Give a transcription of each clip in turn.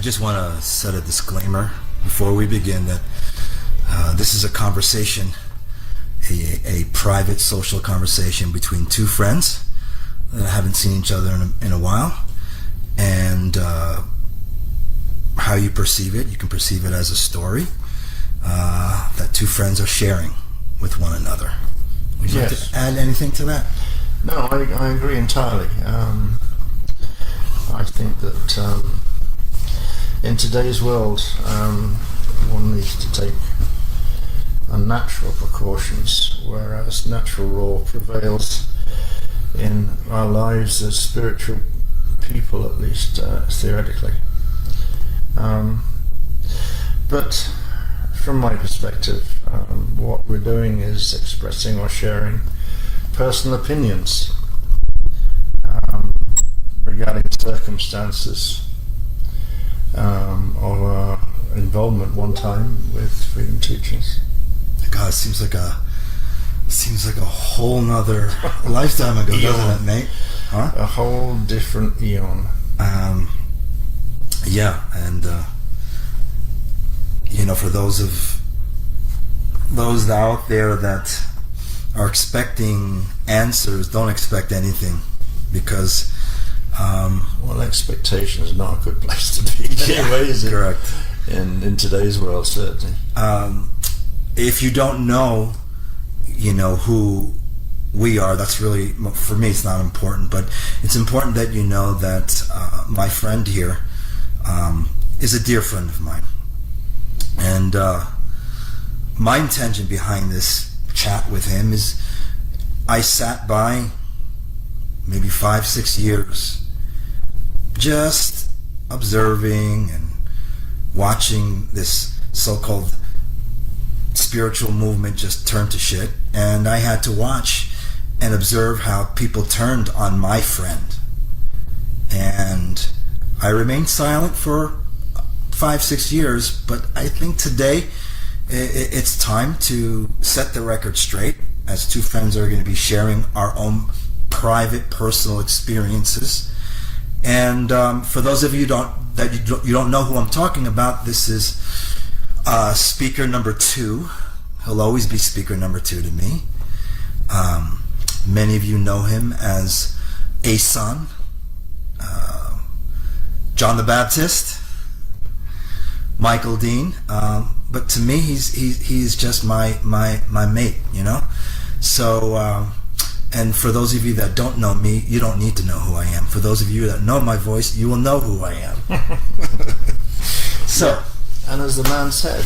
just want to set a disclaimer before we begin that this is a conversation, a private social conversation between two friends that haven't seen each other in a while, and how you perceive it, you can perceive it as a story that two friends are sharing with one another. Would you like to add anything to that? No, I agree entirely. I think that in today's world, one needs to take unnatural precautions, whereas natural law prevails in our lives as spiritual people, at least theoretically. But from my perspective, what we're doing is expressing or sharing personal opinions regarding circumstances of our involvement one time with Freedom Teachings. God, it seems like a whole nother lifetime ago, doesn't it, Nate? Huh? A whole different eon. Yeah, and for those out there that are expecting answers, don't expect anything, because expectation is not a good place to be anyway, is it? Correct. In today's world, certainly. If you don't know, who we are, that's really, for me, it's not important, but it's important that you know that my friend here is a dear friend of mine. And my intention behind this chat with him is I sat by maybe 5-6 years just observing and watching this so-called spiritual movement just turn to shit, and I had to watch and observe how people turned on my friend, and I remained silent for 5-6 years. But I think today it's time to set the record straight, as two friends are going to be sharing our own private personal experiences. And for those of you you don't know who I'm talking about, this is speaker number 2. He'll always be speaker number 2 to me. Many of you know him as Asan, John the Baptist, Michael Deane. But to me, he's just my mate, So, and for those of you that don't know me, you don't need to know who I am. For those of you that know my voice, you will know who I am. So, and as the man said,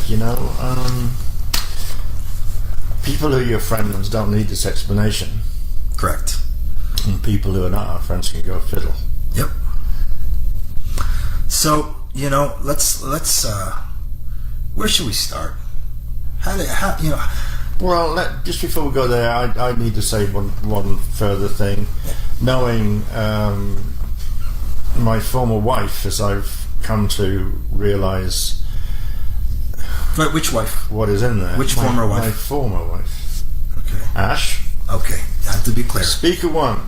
people who are your friends don't need this explanation. Correct. And people who are not our friends can go fiddle. Yep. So, let's where should we start? Well, just before we go there, I need to say one further thing. Knowing my former wife, as I've come to realise. Right, which wife? What is in there? Which former wife? My former wife. Okay. Ash. Okay, I have to be clear. Speaker 1.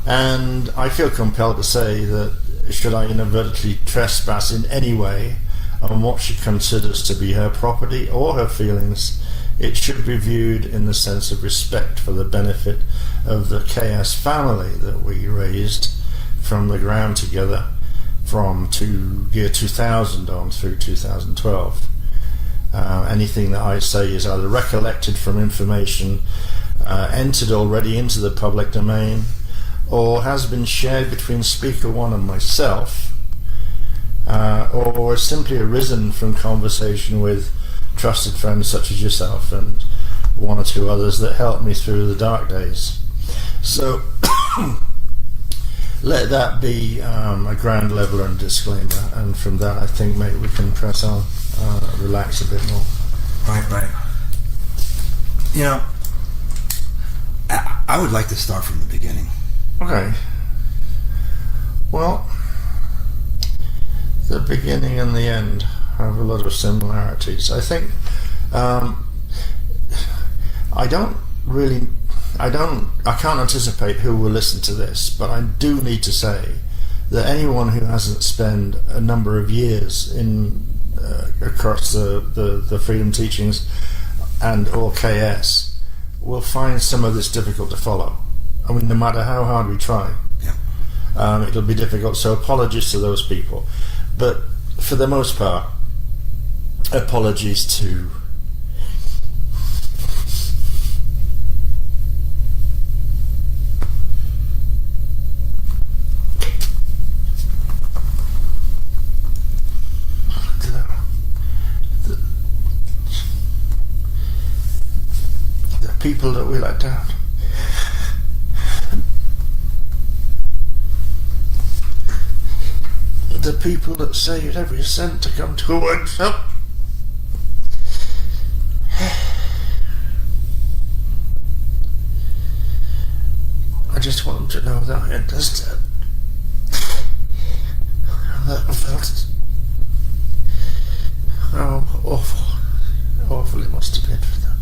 And I feel compelled to say that should I inadvertently trespass in any way on what she considers to be her property or her feelings, it should be viewed in the sense of respect for the benefit of the KS family that we raised from the ground together from year 2000 on through 2012. Anything that I say is either recollected from information entered already into the public domain, or has been shared between Speaker 1 and myself, or has simply arisen from conversation with trusted friends such as yourself and one or two others that helped me through the dark days. So let that be a ground leveler and disclaimer, and from that I think maybe we can press on, relax a bit more. Right. I would like to start from the beginning. Okay. Well, the beginning and the end have a lot of similarities. I think I can't anticipate who will listen to this, but I do need to say that anyone who hasn't spent a number of years in across the Freedom Teachings and or KS will find some of this difficult to follow. I mean, no matter how hard we try, it'll be difficult. So apologies to those people, but for the most part, apologies to the people that we let down. The people that saved every cent to come to a workshop. I just want them to know that I understand. That I felt how awful it must have been for them.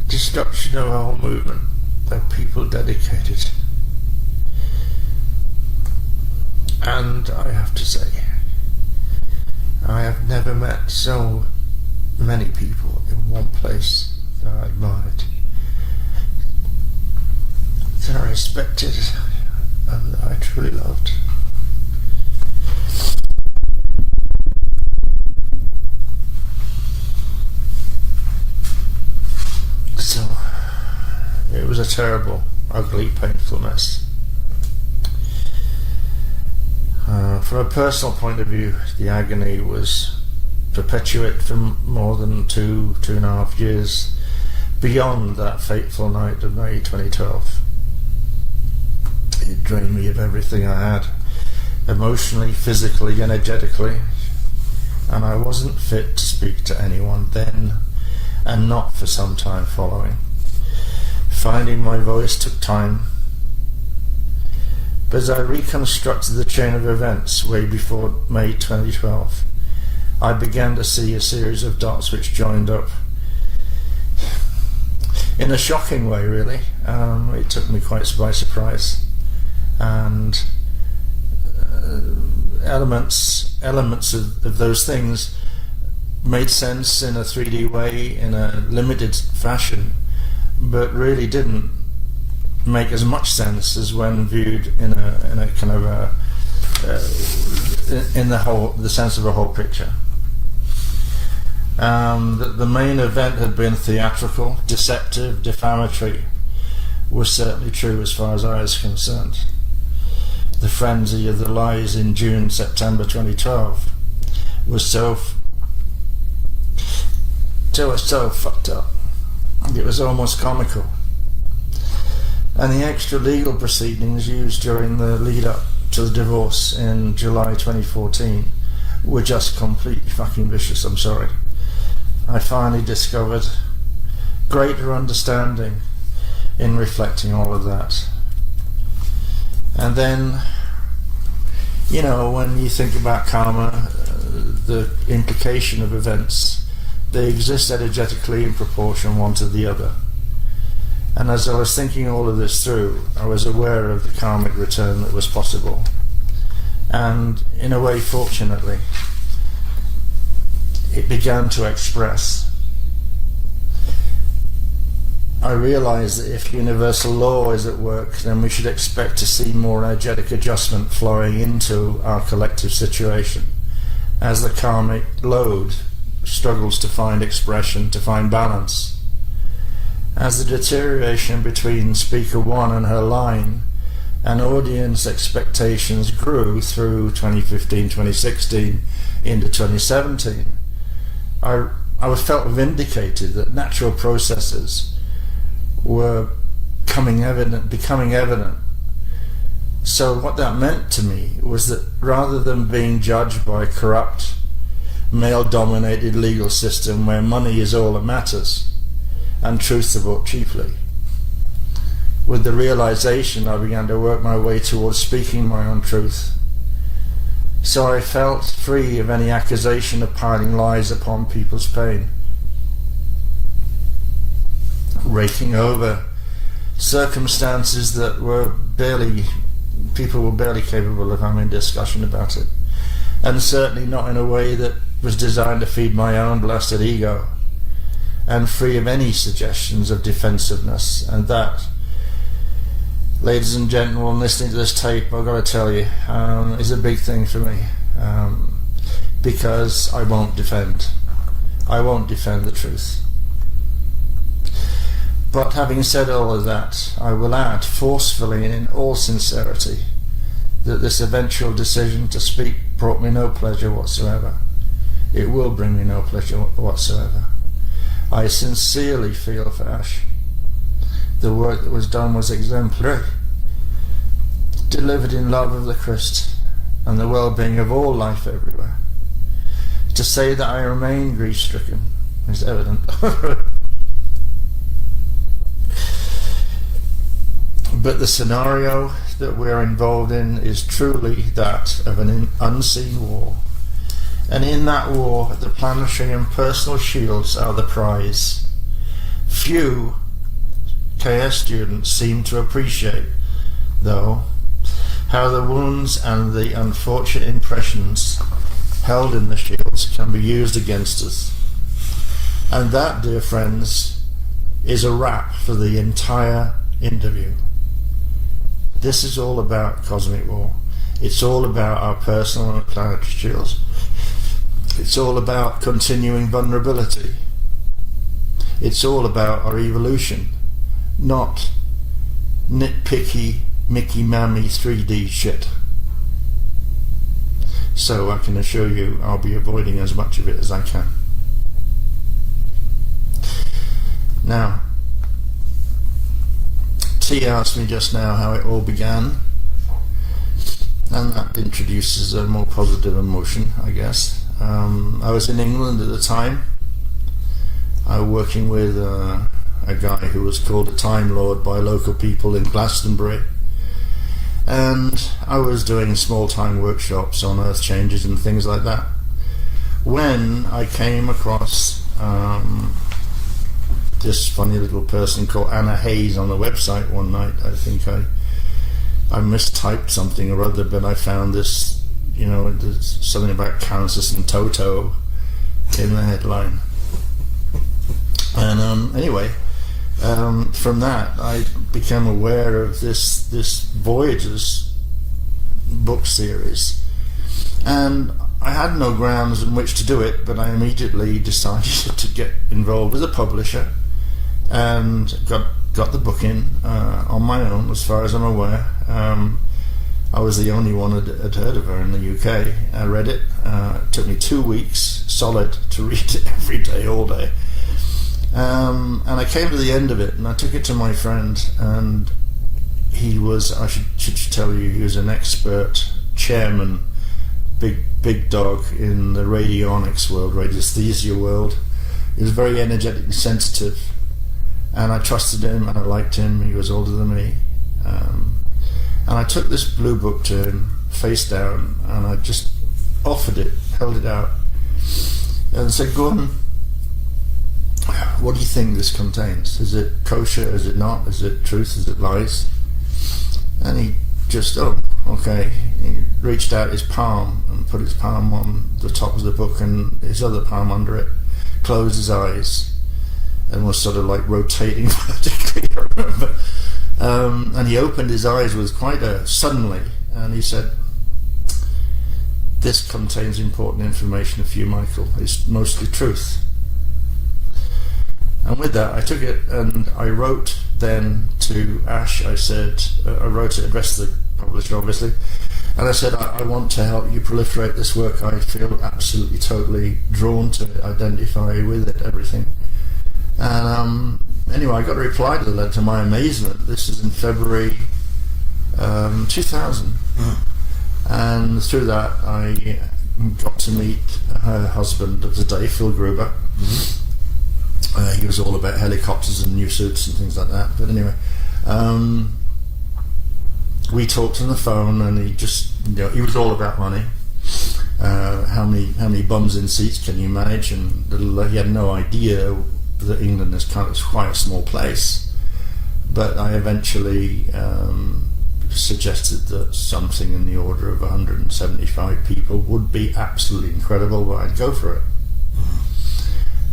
Destruction of our movement, of people dedicated. And I have to say, I have never met so many people in one place that I admired, that I respected, and that I truly loved. So, it was a terrible, ugly, painful mess. From a personal point of view, the agony was perpetuate for more than 2.5 years beyond that fateful night of May 2012. It drained me of everything I had, emotionally, physically, energetically, and I wasn't fit to speak to anyone then, and not for some time following. Finding my voice took time. But as I reconstructed the chain of events way before May 2012, I began to see a series of dots which joined up in a shocking way, really. It took me quite by surprise. And elements of those things made sense in a 3D way, in a limited fashion, but really didn't make as much sense as when viewed in a kind of in the sense of a whole picture. The main event had been theatrical, deceptive, defamatory, was certainly true as far as I was concerned. The frenzy of the lies in September 2012 was so fucked up. It was almost comical. And the extra legal proceedings used during the lead up to the divorce in July 2014 were just completely fucking vicious, I'm sorry. I finally discovered greater understanding in reflecting all of that. And then, you know, when you think about karma, the implication of events, they exist energetically in proportion one to the other. And as I was thinking all of this through, I was aware of the karmic return that was possible. And in a way, fortunately, it began to express. I realized that if universal law is at work, then we should expect to see more energetic adjustment flowing into our collective situation as the karmic load struggles to find expression, to find balance. As the deterioration between speaker one and her line and audience expectations grew through 2015, 2016 into 2017, I felt vindicated that natural processes were becoming evident. So what that meant to me was that rather than being judged by a corrupt, male-dominated legal system where money is all that matters, and truths are bought cheaply. With the realization, I began to work my way towards speaking my own truth. So I felt free of any accusation of piling lies upon people's pain, raking over circumstances that were barely people were barely capable of having a discussion about it, and certainly not in a way that was designed to feed my own blasted ego, and free of any suggestions of defensiveness. And that, ladies and gentlemen, listening to this tape, I've got to tell you, is a big thing for me, because I won't defend the truth. But having said all of that, I will add forcefully and in all sincerity that this eventual decision to speak brought me no pleasure whatsoever. It will bring me no pleasure whatsoever. I sincerely feel for Ash. The work that was done was exemplary, delivered in love of the Christ and the well-being of all life everywhere. To say that I remain grief-stricken is evident. But the scenario that we're involved in is truly that of an unseen war. And in that war, the planetary and personal shields are the prize. Few KS students seem to appreciate, though, how the wounds and the unfortunate impressions held in the shields can be used against us. And that, dear friends, is a wrap for the entire interview. This is all about cosmic war. It's all about our personal and planetary shields. It's all about continuing vulnerability. It's all about our evolution, not nitpicky Mickey Mammy 3D shit. So I can assure you I'll be avoiding as much of it as I can. Now, T asked me just now how it all began, and that introduces a more positive emotion, I guess. I was in England at the time. I was working with a guy who was called a Time Lord by local people in Glastonbury, and I was doing small-time workshops on earth changes and things like that, when I came across this funny little person called Anna Hayes on the website one night. I think I mistyped something or other, but I found this, there's something about Kansas and Toto in the headline. And anyway, from that I became aware of this Voyagers book series, and I had no grounds in which to do it, but I immediately decided to get involved with a publisher and got the book in on my own, as far as I'm aware. I was the only one that had heard of her in the UK. I read it. It took me 2 weeks solid to read it every day, all day. And I came to the end of it, and I took it to my friend, and he was, I should tell you, he was an expert chairman, big dog in the radionics world, radiesthesia world. He was very energetic and sensitive, and I trusted him and I liked him. He was older than me, and I took this blue book to him face down, and I just offered it, held it out, and said, "Go on, what do you think this contains? Is it kosher? Is it not? Is it truth? Is it lies?" And he just, okay. He reached out his palm and put his palm on the top of the book and his other palm under it, closed his eyes, and was sort of like rotating vertically, I remember. And he opened his eyes with quite suddenly, and he said, "This contains important information for you, Michael. It's mostly truth." And with that, I took it and I wrote then to Ash. I said, I wrote it, addressed the publisher obviously, and I said, I want to help you proliferate this work. I feel absolutely totally drawn to it, identify with it, everything. And anyway, I got a reply to the letter, to my amazement. This is in February 2000. And through that I got to meet her husband of the day, Phil Gruber. He was all about helicopters and new suits and things like that. But anyway, we talked on the phone, and he just, he was all about money. How many bums in seats can you manage? And he had no idea that England is quite a small place. But I eventually suggested that something in the order of 175 people would be absolutely incredible, but I'd go for it.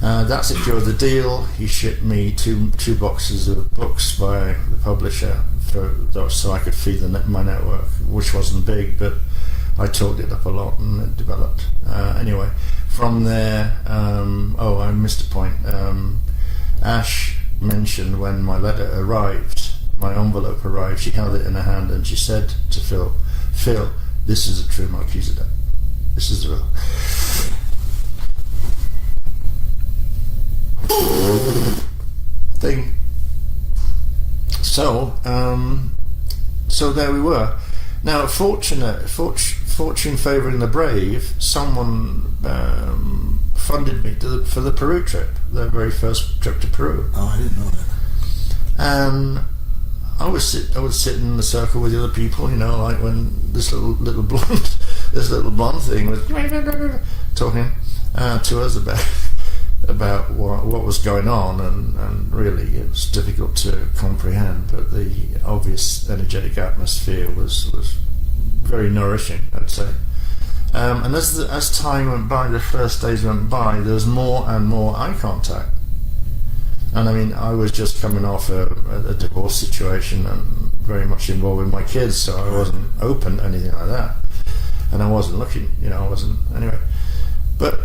That secured the deal. He shipped me two boxes of books by the publisher so I could feed my network, which wasn't big, but I talked it up a lot and it developed. Anyway, from there, I missed a point. Ash mentioned when my letter arrived, my envelope arrived, she held it in her hand and she said to Phil, this is a true Melchizedek. This is the real thing. So there we were. Now, fortune favouring the brave, someone funded me for the Peru trip, the very first trip to Peru. Oh, I didn't know that. And I would sit in the circle with the other people, like when this little blonde thing was talking to us about what was going on, and really it was difficult to comprehend, but the obvious energetic atmosphere was very nourishing, I'd say. And as time went by, the first days went by, there was more and more eye contact. And I mean, I was just coming off a divorce situation and very much involved with my kids, so I wasn't open to anything like that. And I wasn't looking, anyway. But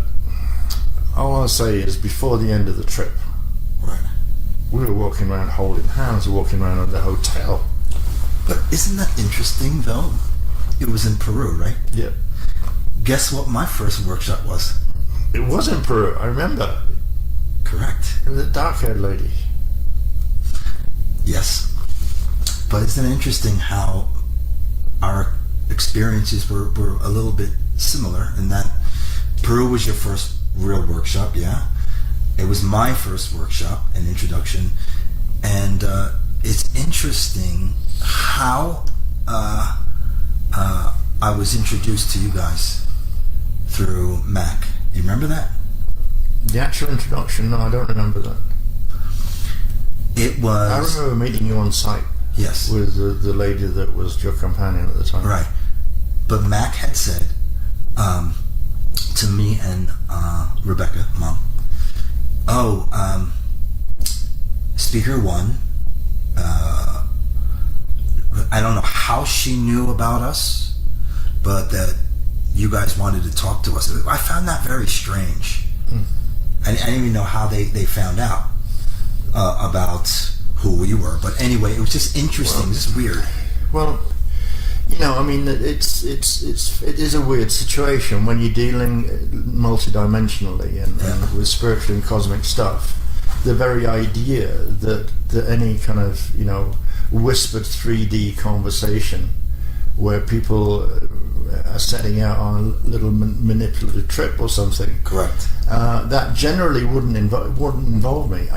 all I'll say is, before the end of the trip, we were walking around holding hands, walking around at the hotel. But isn't that interesting, though? It was in Peru, right? Yeah. Guess what my first workshop was? It was in Peru, I remember. Correct. The dark-haired lady. Yes. But isn't it interesting how our experiences were a little bit similar, in that Peru was your first real workshop, yeah? It was my first workshop, an introduction, and it's interesting how I was introduced to you guys through Mac. You remember that? The actual introduction? No, I don't remember that. It was... I remember meeting you on site. Yes. With the lady that was your companion at the time. Right. But Mac had said to me and Rebecca, Mom, speaker one, I don't know how she knew about us, but that you guys wanted to talk to us. I found that very strange. I didn't even know how they found out about who we were. But anyway, it was just interesting. It's weird. Well, I mean, it is a weird situation when you're dealing multidimensionally and with spiritual and cosmic stuff. The very idea that any kind of whispered 3D conversation where people are setting out on a little manipulative trip or something. Correct. That generally wouldn't involve me.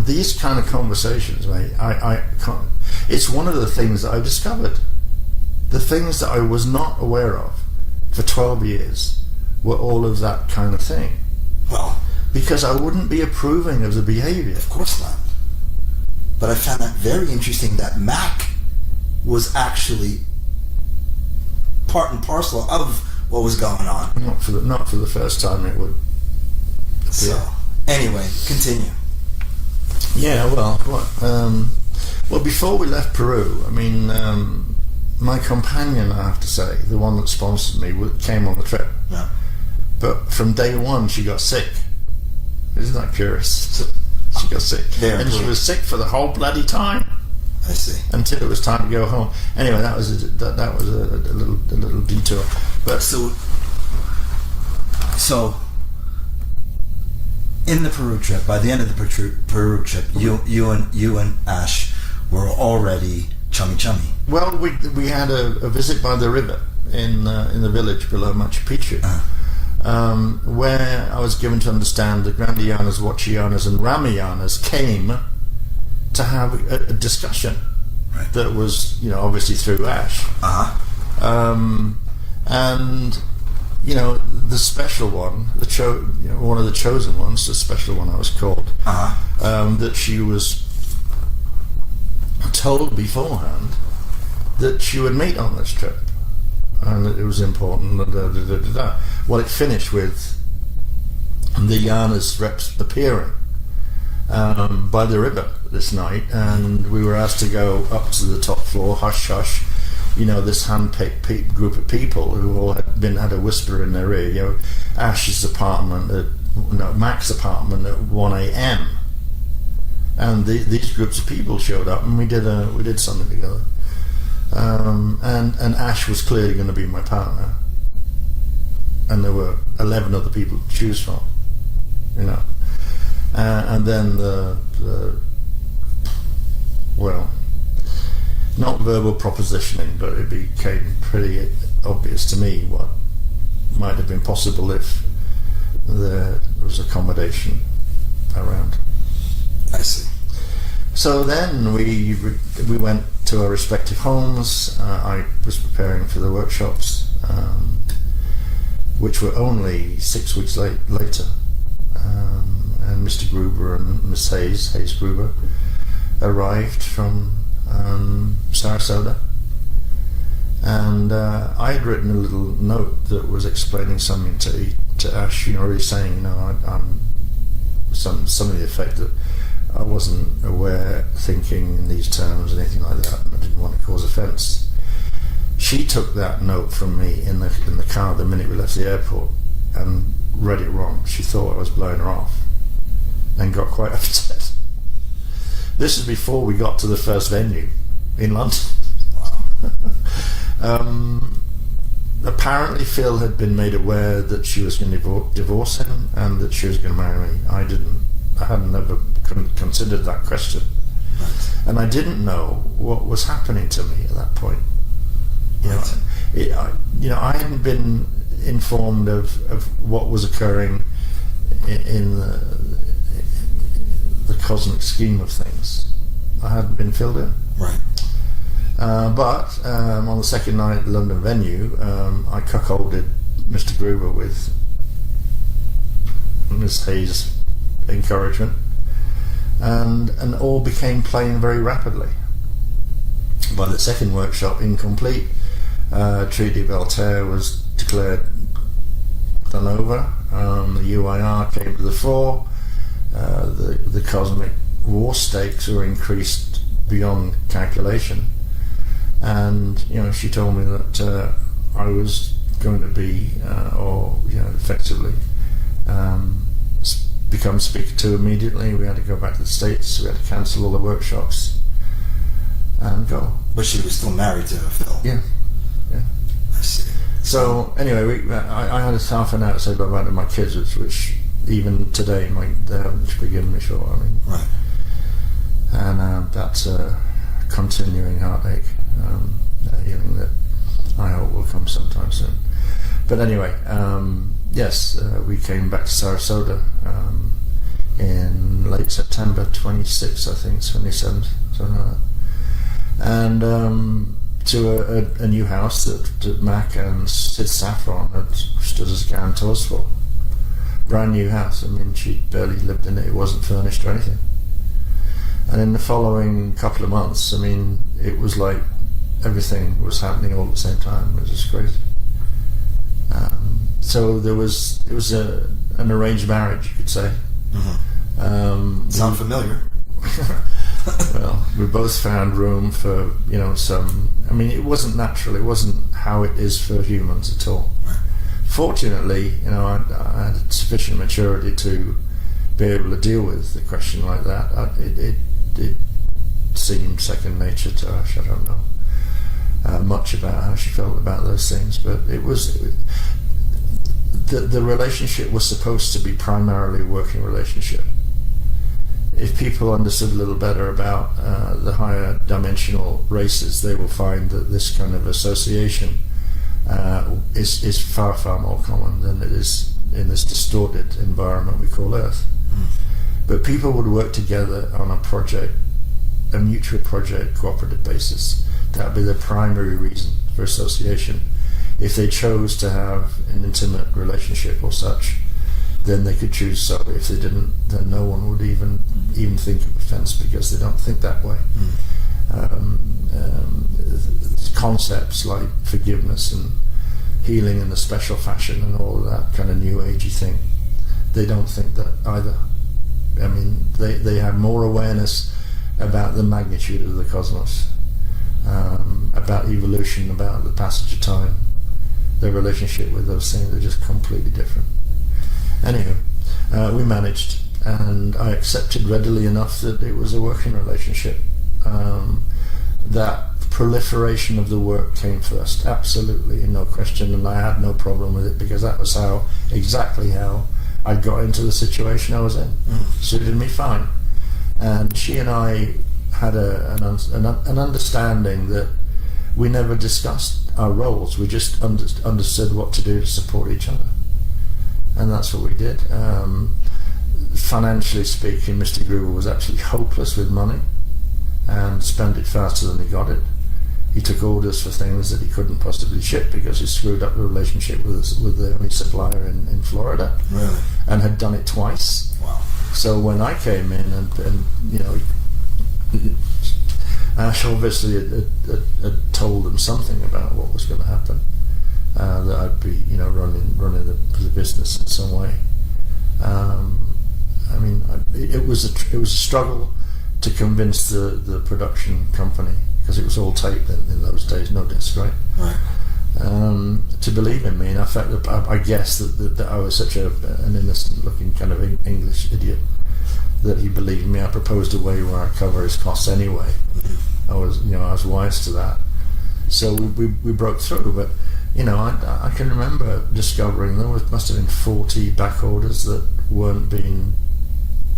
These kind of conversations, mate. I can't. It's one of the things that I've discovered. The things that I was not aware of for 12 years were all of that kind of thing. Well, because I wouldn't be approving of the behavior. Of course not. But I found that very interesting that Mac was actually part and parcel of what was going on. Not for the first time it would. So, anyway, continue. Yeah, well, before we left Peru, I mean, my companion, I have to say, the one that sponsored me, came on the trip. Yeah. But from day one, she got sick. Isn't that curious? She got sick. And she was sick for the whole bloody time. I see. Until it was time to go home. Anyway, that was a little detour. But so in the Peru trip, by the end of the Peru trip, you and Ash were already chummy. Well, we had a visit by the river in the village below Machu Picchu. Where I was given to understand the Grandianas, Wachianas and Ramayanas came to have a discussion. Right. That was, obviously through Ash. And, the special one, one of the chosen ones, the special one I was called, that she was told beforehand that she would meet on this trip, and that it was important. Well, it finished with the A&Rs reps appearing by the river this night, and we were asked to go up to the top floor, hush hush. This hand-picked group of people who all had a whisper in their ear. Ash's apartment, Mac's apartment at 1 a.m. And these groups of people showed up, and we did something together. And Ash was clearly going to be my partner, and there were 11 other people to choose from, and then not verbal propositioning, but it became pretty obvious to me what might have been possible if there was accommodation around. I see. So then we went to our respective homes. I was preparing for the workshops, which were only 6 weeks later. And Mr. Gruber and Miss Hayes Gruber, arrived from Sarasota. And I had written a little note that was explaining something to Ash, really saying, I'm some of the effect that I wasn't aware, thinking in these terms, or anything like that, and I didn't want to cause offence. She took that note from me in the car the minute we left the airport and read it wrong. She thought I was blowing her off and got quite upset. This is before we got to the first venue in London. Wow. Apparently Phil had been made aware that she was going to divorce him and that she was going to marry me. I hadn't ever considered that question, and I didn't know what was happening to me at that point. I hadn't been informed of what was occurring in the cosmic scheme of things. I hadn't been filled in. Right. But on the second night at the London venue, I cuckolded Mr. Gruber with Miss Hayes' encouragement, and all became plain very rapidly. By the second workshop, incomplete, Treaty of Voltaire was declared done over. The UIR came to the fore. The cosmic war stakes were increased beyond calculation, and she told me that I was going to be, effectively become speaker two immediately. We had to go back to the States. We had to cancel all the workshops and go. But she was still married to Phil. Yeah. I see. So anyway, I had a half an hour to say bye-bye to my kids, which even today they haven't forgiven me for. Right. And that's a continuing heartache, a healing that I hope will come sometime soon. But anyway, yes, we came back to Sarasota in late September, 26th, I think, 27th, something like that. And to a new house that Mac and Sid Saffron had stood as guarantors for. Brand new house. She barely lived in it. It wasn't furnished or anything. And in the following couple of months, it was like everything was happening all at the same time. It was just crazy. So it was an arranged marriage, you could say. Mm-hmm. Sound familiar? Well, we both found room for some. It wasn't natural. It wasn't how it is for humans at all. Right. Fortunately, I had sufficient maturity to be able to deal with the question like that. It seemed second nature to Ash. I don't know much about how she felt about those things, but it was the relationship was supposed to be primarily a working relationship. If people understood a little better about the higher dimensional races, they will find that this kind of association is far, far more common than it is in this distorted environment we call Earth. Mm. But people would work together on a project, a mutual project, cooperative basis. That would be the primary reason for association. If they chose to have an intimate relationship or such, then they could choose so. If they didn't, then no one would even think of offence because they don't think that way. concepts like forgiveness and healing in a special fashion and all of that kind of new agey thing. They don't think that either. I mean, they have more awareness about the magnitude of the cosmos, about evolution, about the passage of time. Their relationship with those things are just completely different. Anywho, we managed, and I accepted readily enough that it was a working relationship. That proliferation of the work came first, absolutely, no question, and I had no problem with it, because that was exactly how I got into the situation I was in. Suited me fine. And she and I had an understanding that we never discussed our roles. We just understood what to do to support each other, and that's what we did. Financially speaking, Mr. Gruber was actually hopeless with money and spent it faster than he got it. He took orders for things that he couldn't possibly ship because he screwed up the relationship with the only supplier in Florida. Really? And had done it twice. Wow. So when I came in and you know, Ash obviously had told them something about what was going to happen, that I'd be, you know, running the business in some way. I mean, it was a struggle to convince the production company, because it was all tape in those days, no disc, right? Right. To believe in me, and I guess that I was such an innocent-looking kind of English idiot that he believed me. I proposed a way where I cover his costs anyway. I was wise to that. So we broke through, but you know, I can remember discovering there must have been 40 back orders that weren't being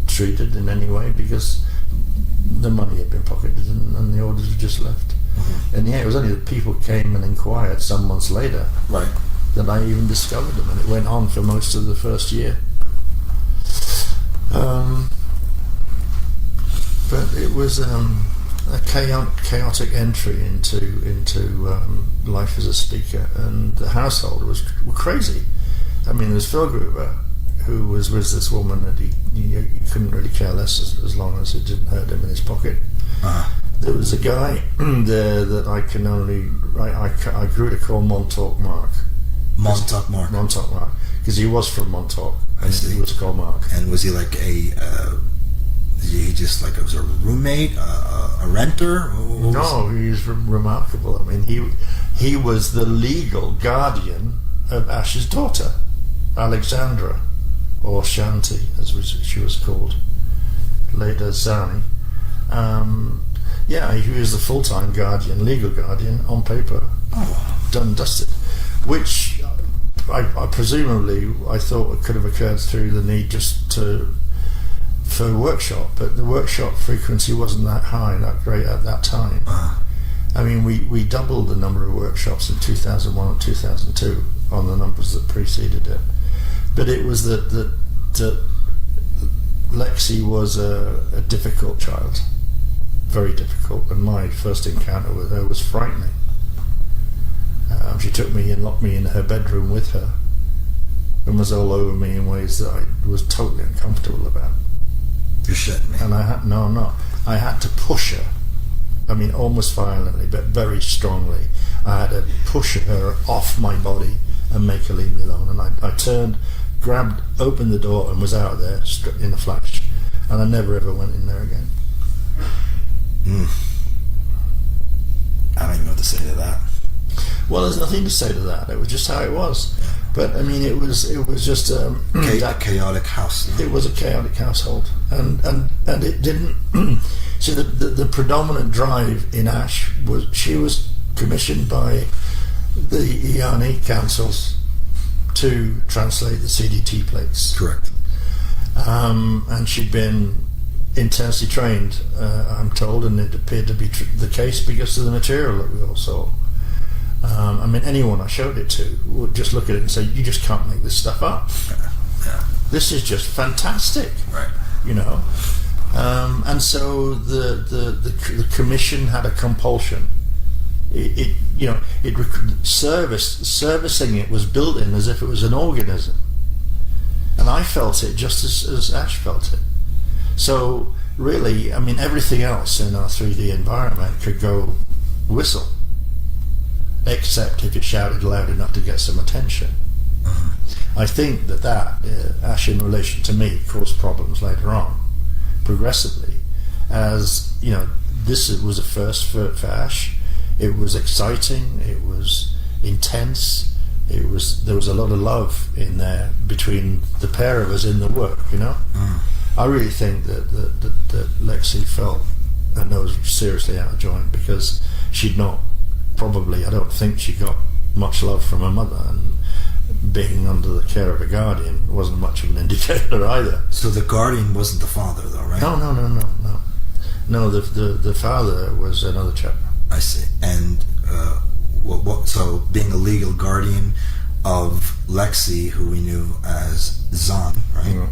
treated in any way because the money had been pocketed and the orders were just left. And yeah, it was only that people came and inquired some months later, right, that I even discovered them, and it went on for most of the first year. But it was a chaotic entry into life as a speaker, and the household were crazy. I mean, there's Phil Gruber, who was with this woman that he couldn't really care less as long as it didn't hurt him in his pocket. There was a guy there that I grew to call Montauk Mark. Montauk Mark. Montauk Mark, because he was from Montauk. I see. He was called Mark. And was he like he was a roommate, a renter? No, he's remarkable. I mean, he was the legal guardian of Ash's daughter, Alexandra, or Shanti, as she was called, later Zani. Yeah, he was the full-time guardian, legal guardian, on paper, done dusted, which I presumably I thought could have occurred through the need for a workshop, but the workshop frequency wasn't that high, that great at that time. I mean, we doubled the number of workshops in 2001 and 2002 on the numbers that preceded it. But it was that Lexi was a difficult child, very difficult, and my first encounter with her was frightening. She took me and locked me in her bedroom with her and was all over me in ways that I was totally uncomfortable about. You're shitting me. And I had to push her. I mean, almost violently, but very strongly. I had to push her off my body and make her leave me alone. And I turned, opened the door, and was out there in a flash. And I never ever went in there again. I don't even know what to say to that. Well, there's nothing to say to that. It was just how it was. But I mean, it was just a chaotic house. It was a chaotic household, and it didn't. See, the predominant drive in Ash was she was commissioned by the A&R councils to translate the CDT plates. Correct. And she'd been intensely trained, I'm told, and it appeared to be the case because of the material that we all saw. I mean, anyone I showed it to would just look at it and say, "You just can't make this stuff up. Yeah. This is just fantastic." Right. You know, and so the commission had a compulsion. Servicing it was built in as if it was an organism, and I felt it just as Ash felt it. So really, I mean, everything else in our 3D environment could go whistle, except if you shouted loud enough to get some attention. I think that Ash, in relation to me, caused problems later on, progressively, as, you know, this was a first for Ash. It was exciting, it was intense, there was a lot of love in there between the pair of us in the work, you know. I really think that Lexi felt her nose seriously out of joint, because she'd not, probably, I don't think she got much love from her mother, and being under the care of a guardian wasn't much of an indicator either. So the guardian wasn't the father, though, right? No, the father was another chap. I see. And so being a legal guardian of Lexi, who we knew as Zahn, right?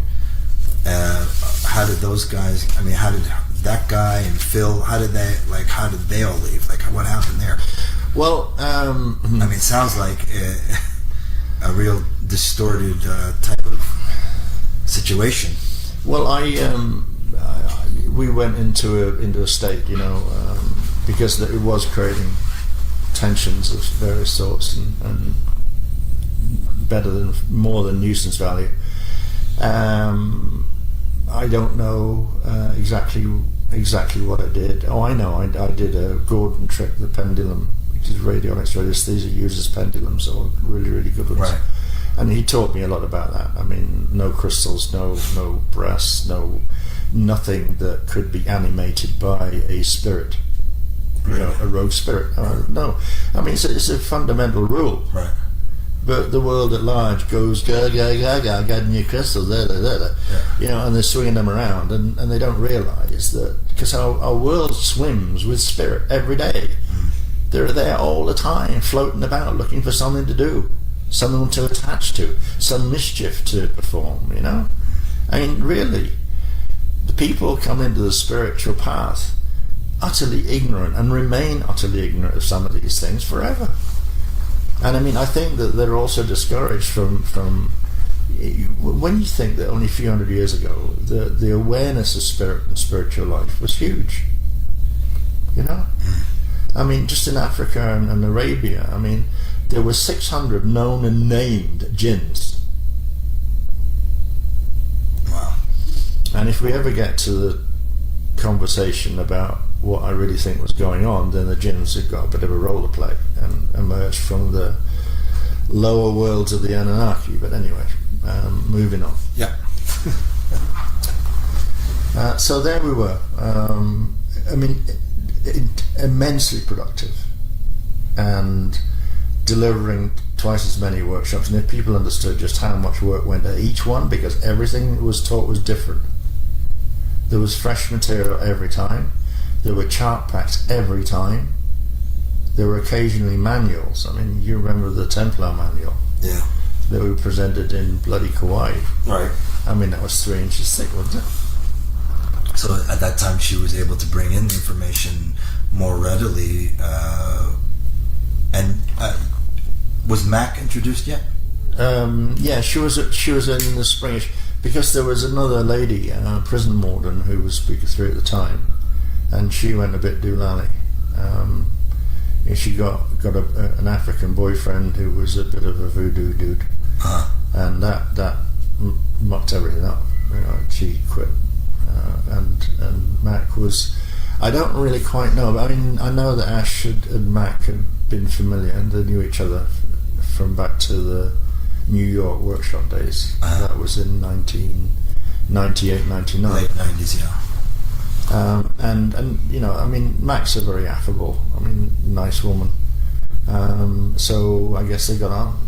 How did those guys, I mean, how did that guy and Phil, how did they all leave? Like, what happened there? Well, I mean, it sounds like a real distorted type of situation. Well, we went into a state, you know, because it was creating tensions of various sorts, and more than nuisance value. I don't know exactly what I did. Oh, I know. I did a Gordon trick, the pendulum, which is radionics radiesthesia uses pendulums, or really, really good ones. Right. And he taught me a lot about that. I mean, no crystals, no brass, nothing that could be animated by a spirit, you know, a rogue spirit. No, I mean, it's a fundamental rule. Right. But the world at large goes got new crystals, Yeah. you know, and they're swinging them around, and they don't realise that, because our world swims with spirit every day. They're there all the time, floating about, looking for something to do, someone to attach to, some mischief to perform, you know. I mean, really, the people come into the spiritual path utterly ignorant, and remain utterly ignorant of some of these things forever. And I mean, I think that they're also discouraged from when you think that only a few hundred years ago the awareness of spirit and spiritual life was huge, you know. I mean, just in Africa and Arabia, I mean, there were 600 known and named jinns. Wow. And if we ever get to the conversation about what I really think was going on, then the jinns have got a bit of a role to play and emerged from the lower worlds of the Anunnaki. But anyway, moving on. Yeah. So there we were. I mean, immensely productive, and delivering twice as many workshops. And if people understood just how much work went at each one, because everything that was taught was different. There was fresh material every time. There were chart packs every time. There were occasionally manuals. I mean, you remember the Templar manual? Yeah. That we presented in bloody Kauai. Right. I mean, that was 3 inches thick, wasn't it? So at that time, she was able to bring in the information more readily. And was Mac introduced yet? Yeah, she was in the springish, because there was another lady, prison warden, who was speaker 3 at the time, and she went a bit doolally. She got an African boyfriend who was a bit of a voodoo dude, and that mucked everything up. You know, she quit, and Mac was. I don't really quite know, but I mean, I know that Ash and Mac had been familiar, and they knew each other from back to the New York workshop days. That was in 1998, 99. Late 90s, yeah. And you know, I mean, Mac's a very affable, I mean, nice woman. So I guess they got on.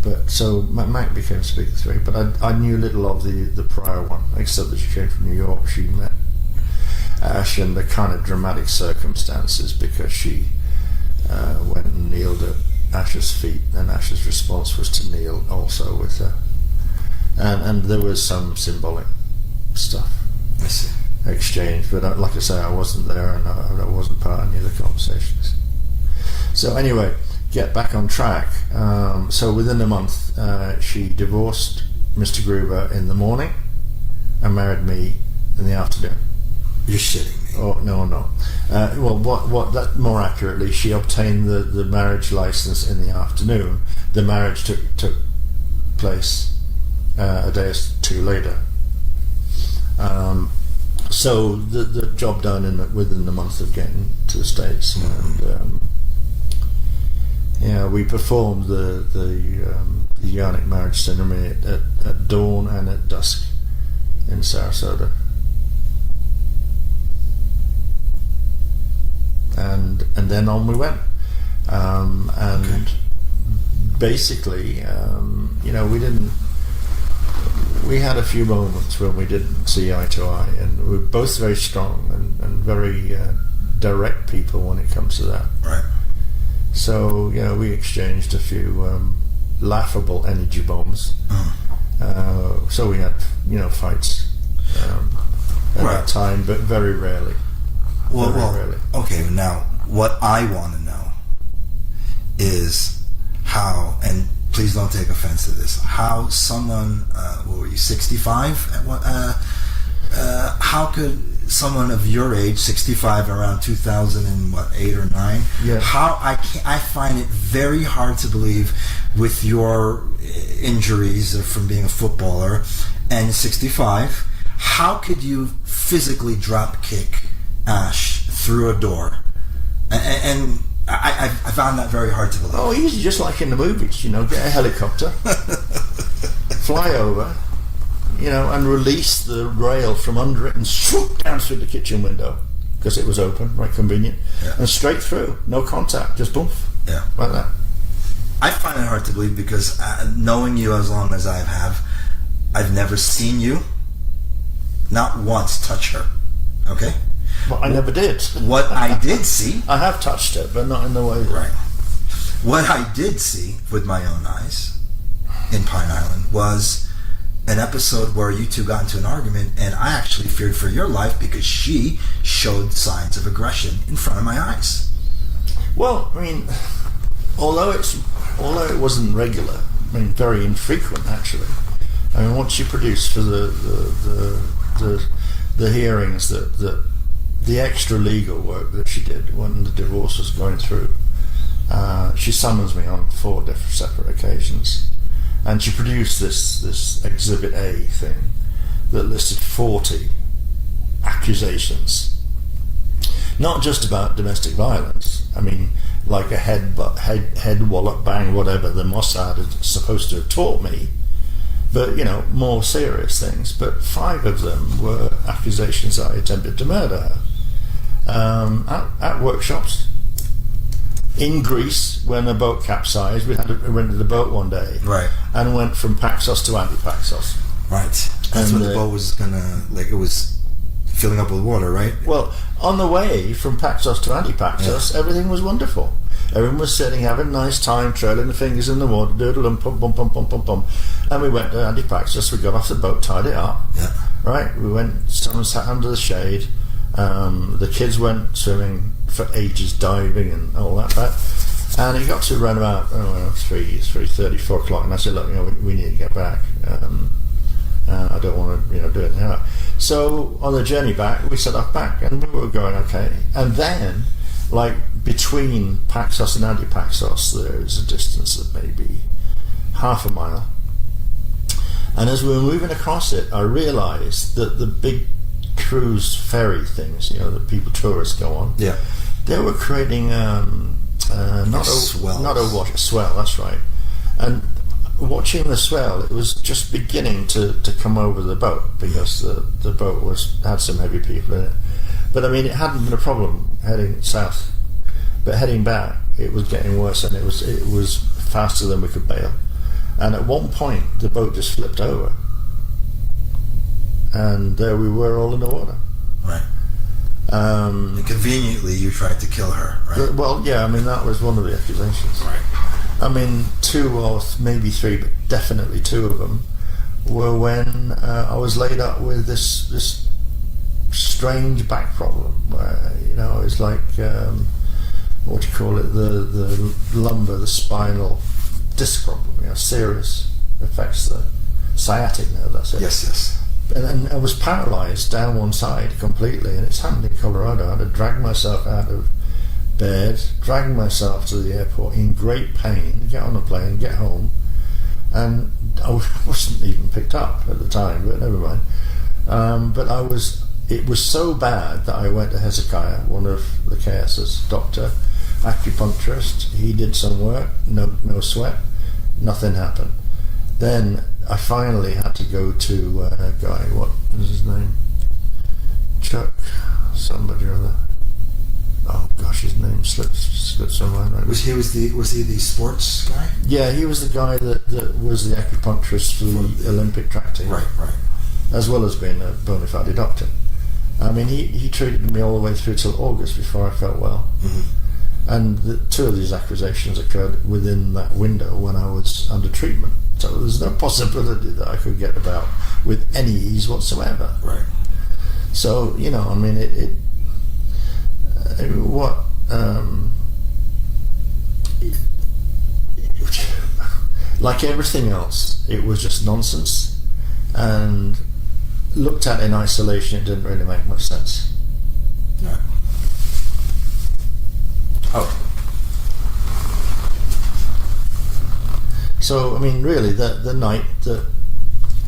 But so Mac became speaker 3, but I knew little of the prior one, except that she came from New York. She met Ash in the kind of dramatic circumstances, because she went and kneeled at Ash's feet, and Ash's response was to kneel also with her. And there was some symbolic stuff. I see. Exchange, but like I say, I wasn't there, and I wasn't part of any of the conversations. So anyway, get back on track. So within a month, she divorced Mr. Gruber in the morning and married me in the afternoon. You're shitting me. Oh, no. Well, that more accurately, she obtained the marriage license in the afternoon. The marriage took place a day or two later. So the job done within the month of getting to the States, and we performed the Yonic marriage ceremony at dawn and at dusk in Sarasota, and then on we went, and basically, we had a few moments when we didn't see eye to eye, and we were both very strong and very direct people when it comes to that. Right. So, we exchanged a few laughable energy bombs. So we had, fights at that time, but very rarely. Well, rarely. Okay, now, what I want to know is how, and please don't take offense to this, how someone, what were you, 65? How could someone of your age, 65, around 2008 or 9, yeah. I find it very hard to believe with your injuries from being a footballer and 65, how could you physically drop kick Ash through a door? And I found that very hard to believe. Oh, easy, just like in the movies, get a helicopter, fly over, and release the rail from under it and swoop down through the kitchen window because it was open, right, convenient, and straight through, no contact, just boom, like that. I find it hard to believe because knowing you as long as I have, I've never seen you, not once, touch her. Okay? Well, I never did. What I did see... I have touched her, but not in the way... Right. What I did see with my own eyes in Pine Island was an episode where you two got into an argument, and I actually feared for your life because she showed signs of aggression in front of my eyes. Well, although it wasn't regular, very infrequent actually. What she produced for the hearings, that the extra legal work that she did when the divorce was going through, she summons me on 4 separate occasions, and she produced this Exhibit A thing that listed 40 accusations, not just about domestic violence. Like a head wallop, bang, whatever the Mossad is supposed to have taught me, but more serious things. But 5 of them were accusations that I attempted to murder her at workshops in Greece when a boat capsized. We rented a boat one day, right, and went from Paxos to Anti-Paxos. Right, that's when the boat was it was filling up with water, right? Well, on the way from Paxos to Anti-Paxos, everything was wonderful. Everyone was sitting, having a nice time, trailing the fingers in the water, doodle, pum, pum, pum, pum, pum, pum. And we went to Anti-Paxos, we got off the boat, tied it up. Yeah. Right? We went, someone sat under the shade. The kids went swimming for ages, diving and all that. And it got to around about 3:30, 4 o'clock, and I said, look, we need to get back. I don't want to, do anything else. So on the journey back, we set off back, and we were going okay. And then, between Paxos and Anti-Paxos, there is a distance of maybe half a mile. And as we were moving across it, I realised that the big cruise ferry things, that tourists go on, they were creating a swell, that's right. And watching the swell, it was just beginning to come over the boat, because the boat had some heavy people in it. But it hadn't been a problem heading south, but heading back it was getting worse, and it was faster than we could bail. And at one point the boat just flipped over, and there we were, all in the water. Right. And conveniently you tried to kill her, right? Well, yeah, that was one of the accusations. Right. 2 or maybe 3, but definitely 2 of them were when I was laid up with this strange back problem, where it was like what do you call it, the lumbar, the spinal disc problem, serious, affects the sciatic nerve, that's it. Yes. and I was paralyzed down one side completely, and it's happened in Colorado. I had to drag myself out of bed, drag myself to the airport in great pain, get on a plane, get home, and I wasn't even picked up at the time, but never mind. It was so bad that I went to Hezekiah, one of the KS's doctor, acupuncturist. He did some work, no sweat, nothing happened. Then I finally had to go to a guy, what was his name? Chuck, somebody or other. Oh gosh, his name slips my mind. Right. Was he the sports guy? Yeah, he was the guy that was the acupuncturist for the Olympic track team. Right. As well as being a bona fide doctor. I mean, he treated me all the way through till August before I felt well. Mm-hmm. And two of these accusations occurred within that window when I was under treatment. So there's no possibility that I could get about with any ease whatsoever. Right. So, I mean, like everything else, it was just nonsense, and looked at in isolation, it didn't really make much sense. No. Oh. So, I mean, really, the night that,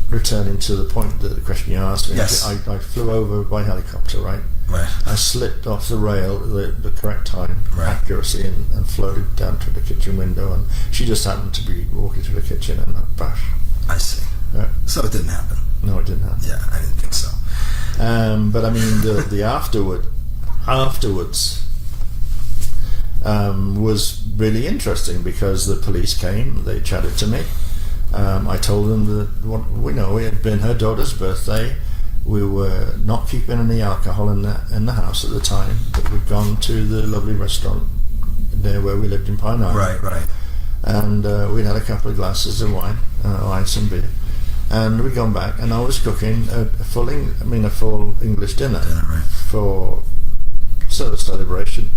returning to the point that the question you asked me, yes. I flew over by helicopter, right? Right. I slipped off the rail at the correct time, right. accuracy, and floated down to the kitchen window, and she just happened to be walking through the kitchen, and bash. I see. So it didn't happen. No, it didn't happen. Yeah, I didn't think so. But I mean, the afterwards was really interesting, because the police came, they chatted to me. I told them that it had been her daughter's birthday. We were not keeping any alcohol in the house at the time, but we'd gone to the lovely restaurant near where we lived in Pine Island. Right. And we'd had a couple of glasses of wine, some beer, and we'd gone back, and I was cooking a full English dinner right. for sort of celebration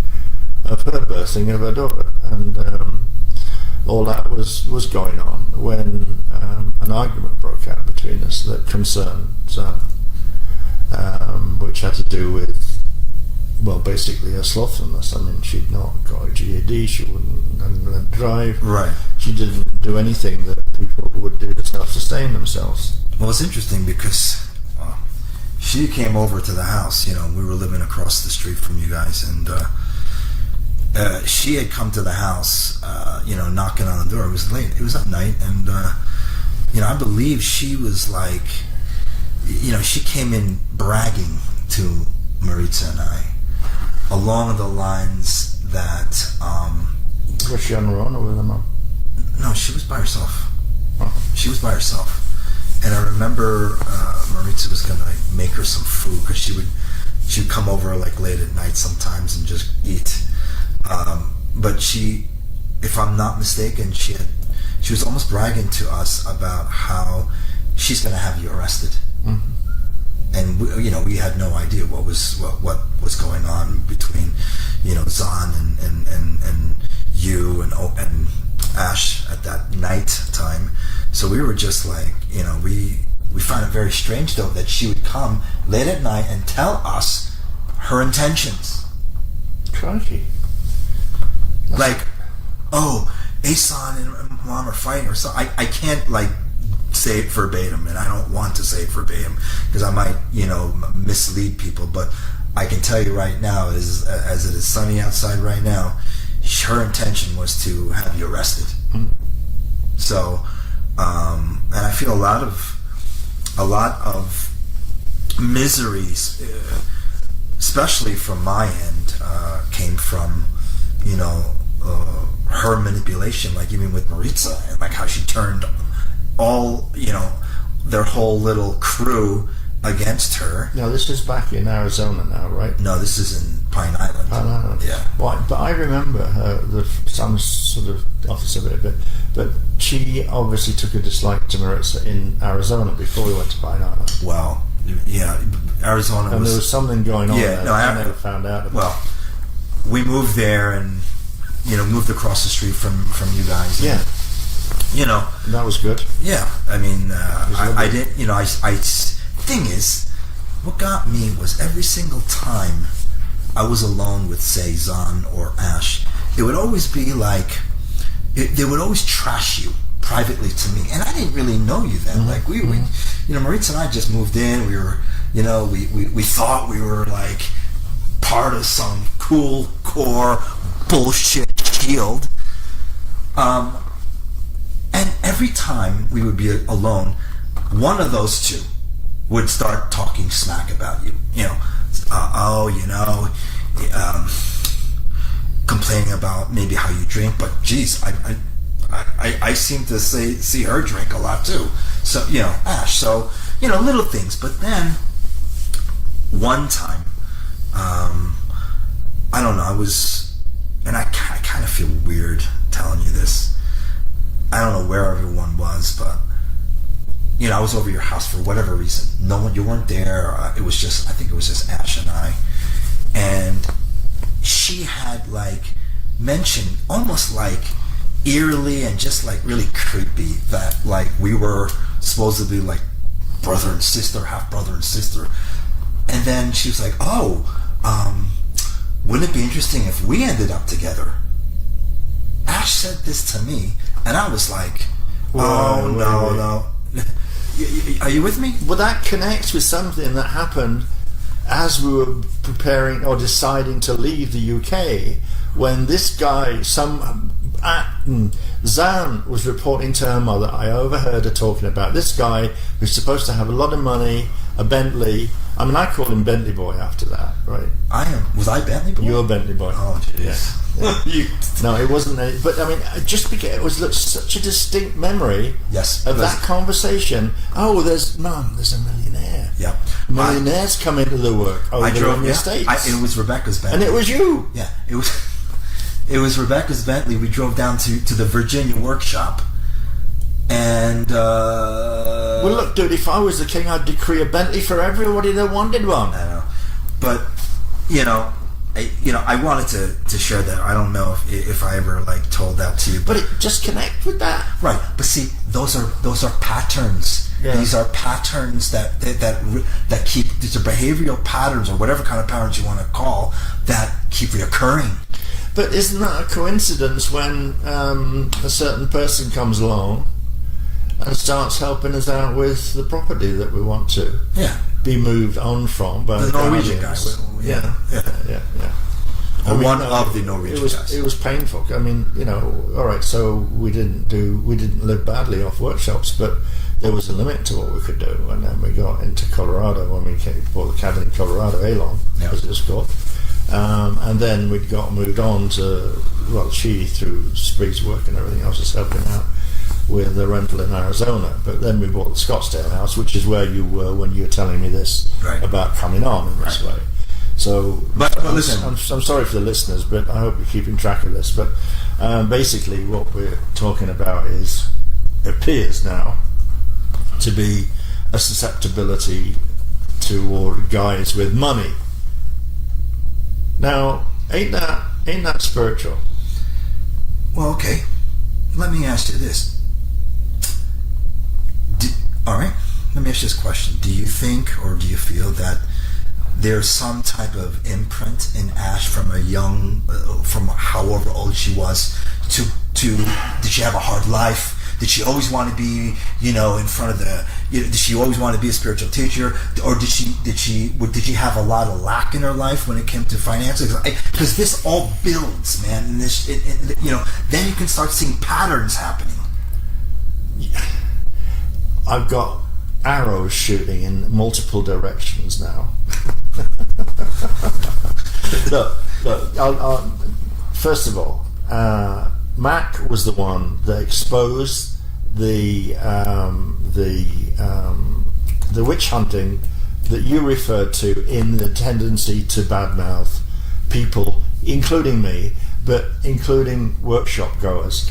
of her birthing of her daughter, and all that was going on when an argument broke out between us that concerned which had to do with, well, basically her slothfulness. I mean, she'd not got a GED, she wouldn't drive. Right. She didn't do anything that people would do to self-sustain themselves. Well, it's interesting because she came over to the house. We were living across the street from you guys, and she had come to the house, knocking on the door. It was late. It was at night, and I believe she was like, she came in bragging to Maritza and I, along the lines that. Was she on her own or with her mom? No, she was by herself. Oh. She was by herself, and I remember Maritza was gonna make her some food, because she would come over like late at night sometimes and just eat. But she, if I'm not mistaken, she was almost bragging to us about how she's going to have you arrested. Mm-hmm. And we had no idea what was going on between Zahn and you and Ash at that night time. So we were just like, we found it very strange though that she would come late at night and tell us her intentions. Crikey. Like, Asan and Mom are fighting, or so. I can't say it verbatim, and I don't want to say it verbatim because I might mislead people. But I can tell you right now, as it is sunny outside right now, her intention was to have you arrested. Mm-hmm. So, and I feel a lot of miseries, especially from my end, came from her manipulation, like even with Maritza, and like how she turned all their whole little crew against her. No, this is back in Arizona now, right? No, this is in Pine Island. Pine Island. Yeah. Well, but I remember her. Sounds sort of opposite of it, but she obviously took a dislike to Maritza in Arizona before we went to Pine Island. Well, yeah, Arizona. And there was something going on. Yeah, there no, I never found out about. Well, we moved there and moved across the street from you guys. And, yeah. That was good. Yeah, I mean, I didn't. I thing is, what got me was every single time I was alone with, say, Zahn or Ash, it would always be like, they would always trash you privately to me, and I didn't really know you then. Like we Maritza and I just moved in. We were, we thought we were like part of some cool core bullshit shield. And every time we would be alone, one of those two would start talking smack about you. Complaining about maybe how you drink, but geez, I seem to see her drink a lot too. So, Ash. So, little things. But then, one time, I don't know, I kind of feel weird telling you this. I don't know where everyone was, but, I was over your house for whatever reason. No one, you weren't there. I think it was just Ash and I. And she had, mentioned, almost eerily and just really creepy, that we were supposedly brother and sister, half brother and sister. And then she was like, wouldn't it be interesting if we ended up together? Ash said this to me, and I was like, no. Are you with me? Well, that connects with something that happened as we were preparing or deciding to leave the UK, when this guy, Zan was reporting to her mother. I overheard her talking about this guy who's supposed to have a lot of money, a Bentley. I mean, I called him Bentley Boy after that, right? Was I Bentley Boy? You were Bentley Boy. Oh, jeez. Yeah. No, it wasn't. But I mean, just because it was such a distinct memory of that conversation. Oh, there's a millionaire. Yep. Millionaires come into the work over in the States. It was Rebecca's Bentley. And it was you. Yeah, it was Rebecca's Bentley. We drove down to the Virginia workshop, and well, look, dude, if I was the king, I'd decree a Bentley for everybody that wanted one. I know, but I wanted to share that. I don't know if I ever told that to you, but it just connect with that, right? But see, those are patterns. Yeah. These are patterns that keep. These are behavioral patterns, or whatever kind of patterns you want to call, that keep reoccurring. But isn't that a coincidence when a certain person comes along and starts helping us out with the property that we want to be moved on from by the Norwegian guy? Yeah. One of the Norwegian guys. It was painful. I mean, all right. So we didn't live badly off workshops, but there was a limit to what we could do. And then we got into Colorado when we bought the cabin in Colorado, Alon, as it was called. And then we got moved on to, she, through Spree's work and everything else, is helping out with the rental in Arizona. But then we bought the Scottsdale house, which is where you were when you were telling me this about coming on in this way. So, but listen, I'm sorry for the listeners, but I hope you're keeping track of this. But basically, what we're talking about appears now to be a susceptibility toward guys with money. Now, ain't that spiritual? Well, okay. Let me ask you this. All right. Let me ask you this question. Do you think, or do you feel that there's some type of imprint in Ash from from however old she was, to did she have a hard life? Did she always want to be, in front of did she always want to be a spiritual teacher? Or did she have a lot of lack in her life when it came to finances? Because this all builds, man. And then you can start seeing patterns happening. I've got arrows shooting in multiple directions now. Look. First of all, Mac was the one that exposed the witch hunting that you referred to, in the tendency to badmouth people, including me, but including workshop goers,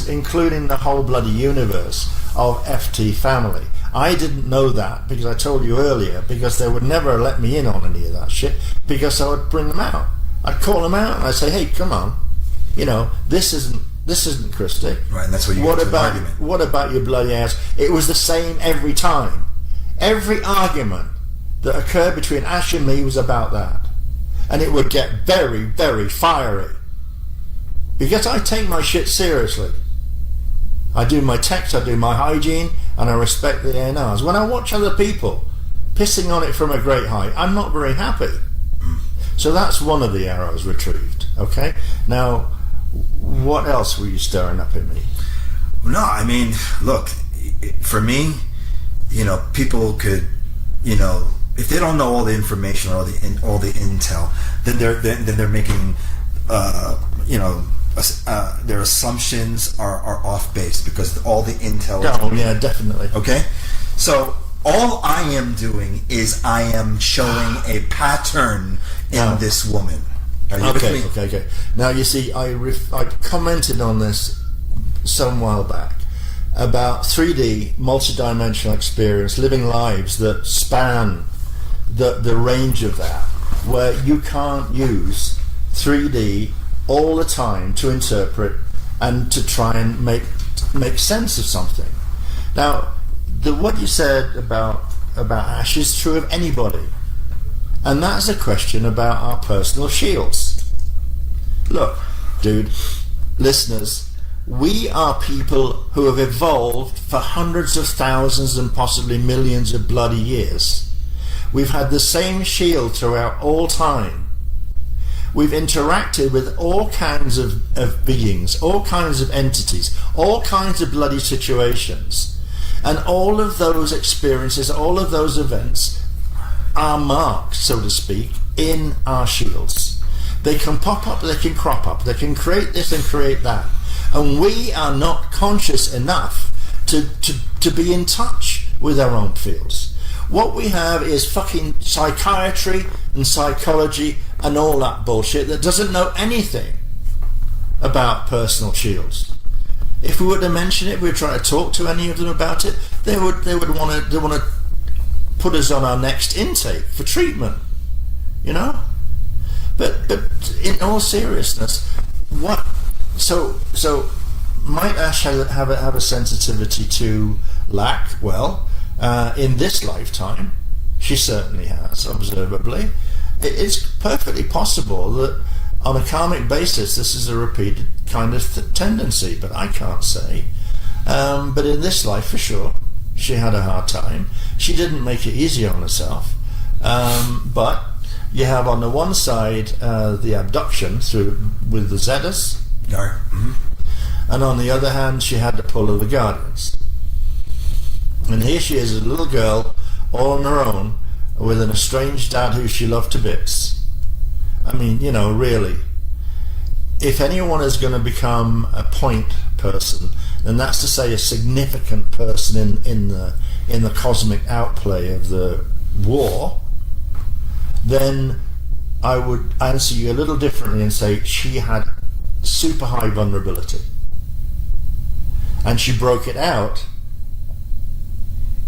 including the whole bloody universe of FT family. I didn't know that because I told you earlier, because they would never let me in on any of that shit, because I would bring them out. I'd call them out and I'd say, hey, come on, this isn't Krystic. Right, and that's what you get to an argument. What about your bloody ass? It was the same every time. Every argument that occurred between Ash and me was about that. And it would get very, very fiery. Because I take my shit seriously. I do my text, I do my hygiene, and I respect the A&Rs. When I watch other people pissing on it from a great height, I'm not very happy. So that's one of the arrows retrieved. Okay? Now, what else were you stirring up in me? No, I mean, look, for me, people could, if they don't know all the information or all the intel, then they're making, their assumptions are off base because all the intel. Oh yeah, definitely. Okay, so all I am doing is I am showing a pattern in this woman. Are you with me? Okay. Now you see, I commented on this some while back about 3D multidimensional experience, living lives that span the range of that, where you can't use 3D all the time to interpret and to try and make sense of something. Now, what you said about Ash is true of anybody, and that's a question about our personal shields. Look, dude, listeners, we are people who have evolved for hundreds of thousands and possibly millions of bloody years. We've had the same shield throughout all time. We've interacted with all kinds of beings, all kinds of entities, all kinds of bloody situations. And all of those experiences, all of those events are marked, so to speak, in our shields. They can pop up, they can crop up, they can create this and create that. And we are not conscious enough to be in touch with our own fields. What we have is fucking psychiatry and psychology and all that bullshit that doesn't know anything about personal shields. If we were to mention it, we were trying to talk to any of them about it, they would want to put us on our next intake for treatment, But in all seriousness, what? So might Ash have a sensitivity to lack? Well, in this lifetime, she certainly has, observably. It's perfectly possible that on a karmic basis this is a repeated kind of tendency, but I can't say. But in this life, for sure, she had a hard time. She didn't make it easy on herself. But you have on the one side the abduction with the Zetas. Yeah. Mm-hmm. And on the other hand, she had the pull of the Guardians. And here she is, a little girl, all on her own, with an estranged dad who she loved to bits. I mean, really, if anyone is going to become a point person, then that's to say a significant person in the cosmic outplay of the war, then I would answer you a little differently and say she had super high vulnerability. And she broke it out,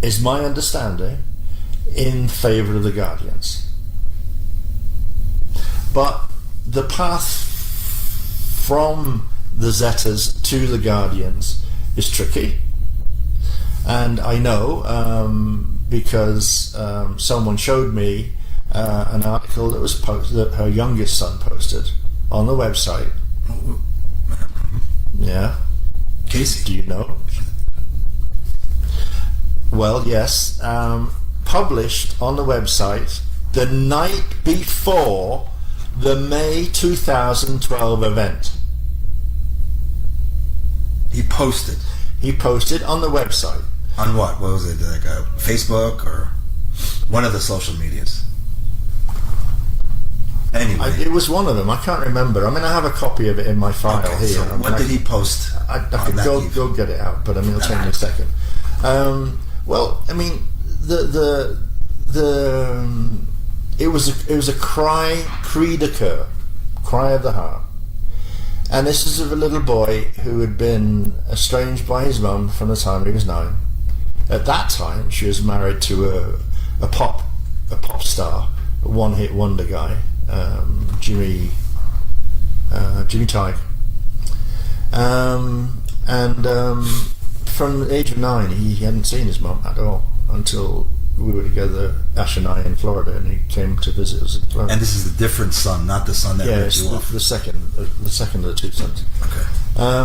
is my understanding, in favour of the Guardians. But the path from the Zetas to the Guardians is tricky. And I know because someone showed me an article that was posted, that her youngest son posted on the website. Yeah. Casey. Do you know? Well, yes. Published on the website the night before the May 2012 event. He posted on the website. On what? What was it? Like Facebook or one of the social medias? Anyway, It was one of them. I can't remember. I mean, I have a copy of it in my file here. So what did he post? I could go get it out, but I mean, it'll take me a second. Well, I mean, it was a cri de coeur, cry of the heart, and this is of a little boy who had been estranged by his mum from the time he was 9. At that time, she was married to a pop star, a one-hit wonder guy, Jimmy Tighe, and from the age of 9, he hadn't seen his mum at all until we were together, Ash and I, in Florida, and he came to visit us in Florida. And this is a different son, not the son that ripped you off. The second of the two sons. Okay. I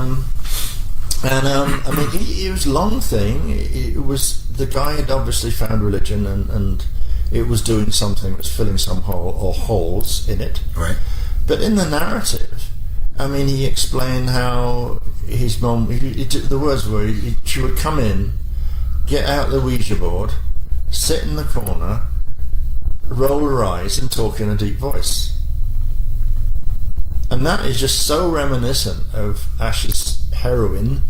mean, it was a long thing. It was, the guy had obviously found religion, and it was doing something, it was filling some holes in it. Right. But in the narrative, I mean, he explained how his mom, the words were, she would come in, get out the Ouija board, sit in the corner, roll her eyes and talk in a deep voice. And that is just so reminiscent of Ash's heroine,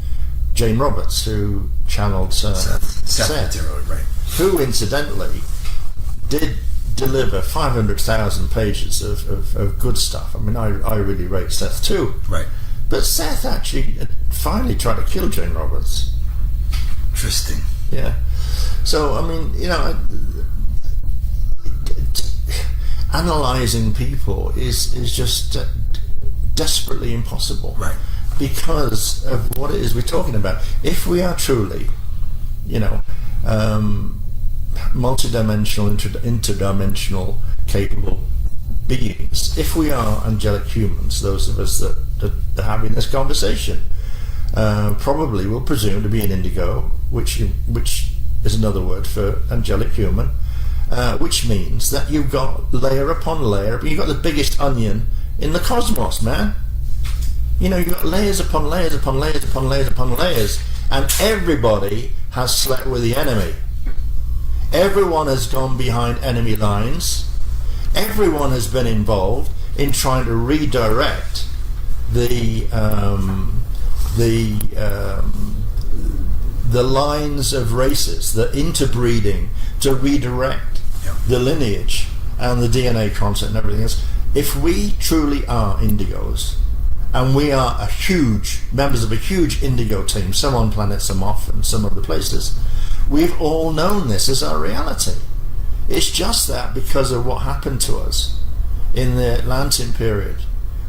Jane Roberts, who channeled Seth, right. who incidentally did deliver 500,000 pages of good stuff. I mean, I really rate Seth too. Right. But Seth actually finally tried to kill Jane Roberts. Interesting. Yeah. So, I mean, you know, analysing people is just desperately impossible. Right. Because of what it is we're talking about. If we are truly, you know, multidimensional, interdimensional, capable beings, if we are angelic humans, those of us that are having this conversation, probably will presume to be an indigo, which is another word for angelic human, which means that you've got layer upon layer, but you've got the biggest onion in the cosmos, man. You know, you've got layers upon layers upon layers upon layers upon layers, and everybody has slept with the enemy. Everyone has gone behind enemy lines. Everyone has been involved in trying to redirect the lines of races, the interbreeding, to redirect the lineage and the DNA concept and everything else. If we truly are indigos, and we are members of a huge indigo team, some on planet, some off, and some other places, we've all known this as our reality. It's just that because of what happened to us in the Atlantean period,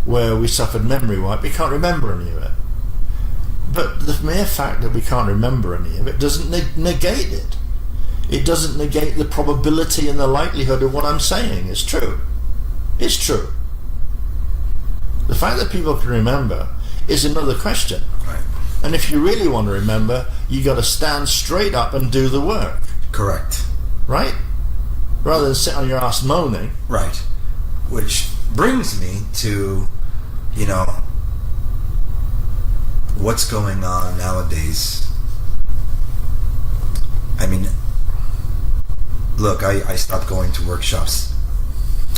where we suffered memory wipe, we can't remember any of it. But the mere fact that we can't remember any of it doesn't negate it. It doesn't negate the probability and the likelihood of what I'm saying is true. It's true. The fact that people can remember is another question. Right. And if you really want to remember, you got to stand straight up and do the work. Correct. Right? Rather than sit on your ass moaning. Right. Which brings me to, you know, what's going on nowadays. I mean, look, I stopped going to workshops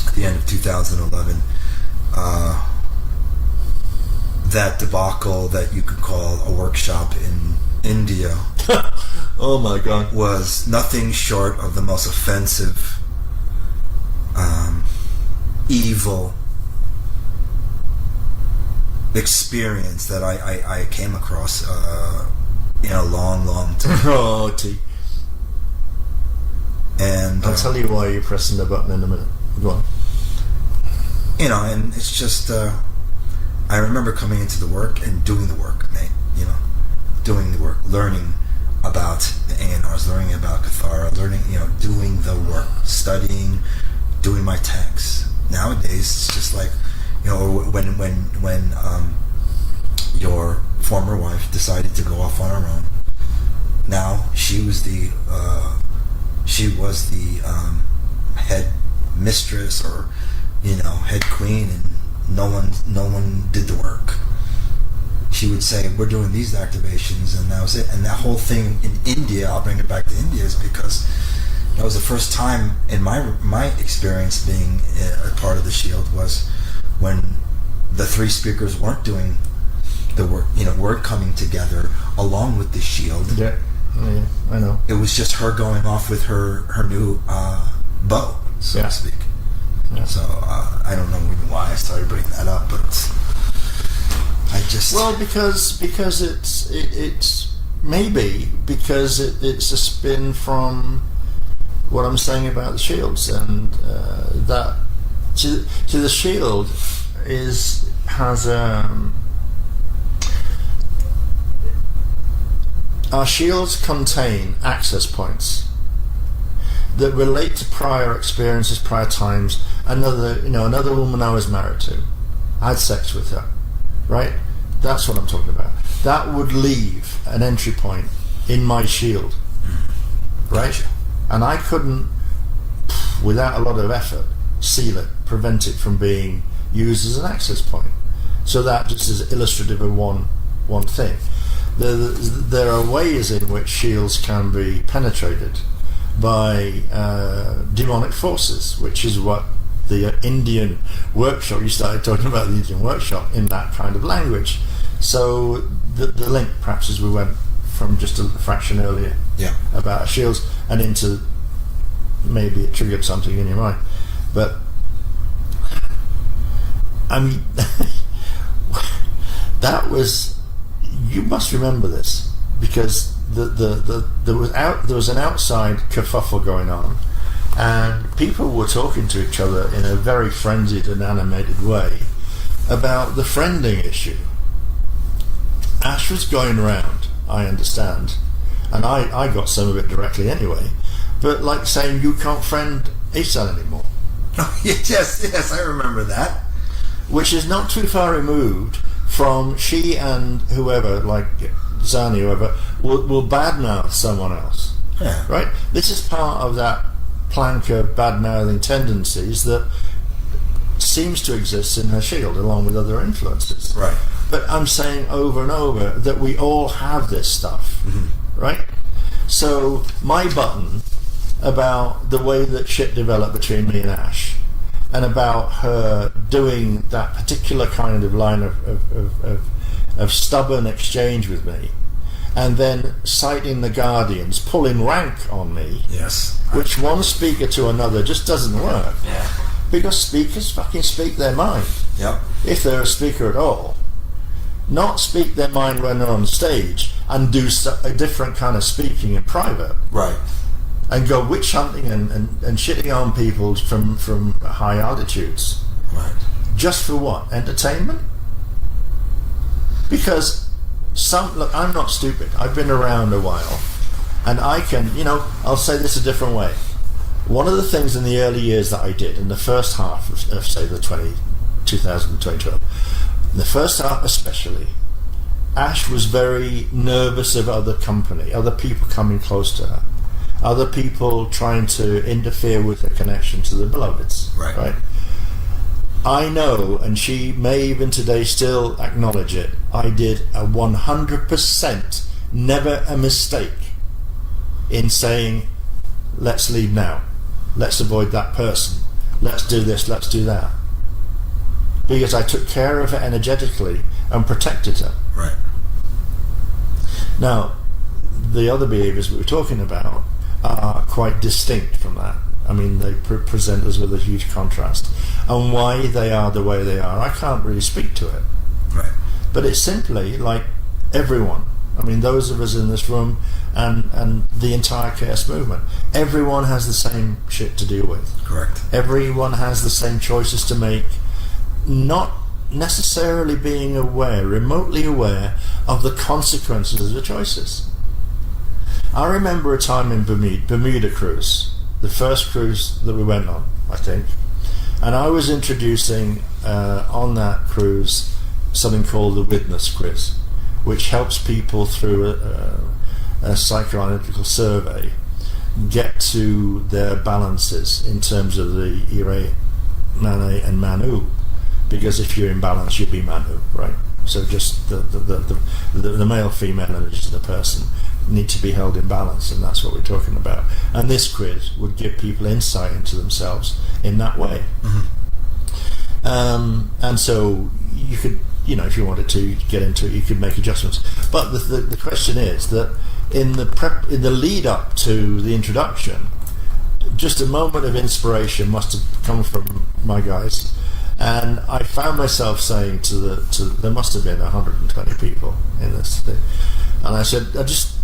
at the end of 2011. That debacle that you could call a workshop in India oh my God, was nothing short of the most offensive, evil experience that I came across in a long time. Oh, T. And I'll tell you why you're pressing the button in a minute. Go on. You know, and it's just I remember coming into the work and doing the work, Nate. You know, doing the work, learning about the A&Rs, learning about Cathara, learning, you know, doing the work, studying, doing my texts. Nowadays, it's just like, you know, when your former wife decided to go off on her own. Now she was the head mistress, or, you know, head queen, and no one did the work. She would say, we're doing these activations, and that was it. And that whole thing in India, I'll bring it back to India, is because that was the first time in my experience being a part of the Shield, was when the three speakers weren't doing the work, you know, weren't coming together along with the Shield. Yeah, I know. It was just her going off with her new bow, so to speak. Yeah. So I don't know even why I started bringing that up, but I just because it's maybe because it's a spin from what I'm saying about the shields, and that to the shield has our shields contain access points. that relate to prior experiences, prior times. Another woman I was married to, I had sex with her, right? That's what I'm talking about. That would leave an entry point in my shield, right? Gotcha. And I couldn't, without a lot of effort, seal it, prevent it from being used as an access point. So that just is illustrative of one thing. There are ways in which shields can be penetrated by demonic forces, which is what the Indian workshop, you started talking about the Indian workshop in that kind of language. So the link, perhaps, as we went from just a fraction earlier about shields and into, maybe it triggered something in your mind. But I mean, that was, you must remember this, because there was an outside kerfuffle going on, and people were talking to each other in a very frenzied and animated way about the friending issue. Ash was going around, I understand, and I got some of it directly anyway, but like saying you can't friend Asan anymore. Oh, yes, I remember that. Which is not too far removed from she and whoever, like Zani, whoever, will badmouth someone else. Yeah. Right? This is part of that plank of bad-mouthing tendencies that seems to exist in her shield, along with other influences. Right. But I'm saying over and over that we all have this stuff. Mm-hmm. Right? So my button about the way that shit developed between me and Ash, and about her doing that particular kind of line of stubborn exchange with me, and then citing the Guardians, pulling rank on me, yes, which one speaker to another just doesn't work. Yeah. Because speakers fucking speak their mind. Yep. If they're a speaker at all. Not speak their mind when they're on stage and do a different kind of speaking in private. Right. And go witch hunting and shitting on people from high altitudes. Right. Just for what? Entertainment? Because look, I'm not stupid. I've been around a while, and I can, I'll say this a different way. One of the things in the early years that I did, in the first half of say, the 2012, in the first half especially, Ash was very nervous of other company, other people coming close to her, other people trying to interfere with her connection to the beloveds. Right? I know, and she may even today still acknowledge it, I did a 100%, never a mistake in saying, let's leave now, let's avoid that person, let's do this, let's do that. Because I took care of her energetically and protected her. Right. Now, the other behaviours we were talking about are quite distinct from that. I mean, they present us with a huge contrast. And why they are the way they are, I can't really speak to it. Right. But it's simply like everyone. I mean, those of us in this room and the entire chaos movement, everyone has the same shit to deal with. Correct. Everyone has the same choices to make, not necessarily being aware, remotely aware of the consequences of the choices. I remember a time in Bermuda cruise, the first cruise that we went on, I think, and I was introducing on that cruise something called the witness quiz, which helps people through a psychoanalytical survey get to their balances in terms of the Ire, Mane and Manu, because if you're in balance you'll be Manu, right? So just the male, female energies of the person need to be held in balance, and that's what we're talking about. And this quiz would give people insight into themselves in that way. Mm-hmm. And so you could, if you wanted to get into it, you could make adjustments. But the question is that in the lead up to the introduction, just a moment of inspiration must have come from my guys. And I found myself saying there must have been 120 people in this thing, and I said, I've just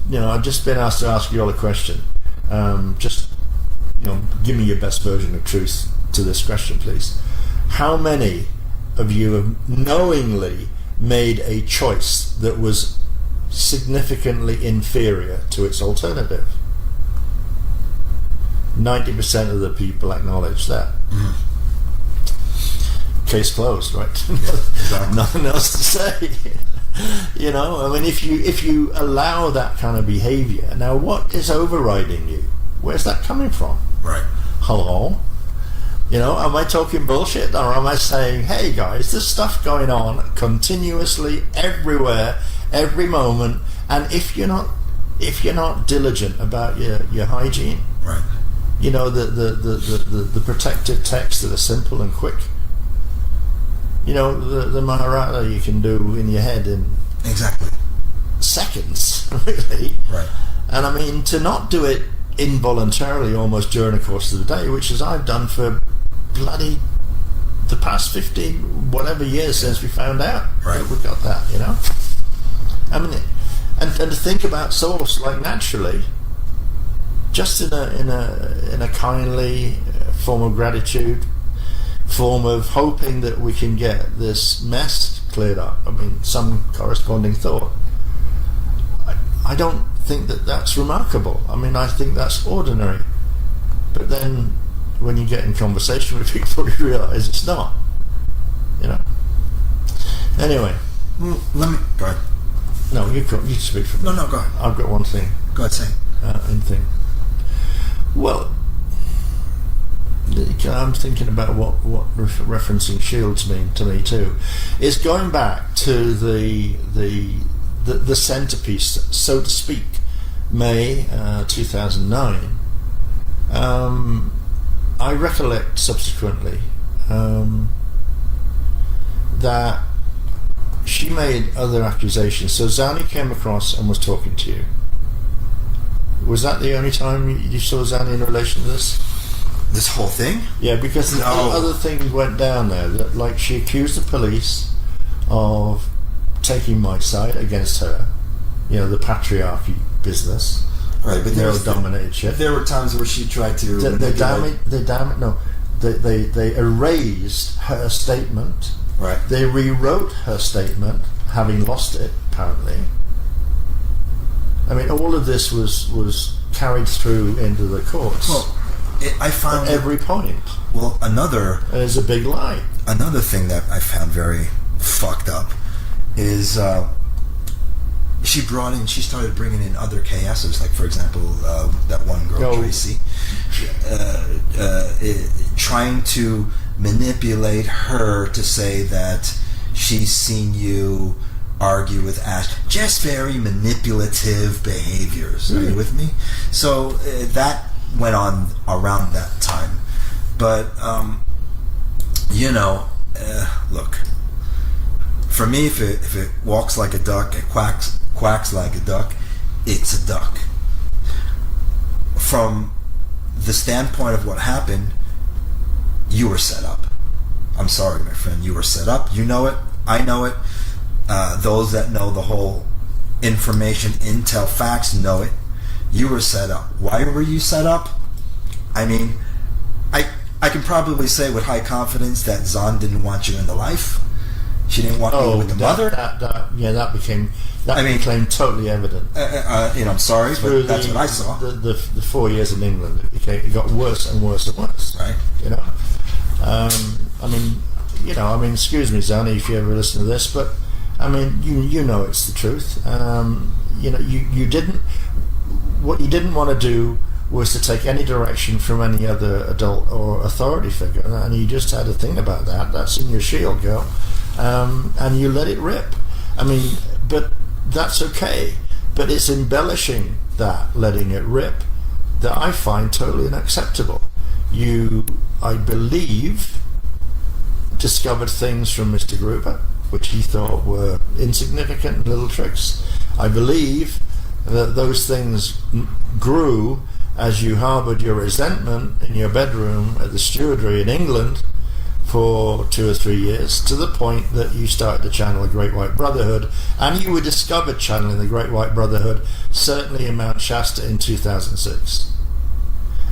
been asked to ask you all a question. Give me your best version of truth to this question, please. How many of you have knowingly made a choice that was significantly inferior to its alternative? 90% of the people acknowledge that. Case closed, right? Exactly. Nothing else to say. You know, I mean, if you allow that kind of behavior, now what is overriding you? Where's that coming from? Right. Hello? You know, am I talking bullshit, or am I saying, hey guys, there's stuff going on continuously, everywhere, every moment, and if you're not diligent about your hygiene, Right. you know, the protective texts that are simple and quick, you know, the Maharata you can do in your head in Exactly. seconds, really. Right. And I mean, to not do it involuntarily almost during the course of the day, which is I've done for bloody the past 15 whatever years since we found out Right. that we got that, you know. I mean, and to think about source like naturally, just in a kindly form of gratitude, form of hoping that we can get this mess cleared up. I mean, some corresponding thought. I don't think that that's remarkable. I mean, I think that's ordinary. But then when you get in conversation with people, you realise it's not. You know. Anyway. Well, let me go ahead. No, you speak for me. No, go ahead. I've got one thing. Go ahead, say. Well, I'm thinking about what referencing shields mean to me too. Is going back to the centerpiece, so to speak, May 2009. I recollect subsequently that she made other accusations. So Zani came across and was talking to you. Was that the only time you saw Zani in relation to this? This whole thing? Yeah, because the other things went down there. That, like, she accused the police of taking my side against her. You know, the patriarchy business. Right, but male-dominated shit. There were times where she tried to. They erased her statement. Right. They rewrote her statement, having lost it, apparently. I mean, all of this was carried through into the courts. Well, I found at every point. Well, and it's a big lie. Another thing that I found very fucked up is she started bringing in other KSs, like, for example, that one girl, Tracy, trying to manipulate her to say that she's seen you argue with Ash. Just very manipulative behaviors. Are you with me? So that went on around that time. But, look, for me, if it walks like a duck, it quacks like a duck, it's a duck. From the standpoint of what happened, you were set up. I'm sorry, my friend, you were set up. You know it. I know it. Those that know the whole information, intel, facts know it. You were set up. Why were you set up? I mean, I can probably say with high confidence that Zahn didn't want you in the life. She didn't want you with the mother. That became totally evident. I'm sorry, but that's what I saw. The 4 years in England, it got worse and worse and worse. Right. You know. Excuse me, Zani, if you ever listen to this, but I mean, you know it's the truth. You didn't. What you didn't want to do was to take any direction from any other adult or authority figure, and you just had to think about that. That's in your shield, girl. And you let it rip. I mean, but that's okay. But it's embellishing that, letting it rip, that I find totally unacceptable. You, I believe, discovered things from Mr. Gruber, which he thought were insignificant little tricks. I believe that those things grew as you harboured your resentment in your bedroom at the stewardry in England for 2 or 3 years, to the point that you started to channel the Great White Brotherhood, and you were discovered channeling the Great White Brotherhood, certainly in Mount Shasta in 2006.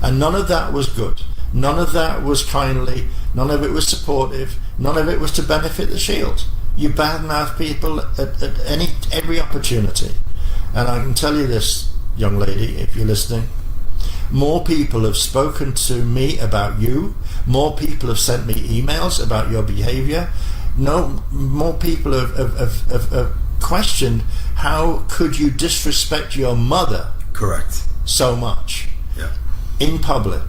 And none of that was good. None of that was kindly. None of it was supportive. None of it was to benefit the shield. You badmouth people at every opportunity. And I can tell you this, young lady, if you're listening, more people have spoken to me about you, more people have sent me emails about your behavior, more people have questioned how could you disrespect your mother Correct. so much Yeah. in public.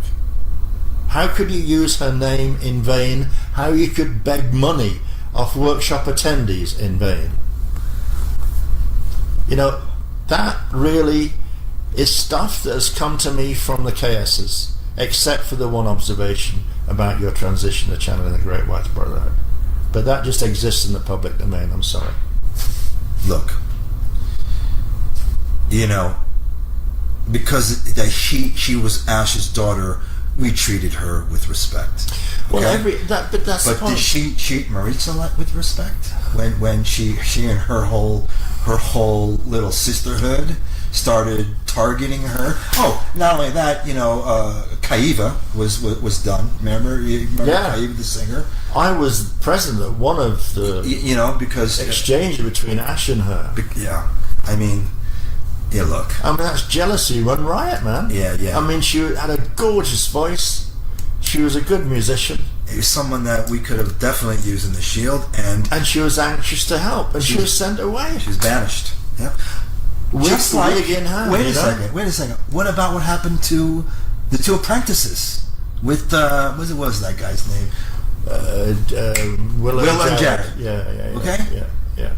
How could you use her name in vain? How you could beg money off workshop attendees in vain. You know, that really is stuff that has come to me from the KSs, except for the one observation about your transition to channeling the Great White Brotherhood. But that just exists in the public domain, I'm sorry. Look, you know, because that she was Ash's daughter, we treated her with respect. Well, okay? But that's the But point. did she treat Maritza with respect when she and her whole little sisterhood started targeting her? Oh, not only that, you know, Kaiva was done. Remember Yeah. Kaiva the singer? I was present at one of the You know, because exchange between Ash and her. yeah, I mean, yeah, look, I mean, that's jealousy run riot, man. Yeah. I mean, she had a gorgeous voice. She was a good musician. it was someone that we could have definitely used in the Shield, and she was anxious to help, and she was sent away. she was banished. Yep. Just like in her. Wait a second. What about what happened to the two apprentices with what was that guy's name? Will and Jared. Yeah. Okay? Yeah.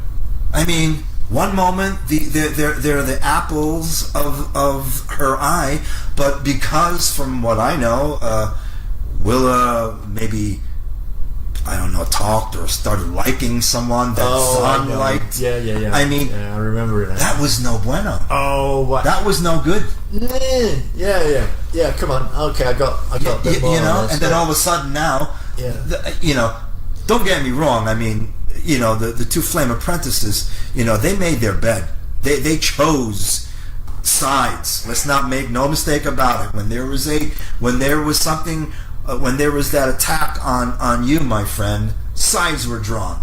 I mean, one moment they're the apples of her eye, but because from what I know, Willa maybe, I don't know, talked or started liking someone that Zahn liked. Yeah. I mean, I remember it. that was no bueno. Oh, what? That was no good. Yeah. Come on. Okay, I got a bit more. You know, on this, and then all of a sudden now, you know, don't get me wrong. I mean, you know, the two flame apprentices, you know, they made their bed. They chose sides. Let's not make no mistake about it. When there was something, when there was that attack on you, my friend, sides were drawn,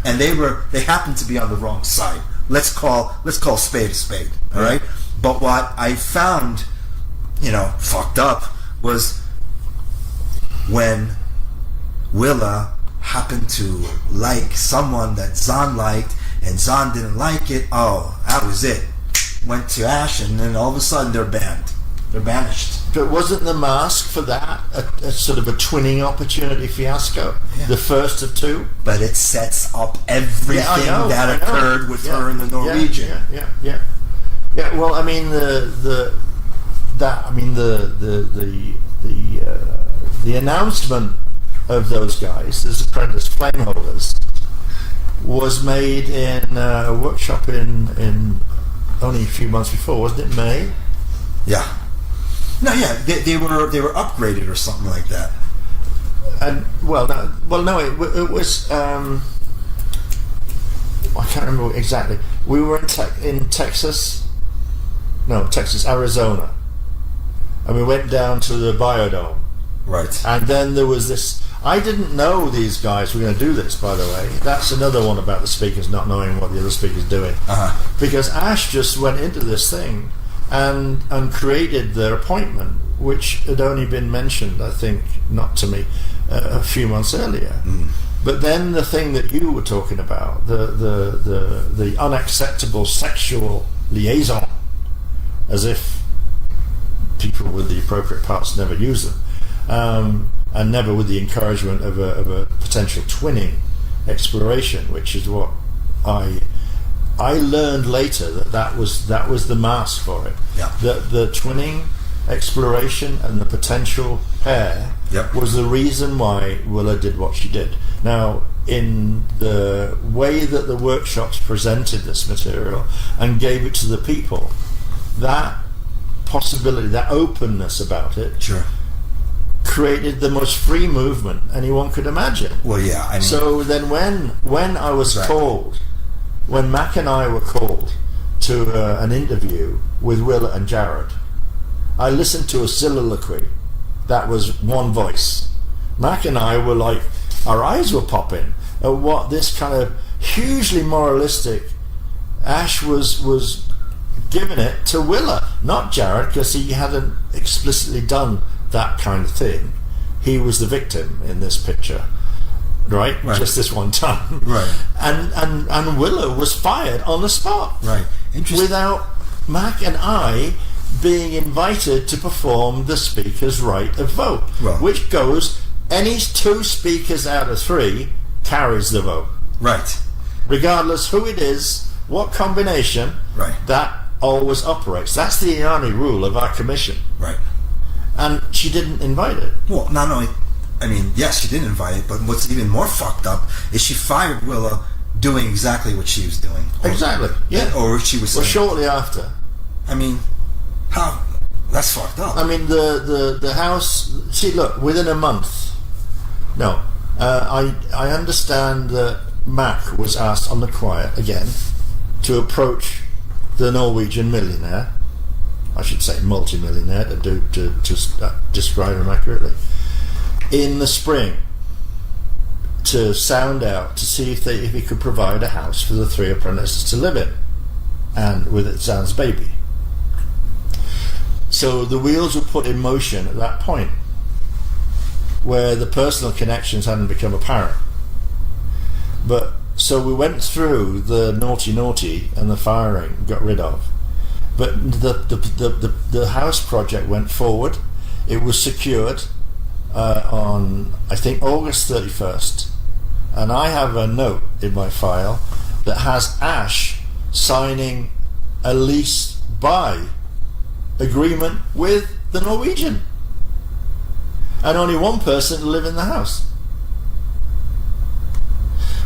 and they happened to be on the wrong side. Let's call spade a spade. All right. But what I found, you know, fucked up was when Willa happened to like someone that Zahn liked, and Zahn didn't like it. Oh, that was it. Went to Ash, and then all of a sudden they're banned. They're banished. But wasn't the mask for that a sort of a twinning opportunity fiasco? Yeah. The first of two? But it sets up everything that occurred with her and the Norwegian. Yeah. Well, I mean the announcement of those guys as apprentice flameholders was made in a workshop in only a few months before, wasn't it? May? Yeah. No, yeah, they were upgraded or something like that. And it was. I can't remember exactly. We were in Arizona, and we went down to the Biodome. Right. And then there was this. I didn't know these guys were going to do this, by the way. That's another one about the speakers not knowing what the other speaker's doing. Because Ash just went into this thing and created their appointment, which had only been mentioned, I think, not to me, a few months earlier. But then the thing that you were talking about, the unacceptable sexual liaison, as if people with the appropriate parts never use them. And never with the encouragement of a potential twinning exploration, which is what I learned later that was the mask for it. Yeah. The twinning exploration and the potential pair was the reason why Willa did what she did. Now, in the way that the workshops presented this material and gave it to the people, that possibility, that openness about it, Sure. created the most free movement anyone could imagine. Well, yeah. I mean, so then when I was called, when Mac and I were called to an interview with Willa and Jared, I listened to a soliloquy that was one voice. Mac and I were like, our eyes were popping at what this kind of hugely moralistic Ash was given it to Willa, not Jared, because he hadn't explicitly done that kind of thing. He was the victim in this picture, right? Just this one time, right? And Willa was fired on the spot, right? Interesting. Without Mac and I being invited to perform the speaker's right of vote, which goes any 2 speakers out of 3 carries the vote, right? Regardless who it is, what combination, right? That always operates. That's the Army rule of our commission, right? And she didn't invite it. Well, not only, I mean, yes, she did invite it, but what's even more fucked up is she fired Willa doing exactly what she was doing. Exactly, yeah. Or she was saying. Well, shortly after. I mean, how? That's fucked up. I mean, the house. See, look, within a month. No, I understand that Mac was asked on the quiet again to approach the Norwegian millionaire. I should say multi-millionaire to describe him accurately. In the spring, to sound out to see if he could provide a house for the 3 apprentices to live in, and with Zan's baby. So the wheels were put in motion at that point, where the personal connections hadn't become apparent. But so we went through the naughty and the firing, got rid of. But the house project went forward. It was secured on, I think, August 31st. And I have a note in my file that has Ash signing a lease buy agreement with the Norwegian. And only one person to live in the house.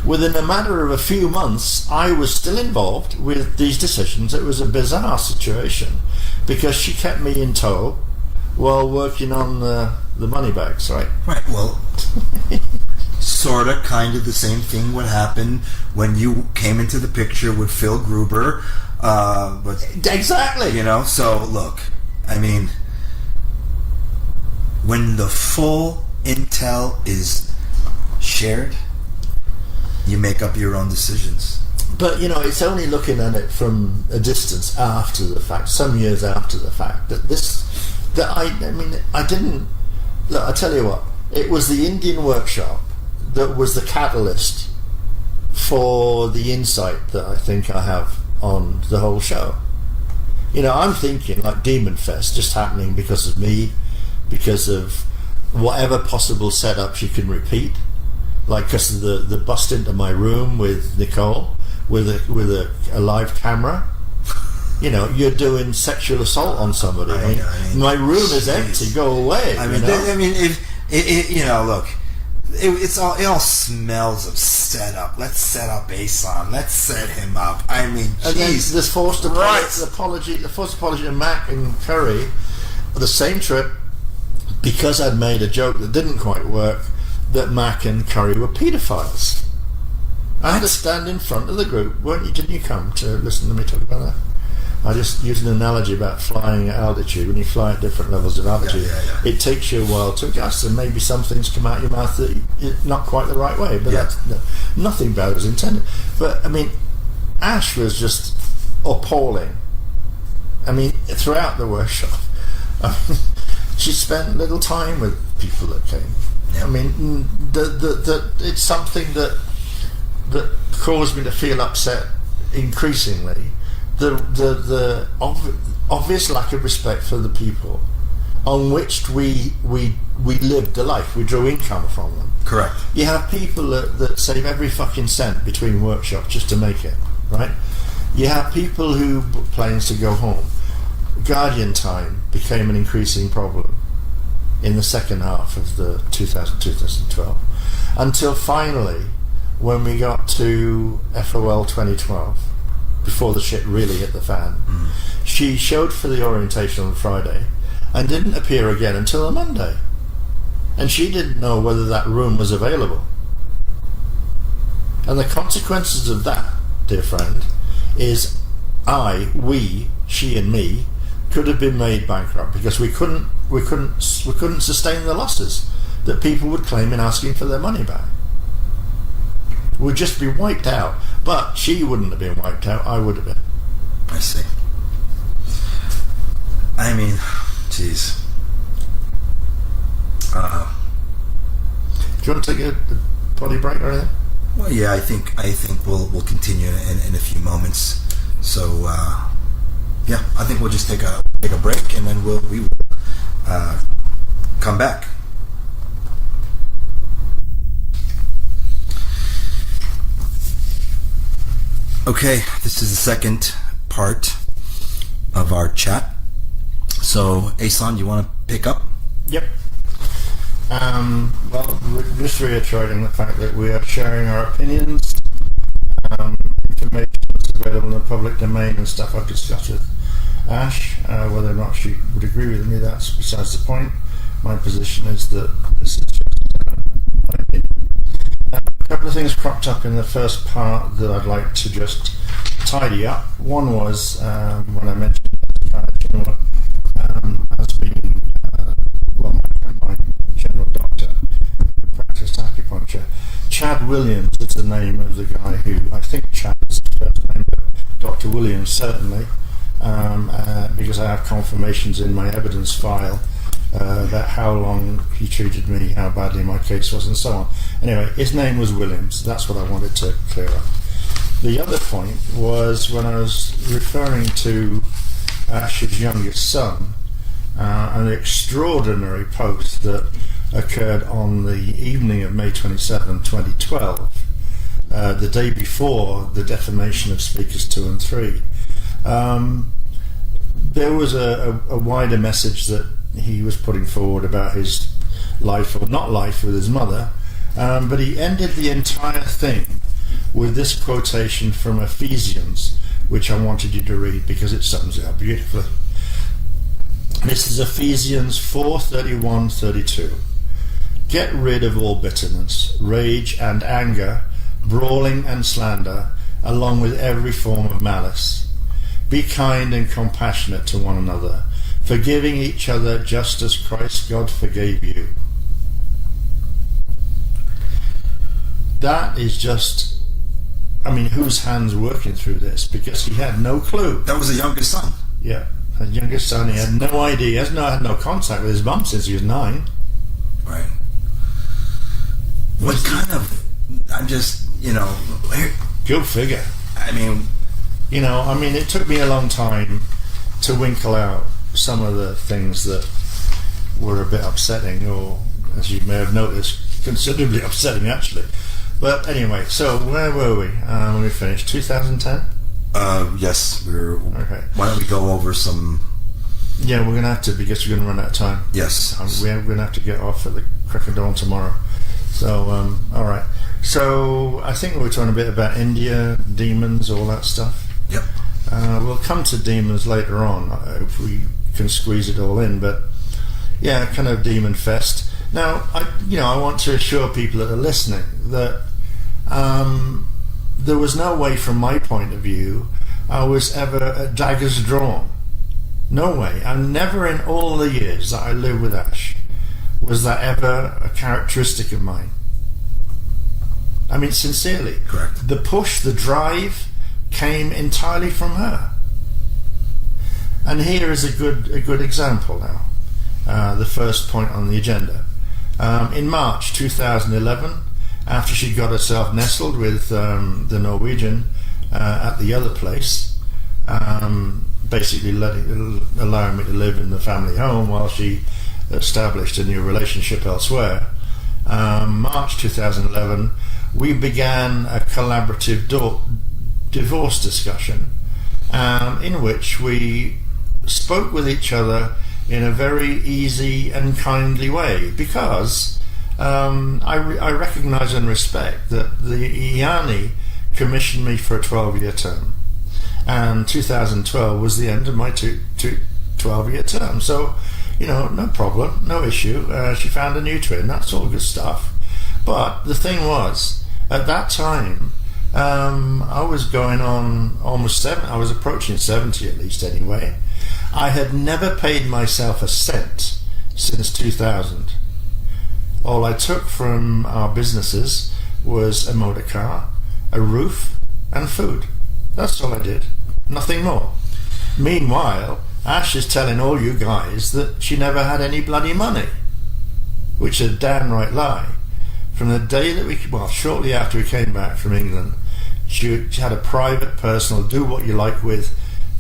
Within a matter of a few months, I was still involved with these decisions. It was a bizarre situation because she kept me in tow while working on the money bags, right? Right, well, sort of, kind of the same thing would happen when you came into the picture with Phil Gruber. But exactly. You know, so look, I mean, when the full intel is shared, you make up your own decisions. But, you know, it's only looking at it from a distance after the fact, some years after the fact, I didn't... Look, I tell you what, it was the Indian workshop that was the catalyst for the insight that I think I have on the whole show. You know, I'm thinking like Demon Fest just happening because of me, because of whatever possible setup she can repeat. Like, because of the bust into my room with Nicole with a live camera. You know, you're doing sexual assault on somebody. I mean, my room is empty. Go away. I mean, you know, look, it all smells of setup. Let's set up Asan. Let's set him up. I mean, and then Jesus this forced Christ. apology to Mac and Curry, the same trip, because I'd made a joke that didn't quite work, that Mac and Curry were paedophiles. I had to stand in front of the group. Didn't you come to listen to me talk about that? I just used an analogy about flying at altitude. When you fly at different levels of altitude, it takes you a while to adjust, and maybe some things come out your mouth that not quite the right way. But that's nothing bad was intended. But I mean, Ash was just appalling. I mean, throughout the workshop, she spent little time with people that came. I mean, it's something that caused me to feel upset increasingly. The obvious lack of respect for the people on which we lived a life. We drew income from them. Correct. You have people that save every fucking cent between workshops just to make it, right? You have people who book planes to go home. Guardian time became an increasing problem in the second half of the 2012, until finally, when we got to FOL 2012, before the shit really hit the fan, she showed for the orientation on Friday and didn't appear again until a Monday. And she didn't know whether that room was available. And the consequences of that, dear friend, is she and me, could have been made bankrupt because we couldn't sustain the losses that people would claim in asking for their money back. We'd just be wiped out. But she wouldn't have been wiped out, I would have been. I see. I mean, jeez. Do you want to take a potty break or anything? Well, yeah, I think we'll continue in a few moments. So yeah, I think we'll just take a break, and then we will come back. Okay, this is the second part of our chat. So, Asan, you want to pick up? Yep. Well, just reiterating the fact that we are sharing our opinions, information that's available in the public domain and stuff I've discussed with Ash. Whether or not she would agree with me, that's besides the point. My position is that this is just my opinion. A couple of things cropped up in the first part that I'd like to just tidy up. One was when I mentioned that Chinua has been, my general doctor who practiced acupuncture. Chad Williams is the name of the guy who, I think Chad is his first name, but Dr. Williams certainly, because I have confirmations in my evidence file that how long he treated me, how badly my case was, and so on. Anyway, his name was Williams. That's what I wanted to clear up. The other point was when I was referring to Ash's youngest son, an extraordinary post that occurred on the evening of May 27, 2012, the day before the defamation of Speakers 2 and 3. There was a wider message that he was putting forward about his life or not life with his mother, but he ended the entire thing with this quotation from Ephesians, which I wanted you to read because it sums it up beautifully. This is Ephesians 4:31-32. Get rid of all bitterness, rage and anger, brawling and slander, along with every form of malice. Be kind and compassionate to one another, forgiving each other just as Christ God forgave you. That is just, I mean, whose hand's working through this? Because he had no clue. That was the youngest son. Yeah, his youngest son. He had no idea. He had no contact with his mum since he was 9. Right. What kind of? I'm just, Go figure. I mean, it took me a long time to winkle out some of the things that were a bit upsetting, or, as you may have noticed, considerably upsetting actually. But anyway, so where were we when we finished? 2010? Yes, we're. Okay. Why don't we go over some? Yeah, we're going to have to, because we're going to run out of time. Yes. We're going to have to get off at the crack of dawn tomorrow. So, all right. So, I think we were talking a bit about India, demons, all that stuff. Yep. We'll come to demons later on if we can squeeze it all in. But yeah, kind of demon fest. Now, I want to assure people that are listening that there was no way, from my point of view, I was ever at daggers drawn. No way. And never in all the years that I lived with Ash was that ever a characteristic of mine. I mean, sincerely. Correct. The push, the drive came entirely from her. And here is a good example now. The first point on the agenda. In March 2011, after she got herself nestled with the Norwegian at the other place, basically allowing me to live in the family home while she established a new relationship elsewhere. March 2011, we began a collaborative divorce discussion in which we spoke with each other in a very easy and kindly way, because I recognise and respect that the A&Rs commissioned me for a 12-year term, and 2012 was the end of my 12-year term. So, no problem, no issue. She found a new twin. That's all good stuff. But the thing was, at that time, I was going on almost 7. I was approaching 70 at least anyway. I had never paid myself a cent since 2000. All I took from our businesses was a motor car, a roof, and food. That's all I did. Nothing more. Meanwhile, Ash is telling all you guys that she never had any bloody money, which is a downright lie. From the day that shortly after we came back from England, she had a private, personal, do what you like with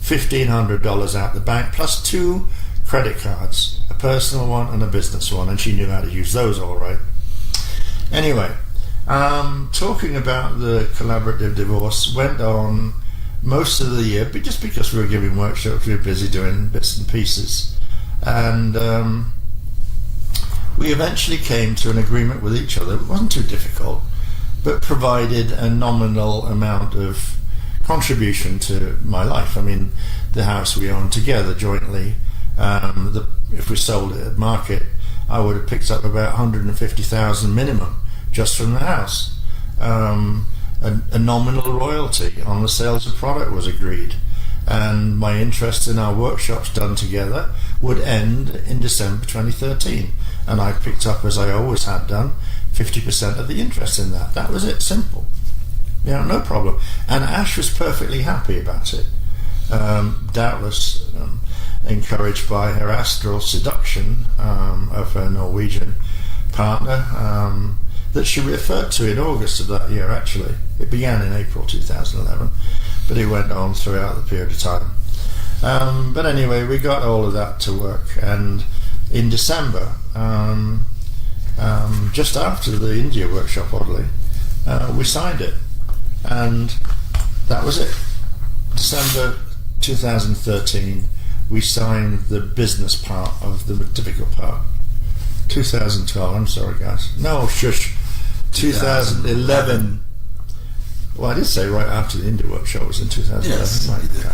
$1,500 out the bank, plus 2 credit cards, a personal one and a business one, and she knew how to use those all right. Anyway, talking about the collaborative divorce went on most of the year, but just because we were giving workshops, we were busy doing bits and pieces, and we eventually came to an agreement with each other. It wasn't too difficult, but provided a nominal amount of contribution to my life. I mean, the house we owned together jointly, if we sold it at market, I would have picked up about 150,000 minimum just from the house. A nominal royalty on the sales of product was agreed, and my interest in our workshops done together would end in December 2013, and I picked up, as I always had done, 50% of the interest in that. That was it, simple. No problem. And Ash was perfectly happy about it, doubtless encouraged by her astral seduction of her Norwegian partner, that she referred to in August of that year. Actually, it began in April 2011, but it went on throughout the period of time. But anyway, we got all of that to work, and in December, just after the India workshop, oddly, we signed it, and that was it. December 2013, we signed the business part of the typical part. 2012, I'm sorry guys. No, shush. 2011. Well, I did say right after the India workshop was in 2011. Yes, right? you did.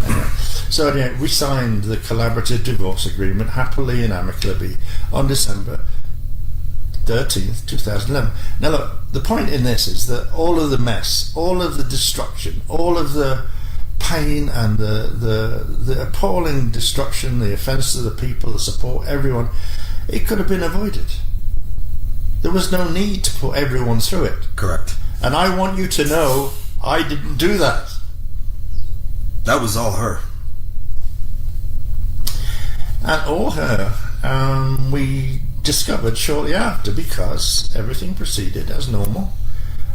Anyway. So anyway, we signed the collaborative divorce agreement happily and amicably on December 13th, 2011. Now look, the point in this is that all of the mess, all of the destruction, all of the pain and the appalling destruction, the offence to the people, the support, everyone, it could have been avoided. There was no need to put everyone through it. Correct. And I want you to know I didn't do that. That was all her. And all her, we discovered shortly after, because everything proceeded as normal.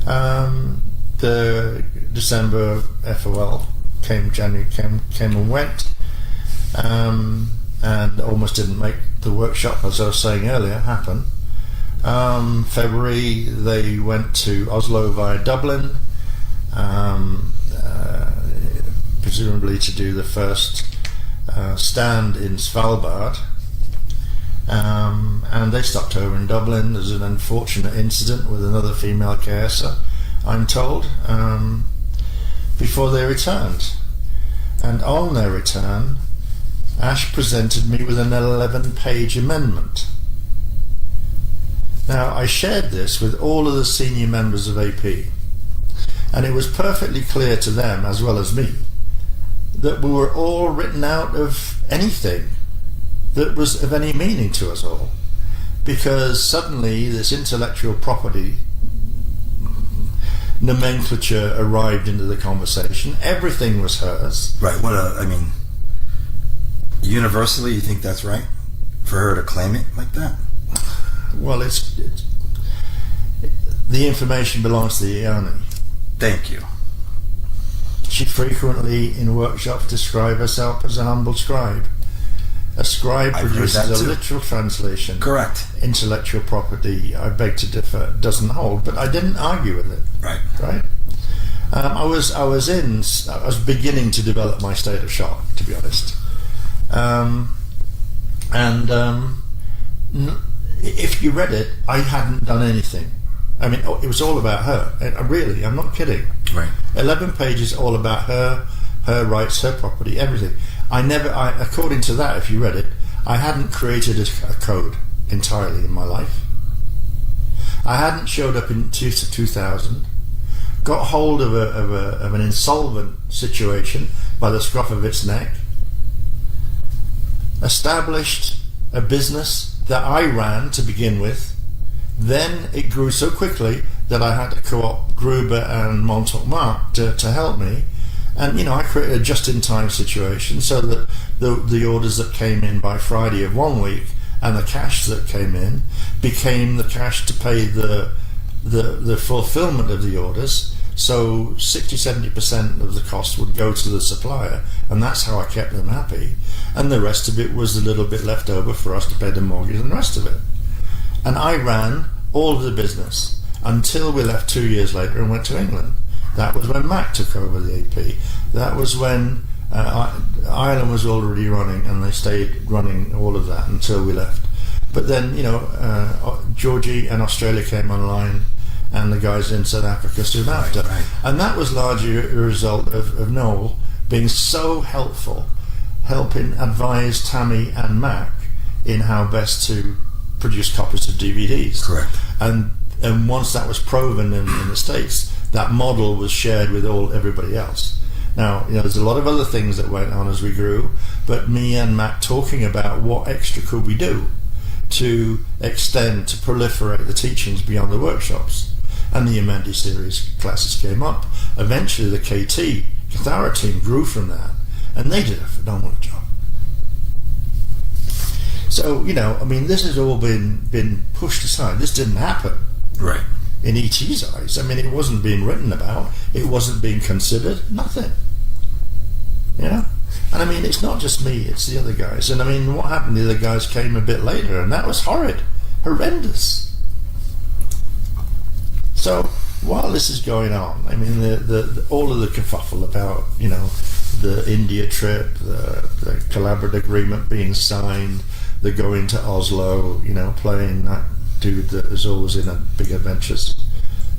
The December FOL came and went, and almost didn't make the workshop, as I was saying earlier, happen. February they went to Oslo via Dublin, presumably to do the first stand in Svalbard, and they stopped over in Dublin. There's an unfortunate incident with another female carer, I'm told, before they returned, and on their return Ash presented me with an 11-page amendment. Now, I shared this with all of the senior members of AP, and it was perfectly clear to them, as well as me, that we were all written out of anything that was of any meaning to us all, because suddenly this intellectual property nomenclature arrived into the conversation. Everything was hers. Right. Universally, you think that's right? For her to claim it like that? Well, it's the information belongs to the owner. Thank you. She frequently in workshops describes herself as a humble scribe. A scribe produces a literal translation. Correct. Intellectual property, I beg to differ, doesn't hold, but I didn't argue with it. Right. Right. I was beginning to develop my state of shock, to be honest. If you read it, I hadn't done anything. I mean, it was all about her. I'm not kidding. Right. 11 pages all about her rights, her property, everything. According to that, if you read it, I hadn't created a code entirely in my life. I hadn't showed up in 2000, got hold of an insolvent situation by the scruff of its neck, established a business that I ran to begin with. Then it grew so quickly that I had to co-opt Gruber and Montauk Mark to help me, and I created a just-in-time situation so that the orders that came in by Friday of one week and the cash that came in became the cash to pay the fulfillment of the orders. So 60-70% of the cost would go to the supplier, and that's how I kept them happy. And the rest of it was a little bit left over for us to pay the mortgage and the rest of it. And I ran all of the business until we left 2 years later and went to England. That was when Mac took over the AP. That was when Ireland was already running, and they stayed running all of that until we left. But then, Georgie and Australia came online, and the guys in South Africa soon after. Right. And that was largely a result of Noel being so helpful, helping advise Tammy and Mac in how best to produce copies of DVDs. Correct. And once that was proven in the States, that model was shared with everybody else. Now, there's a lot of other things that went on as we grew, but me and Mac talking about what extra could we do to extend, to proliferate the teachings beyond the workshops. And the Amendi series classes came up. Eventually the Kathara team grew from that, and they did a phenomenal job. So, this has all been pushed aside. This didn't happen. Right. In ET's eyes. It wasn't being written about. It wasn't being considered. Nothing. And it's not just me, it's the other guys. And what happened, the other guys came a bit later, and that was horrendous. So while this is going on, the all of the kerfuffle about, the India trip, the collaborative agreement being signed, the going to Oslo, playing that dude that is always in a big adventures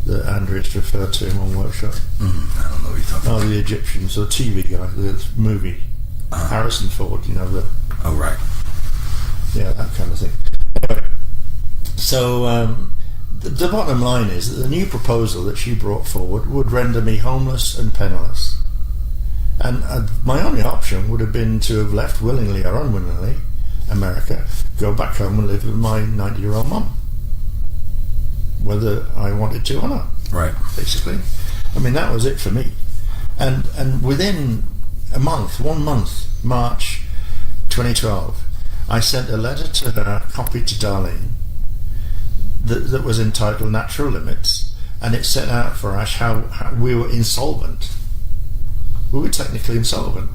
that Andreas referred to him on workshop. I don't know what you're talking about. The Egyptians, the TV guy, the movie, Harrison Ford, Oh, right. Yeah, that kind of thing. Anyway, so the bottom line is that the new proposal that she brought forward would render me homeless and penniless. And my only option would have been to have left willingly or unwillingly America, go back home and live with my 90-year-old mum, whether I wanted to or not. Right. Basically. That was it for me. And within one month, March 2012, I sent a letter to her, copied to Darlene, that was entitled Natural Limits, and it set out for Ash how we were insolvent. We were technically insolvent.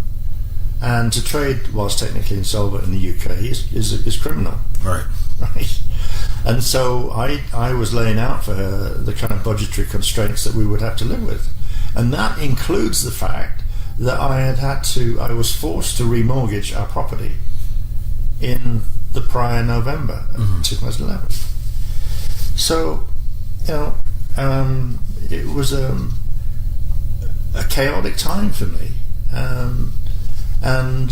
And to trade whilst technically insolvent in the UK is criminal. Right. Right. And so I was laying out for her the kind of budgetary constraints that we would have to live with. And that includes the fact that I was forced to remortgage our property in the prior November of 2011. So, it was a chaotic time for me. And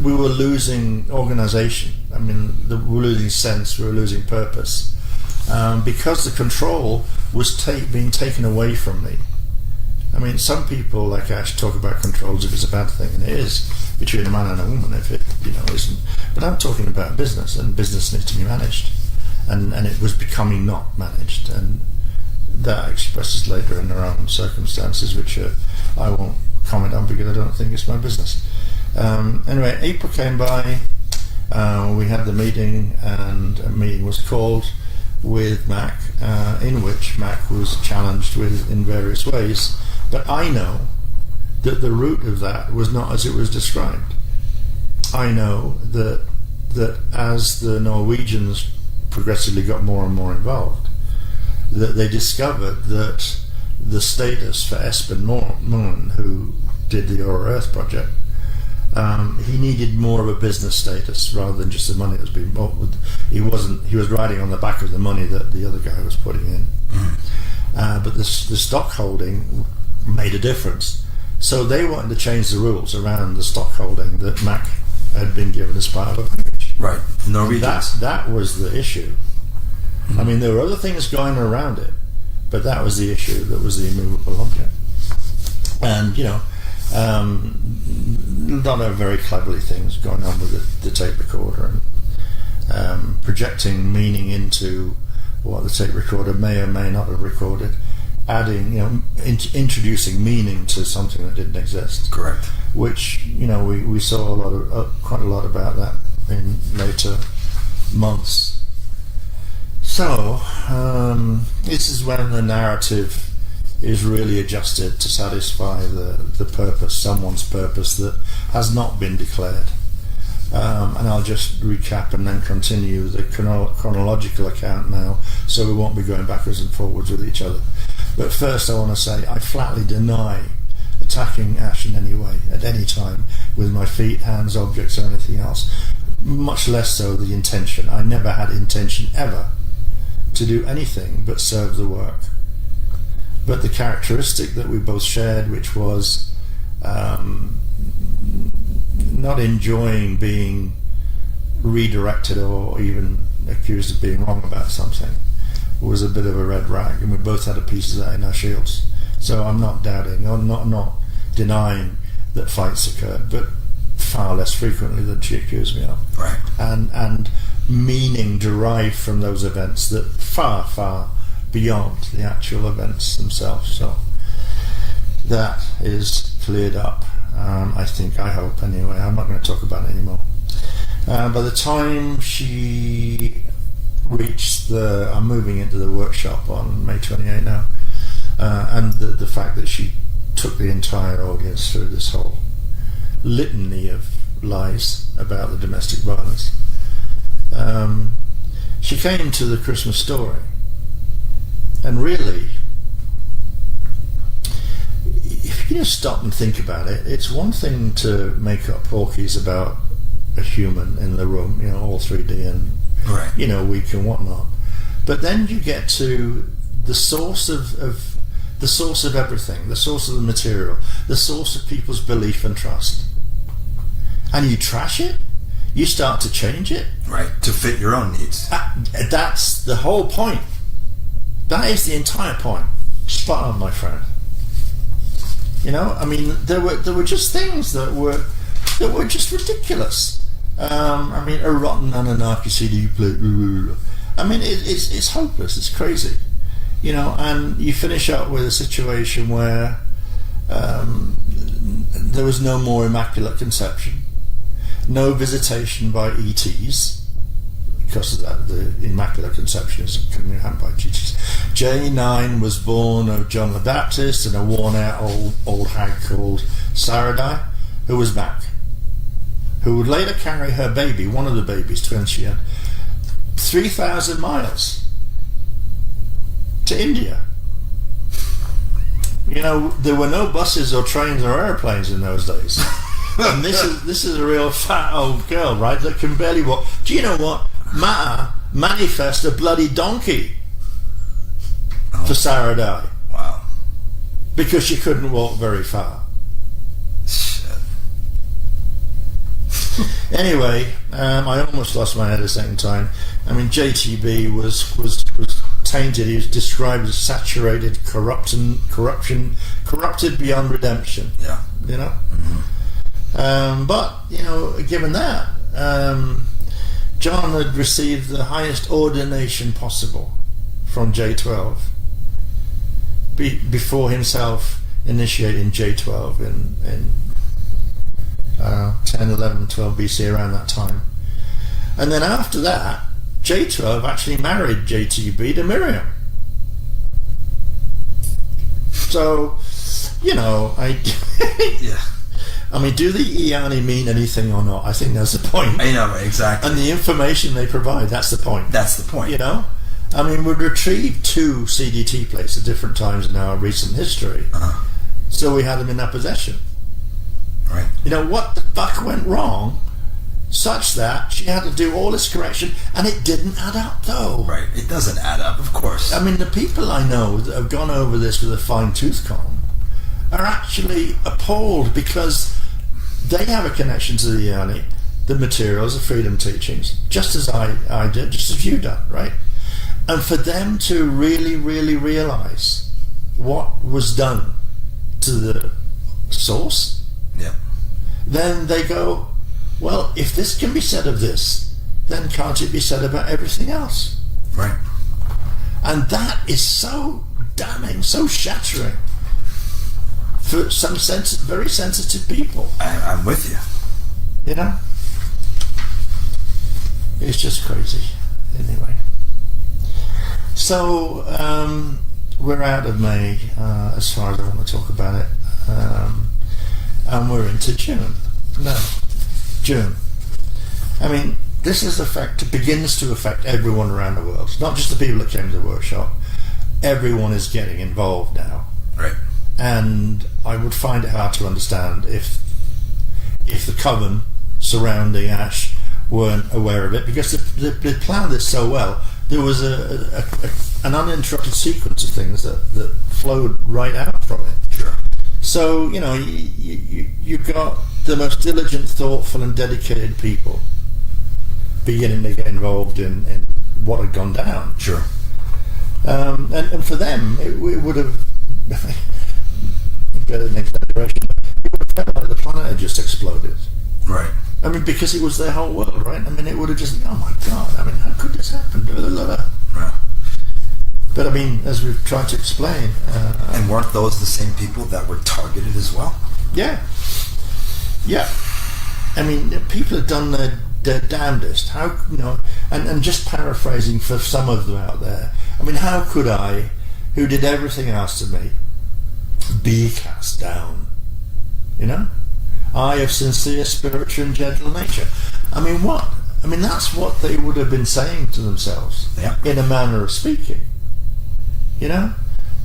we were losing organisation. We were losing sense, we were losing purpose. Because the control was being taken away from me. Some people like Ash talk about control as if it's a bad thing, and it is between a man and a woman if it isn't. But I'm talking about business, and business needs to be managed. And it was becoming not managed. And that expresses later in their own circumstances, which I won't comment on because I don't think it's my business. Anyway, April came by, we had the meeting, and a meeting was called with Mac, in which Mac was challenged in various ways. But I know that the root of that was not as it was described. I know that as the Norwegians progressively got more and more involved, that they discovered that the status for Espen Moen, who did the Aura Earth project, he needed more of a business status rather than just the money that was being bought with. He was riding on the back of the money that the other guy was putting in. But the stock holding made a difference. So they wanted to change the rules around the stock holding that Mac had been given as part of a package. Right. Norwegians. That was the issue. There were other things going around it, but that was the issue. That was the immovable object. And, a lot of very cleverly things going on with the tape recorder, and projecting meaning into what the tape recorder may or may not have recorded. adding, introducing meaning to something that didn't exist. Correct. Which, we saw quite a lot about that in later months. So, this is when the narrative is really adjusted to satisfy the purpose, someone's purpose that has not been declared. And I'll just recap and then continue the chronological account now, so we won't be going backwards and forwards with each other. But first I want to say I flatly deny attacking Ash in any way, at any time, with my feet, hands, objects or anything else. Much less so the intention. I never had intention ever to do anything but serve the work. But the characteristic that we both shared, which was not enjoying being redirected or even accused of being wrong about something, was a bit of a red rag, and we both had a piece of that in our shields. So I'm not doubting, I'm not denying that fights occurred, but far less frequently than she accused me of. Right. And meaning derived from those events that far beyond the actual events themselves. So that is cleared up, I hope anyway. I'm not going to talk about it anymore. By the time she reached I'm moving into the workshop on May 28 now, and the fact that she took the entire audience through this whole litany of lies about the domestic violence. She came to the Christmas story, and really, if you just stop and think about it, it's one thing to make up porkies about a human in the room, all 3D and right. Weak and whatnot. But then you get to the source of everything, the source of the material, the source of people's belief and trust. And you trash it, you start to change it. Right, to fit your own needs. That's the whole point. That is the entire point. Spot on, my friend. There were just things that were just ridiculous. A rotten Anunnaki CD plate. It's hopeless. It's crazy. And you finish up with a situation where there was no more Immaculate Conception, no visitation by ETs, because of that. The Immaculate Conception is coming out by ETs. J9 was born of John the Baptist and a worn-out old hag called Saradai, who was back, who would later carry her baby, one of the babies, twins she had, 3,000 miles to India. There were no buses or trains or airplanes in those days. And this is a real fat old girl, right, that can barely walk. Do you know what? Mata manifest a bloody donkey for Saradai. Wow. Because she couldn't walk very far. Shit. Anyway, I almost lost my head a second time. JTB was tainted. He was described as saturated, corrupted beyond redemption. Yeah. Mm-hmm. But given that, John had received the highest ordination possible from J12 before himself initiating J12 in 10, 11, 12 BC, around that time. And then after that, J12 actually married JTB to Miriam. So, yeah. Do the Iani mean anything or not? I think that's the point. I know, exactly. And the information they provide, that's the point. That's the point. We'd retrieved 2 CDT plates at different times in our recent history. Uh-huh. So we had them in our possession. Right. What the fuck went wrong such that she had to do all this correction, and it didn't add up, though. Right. It doesn't add up, of course. The people I know that have gone over this with a fine-tooth comb are actually appalled, because they have a connection to the Iani, the materials, the Freedom Teachings, just as I did, just as you done, right? And for them to really, really realize what was done to the source, yeah, then they go, well, if this can be said of this, then can't it be said about everything else? Right. And that is so damning, so shattering for some very sensitive people. I'm with you. You know? It's just crazy. Anyway. So, we're out of May, as far as I want to talk about it. And we're into June. No, June. I mean, this begins to affect everyone around the world. Not just the people that came to the workshop. Everyone is getting involved now. Right. And I would find it hard to understand if the coven surrounding Ash weren't aware of it, because they planned this so well. There was an uninterrupted sequence of things that flowed right out from it. Sure. So, you know, you got the most diligent, thoughtful and dedicated people beginning to get involved in what had gone down. Sure. And for them, it would have better than exaggeration, it would have felt like the planet had just exploded. Right. I mean, because it was their whole world, right? I mean, it would have just, oh my God, I mean, how could this happen? Right. But I mean, as we've tried to explain... and weren't those the same people that were targeted as well? Yeah. Yeah. I mean, people have done their damnedest. How, you know, and just paraphrasing for some of them out there, I mean, how could I, who did everything else to me, be cast down? You know? I of sincere, spiritual and gentle nature. I mean, what? I mean, that's what they would have been saying to themselves, yeah, in a manner of speaking. You know?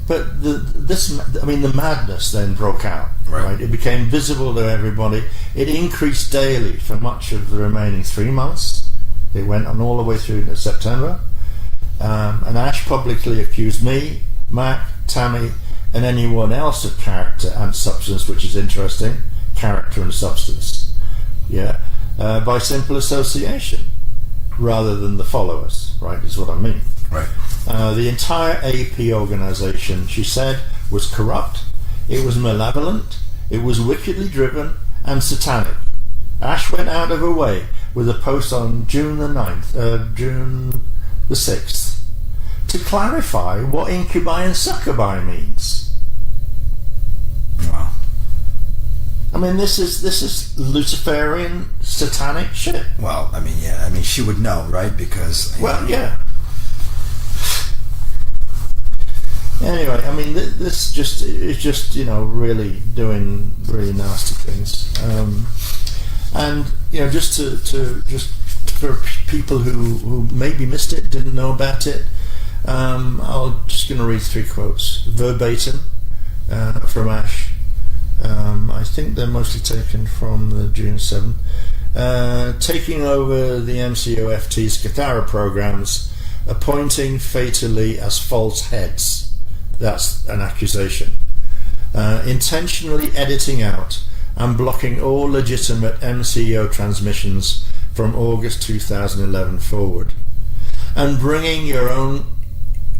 But the madness then broke out. Right? It became visible to everybody. It increased daily for much of the remaining 3 months. It went on all the way through to September. And Ash publicly accused me, Mac, Tammy, and anyone else of character and substance, which is interesting. Character and substance. Yeah. By simple association, rather than the followers, right, is what I mean. Right. The entire AP organization, she said, was corrupt, it was malevolent, it was wickedly driven, and satanic. Ash went out of her way with a post on June the 6th, to clarify what incubi and succubi means. Wow. I mean, this is Luciferian satanic shit. Well, I mean, yeah. I mean, she would know, right? Because... Well, yeah. Anyway, I mean, this is just, you know, really doing really nasty things. And, you know, just for people who maybe missed it, didn't know about it, I'm just going to read 3 quotes verbatim from Ash. I think they're mostly taken from the June 7th. Taking over the MCEO FT's Cathara programs, appointing fatally as false heads. That's an accusation. Intentionally editing out and blocking all legitimate MCEO transmissions from August 2011 forward. And bringing your own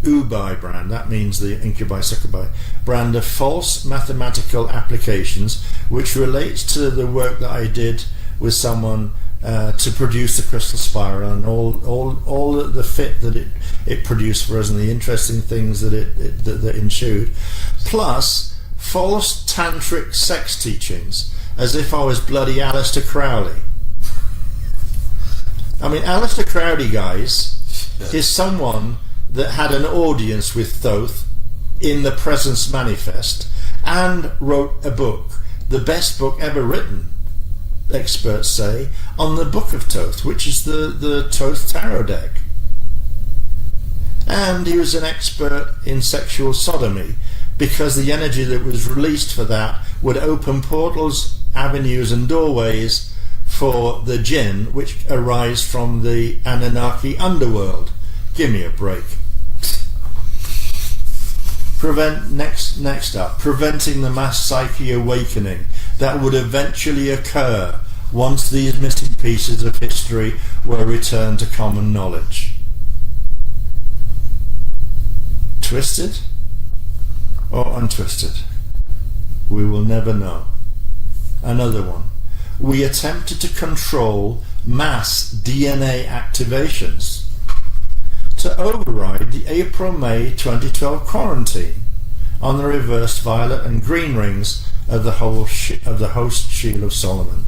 Ubi brand, that means the incubi succubi brand of false mathematical applications, which relates to the work that I did with someone to produce the crystal spiral and all the fit that it produced for us and the interesting things that that ensued, plus false tantric sex teachings, as if I was bloody Aleister Crowley. I mean, Aleister Crowley, guys, is someone that had an audience with Thoth in the Presence Manifest and wrote a book, the best book ever written, experts say, on the Book of Thoth, which is the Thoth tarot deck. And he was an expert in sexual sodomy, because the energy that was released for that would open portals, avenues and doorways for the jinn, which arise from the Anunnaki underworld. Give me a break. Next up, preventing the mass psyche awakening that would eventually occur once these missing pieces of history were returned to common knowledge. Twisted or untwisted? We will never know. Another one. We attempted to control mass DNA activations to override the April-May 2012 quarantine. on the reversed violet and green rings of the host shield of Solomon.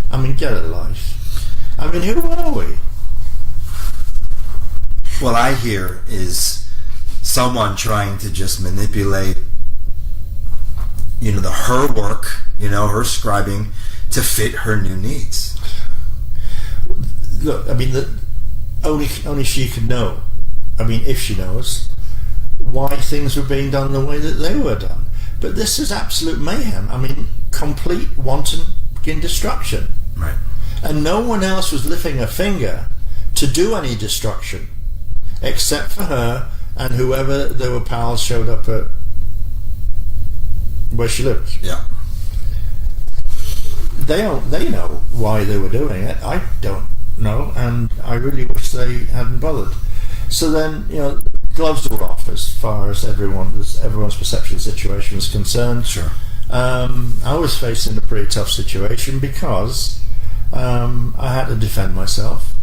I mean, get a life. I mean, who are we? What I hear is someone trying to just manipulate, her work, her scribing to fit her new needs. Look, I mean, only she could know. I mean, if she knows why things were being done the way that they were done. But this is absolute mayhem. I mean, complete wanton destruction. Right. And no one else was lifting a finger to do any destruction, except for her and whoever there were pals showed up at where she lived. Yeah. They know why they were doing it. I don't know, and I really wish they hadn't bothered. So then, gloves were off as far as everyone's perception of the situation was concerned. Sure. I was facing a pretty tough situation because I had to defend myself.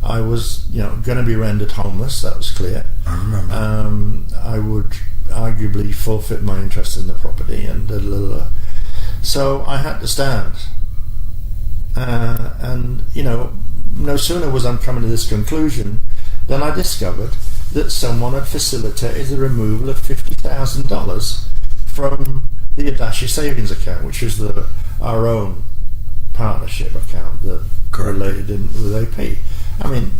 I was, going to be rendered homeless. That was clear. I remember. I would arguably forfeit my interest in the property, and so I had to stand. And no sooner was I coming to this conclusion than I discovered that someone had facilitated the removal of $50,000 from the Adashi savings account, which is our own partnership account that related in with AP. I mean,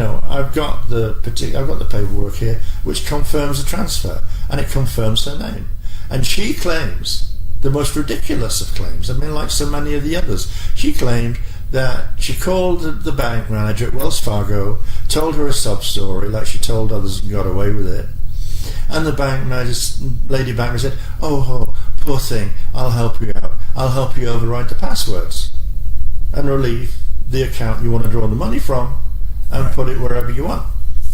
I've got the paperwork here, which confirms the transfer, and it confirms her name. And she claims the most ridiculous of claims. I mean, like so many of the others, she claimed that she called the bank manager at Wells Fargo, told her a sob story like she told others and got away with it. And the lady banker said, oh, poor thing, I'll help you out. I'll help you override the passwords and relieve the account you want to draw the money from and put it wherever you want.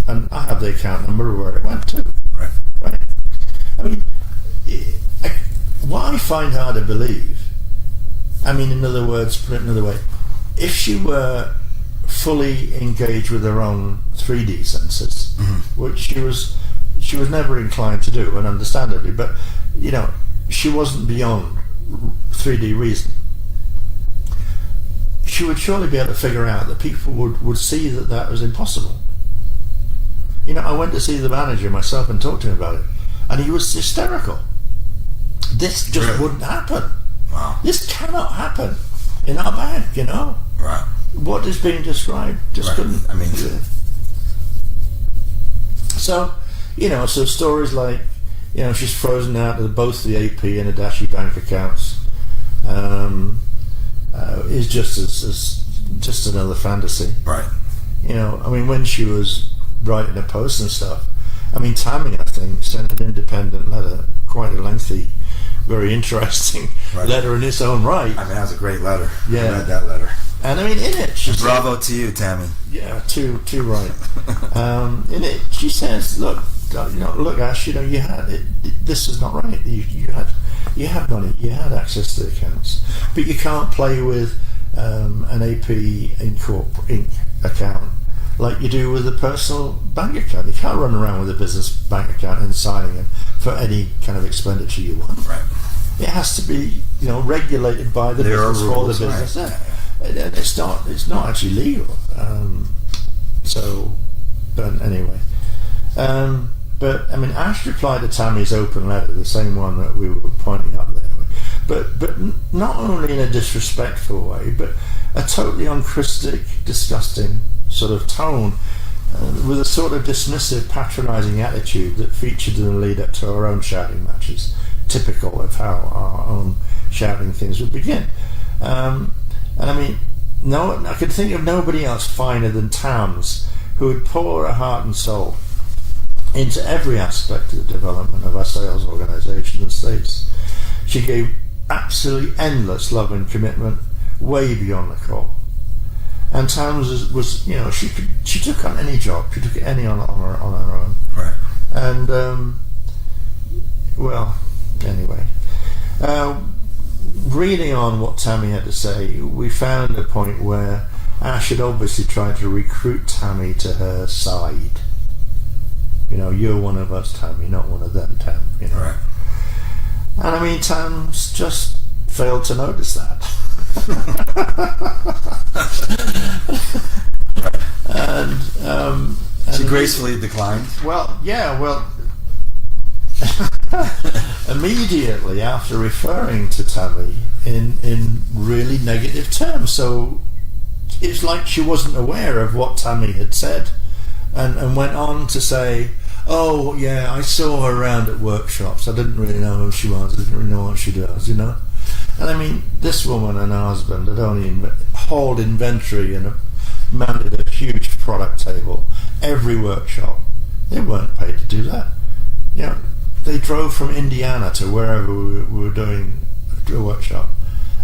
And I have the account number where it went to. Right. I mean, what I find hard to believe, I mean, in other words, put it another way, if she were fully engaged with her own 3D senses, which she was never inclined to do, and understandably, but she wasn't beyond 3D reason. She would surely be able to figure out that people would see that was impossible. I went to see the manager myself and talked to him about it, and he was hysterical. This just wouldn't happen. Wow. This cannot happen in our bank, Right. What is being described just couldn't. I mean, so stories like, she's frozen out of both the AP and Adashi bank accounts is just another fantasy. Right. I mean, when she was writing a post and stuff, I mean, Tammy, I think, sent an independent letter, quite a lengthy, very interesting letter in its own right. I mean, that was a great letter. Yeah. I read that letter. And I mean, in it, she bravo to you, Tammy. Yeah, too right. In it, she says, "Look, Ash, you had it. This is not right. You had money. You had access to the accounts, but you can't play with an AP Inc. account like you do with a personal bank account. You can't run around with a business bank account and signing them for any kind of expenditure you want. Right. It has to be, regulated by the business for the business. Right. And it's not actually legal. But anyway. But I mean, Ash replied to Tammy's open letter, the same one that we were pointing up there. But not only in a disrespectful way, but a totally unChrystic, disgusting sort of tone, with a sort of dismissive, patronising attitude that featured in the lead up to our own shouting matches, typical of how our own shouting things would begin. And I mean, I could think of nobody else finer than Tams, who would pour her heart and soul into every aspect of the development of our sales organisation and states. She gave absolutely endless love and commitment, way beyond the call. And Tams was she took on any job, she took any on her own. Right. And anyway, reading on what Tammy had to say, we found a point where Ash had obviously tried to recruit Tammy to her side. you're one of us, Tam. You're not one of them, Tam. Right. And I mean, Tam's just failed to notice that. and she gracefully declined. Well, immediately after referring to Tammy in really negative terms. So it's like she wasn't aware of what Tammy had said, and went on to say, "Oh yeah, I saw her around at workshops. I didn't really know who she was. I didn't really know what she does, And I mean, this woman and her husband had only hauled inventory and mounted a huge product table every workshop. They weren't paid to do that. They drove from Indiana to wherever we were doing a workshop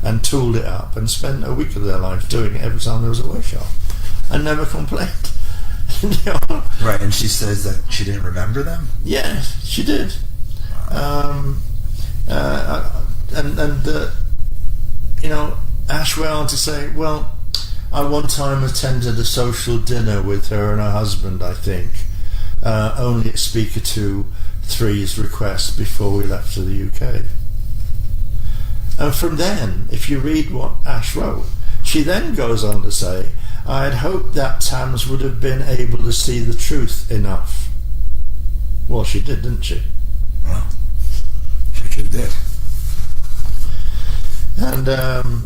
and tooled it up and spent a week of their lives doing it every time there was a workshop and never complained." Right, and she says that she didn't remember them? Yeah, she did. Ash went on to say, well, I one time attended a social dinner with her and her husband, I think, only at Speaker 2-3's request before we left to the UK. And from then, if you read what Ash wrote, she then goes on to say, I had hoped that Tams would have been able to see the truth enough. Well, she did, didn't she? Well, she sure did. And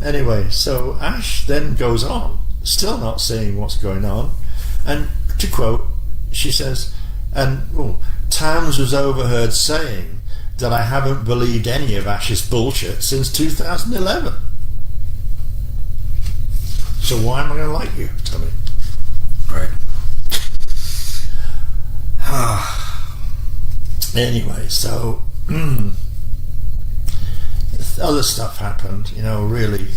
anyway, so Ash then goes on, still not seeing what's going on, and to quote, she says, Tams was overheard saying that I haven't believed any of Ash's bullshit since 2011. So why am I going to like you, Tommy? Right. Anyway, so other stuff happened, really.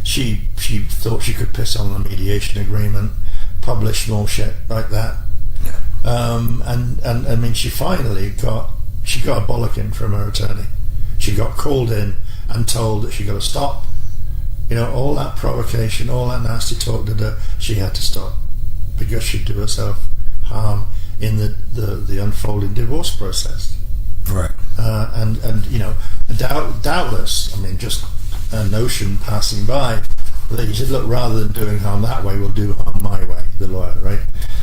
She thought she could piss on the mediation agreement, publish more shit like that. Yeah. And I mean, she finally got a bollocking from her attorney. She got called in and told that she got to stop. All that provocation, all that nasty talk to her, she had to stop because she'd do herself harm in the unfolding divorce process. Right. Doubtless, I mean, just a notion passing by that he said, look, rather than doing harm that way, we'll do harm my way, the lawyer, right?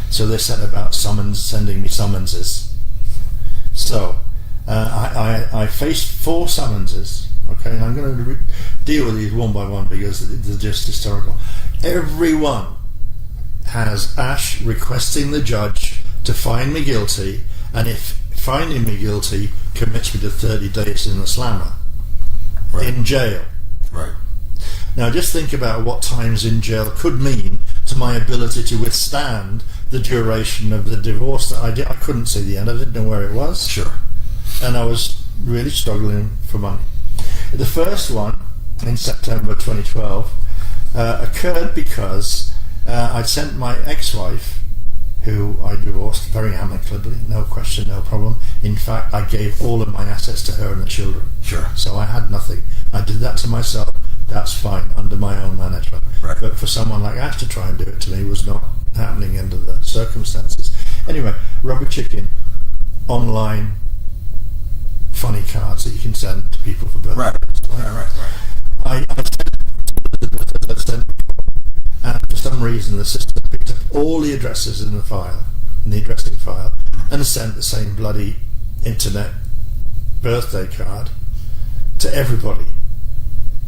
So they set about sending me summonses. So I faced 4 summonses. Okay, and I'm going to deal with these one by one because they're just historical. Every one has Ash requesting the judge to find me guilty, and if finding me guilty commits me to 30 days in the slammer, right, in jail. Right. Now just think about what times in jail could mean to my ability to withstand the duration of the divorce that I did. I couldn't see the end. I didn't know where it was. Sure. And I was really struggling for money. The first one, in September 2012, occurred because I'd sent my ex-wife, who I divorced very amicably, no question, no problem. In fact, I gave all of my assets to her and the children. Sure. So I had nothing. I did that to myself. That's fine, under my own management. Right. But for someone like Ash to try and do it to me was not happening under the circumstances. Anyway, rubber chicken, online, funny cards that you can send to people for birthdays. Right. I sent before, and for some reason the system picked up all the addresses in the addressing file, and sent the same bloody internet birthday card to everybody,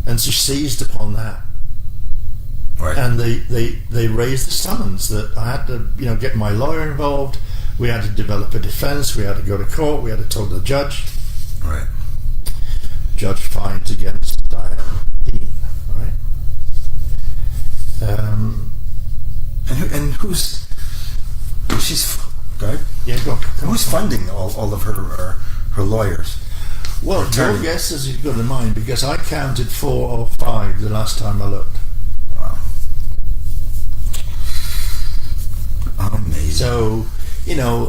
and she seized upon that. Right. And they raised the summons that I had to get my lawyer involved. We had to develop a defense. We had to go to court. We had to talk to the judge. Right. Judge finds against Diane Deane. Right. And who's she's go ahead. Yeah, go. Who's funding all of her lawyers? Well, your guess is as good as mine because I counted 4 or 5 the last time I looked. Wow. Amazing. So,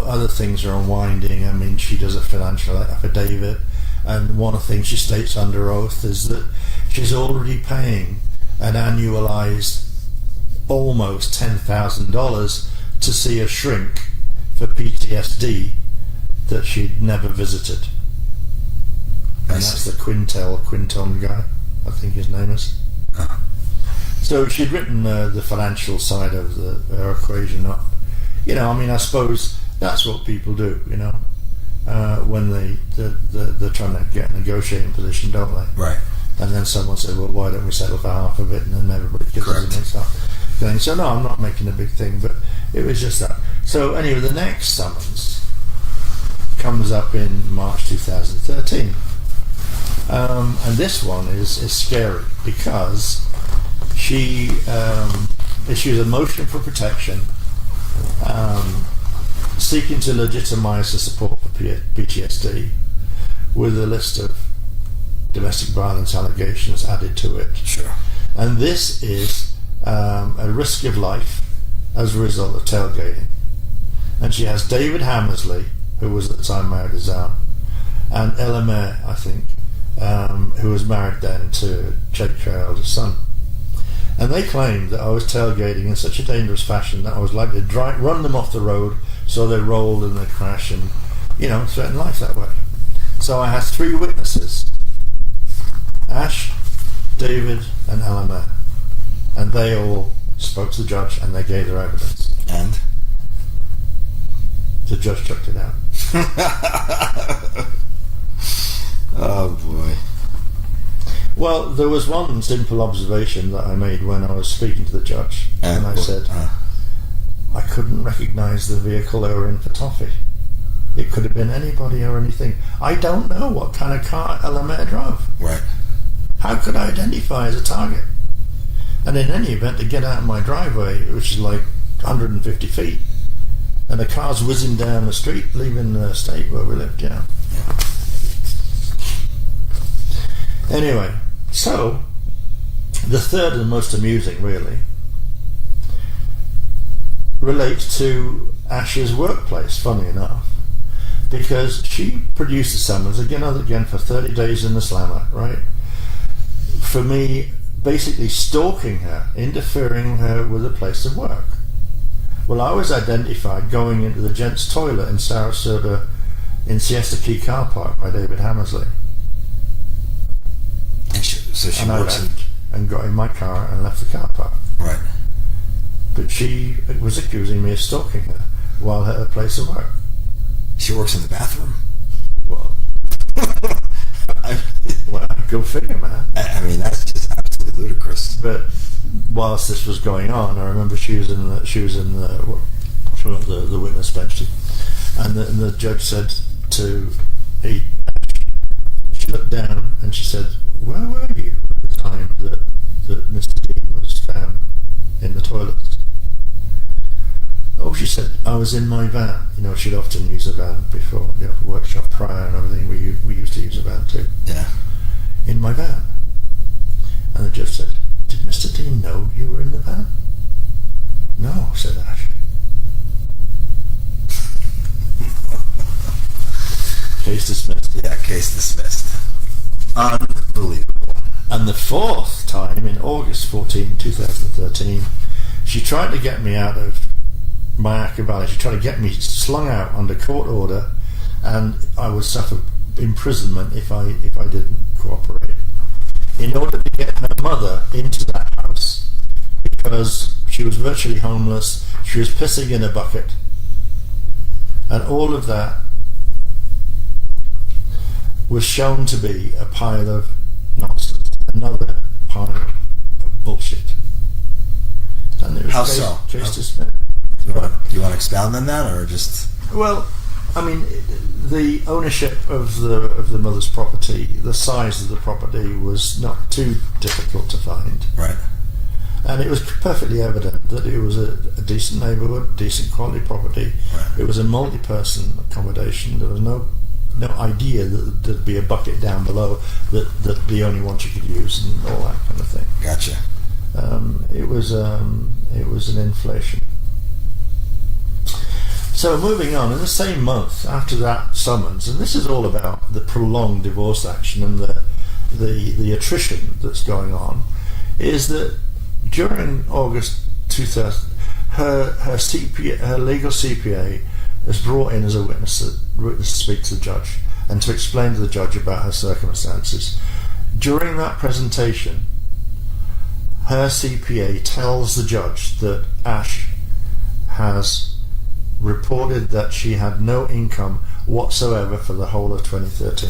other things are unwinding. I mean, she does a financial affidavit, and one of the things she states under oath is that she's already paying an annualized almost $10,000 to see a shrink for PTSD that she'd never visited. And that's the Quinton guy, I think his name is. So she'd written the financial side of her equation up. I suppose that's what people do, when they're trying to get a negotiating position, don't they? Right. And then someone said, well, why don't we settle for half of it, and then everybody kisses and makes up. So no, I'm not making a big thing, but it was just that. So anyway, the next summons comes up in March 2013. And this one is scary because she issues a motion for protection, seeking to legitimize the support for PTSD with a list of domestic violence allegations added to it. Sure. And this is a risk of life as a result of tailgating. And she has David Hammersley, who was at the time married to Zan, and Ella May, I think, who was married then to Jake, her eldest son. And they claimed that I was tailgating in such a dangerous fashion that I was likely to run them off the road so they rolled and they'd crash and, threaten life that way. So I had 3 witnesses, Ash, David and Ella May. And they all spoke to the judge and they gave their evidence. And? The judge chucked it out. Oh boy. Well, there was one simple observation that I made when I was speaking to the judge, and I said, I couldn't recognise the vehicle they were in for toffee. It could have been anybody or anything. I don't know what kind of car Ella May drove. Right. How could I identify as a target? And in any event, to get out of my driveway, which is like 150 feet, and the car's whizzing down the street, leaving the estate where we lived, yeah. Anyway, so the third and most amusing, really, relates to Ash's workplace, funny enough, because she produced a summons again and again for 30 days in the slammer, right? For me, basically stalking her, interfering with her with a place of work. Well, I was identified going into the gents' toilet in Sarasota in Siesta Key car park by David Hammersley. So she and works I left and got in my car and left the car park. Right. But she was accusing me of stalking her while at her place of work. She works in the bathroom. Well, go figure, man. I mean, that's just absolutely ludicrous. But whilst this was going on, I remember she was in the witness bench, and the judge said to Ash, she looked down and she said, "Where were you at the time that Mr. Deane was found in the toilets?" Oh, she said, "I was in my van." She'd often use a van before, the workshop prior and everything. We used to use a van too. Yeah. In my van. And the judge said, "Did Mr. Deane know you were in the van?" "No," said Ash. Case dismissed. Yeah, case dismissed. Unbelievable. And the fourth time, in August 14, 2013, she tried to get me out of my Valley. She tried to get me slung out under court order, and I would suffer imprisonment if I didn't cooperate. In order to get her mother into that house, because she was virtually homeless, she was pissing in a bucket, and all of that was shown to be a pile of nonsense, another pile of bullshit. And it was How so? Case dismissed. Do you want to expound on that, or just? Well, I mean, the ownership of the mother's property, the size of the property was not too difficult to find. Right. And it was perfectly evident that it was a decent neighbourhood, decent quality property. Right. It was a multi-person accommodation. There was no idea that there'd be a bucket down below that the only one you could use and all that kind of thing. Gotcha. It was an inflation. So moving on, in the same month after that summons, and this is all about the prolonged divorce action and the attrition that's going on, is that during August 2000, her legal CPA is brought in as a witness to speak to the judge and to explain to the judge about her circumstances. During that presentation, her CPA tells the judge that Ash has reported that she had no income whatsoever for the whole of 2013.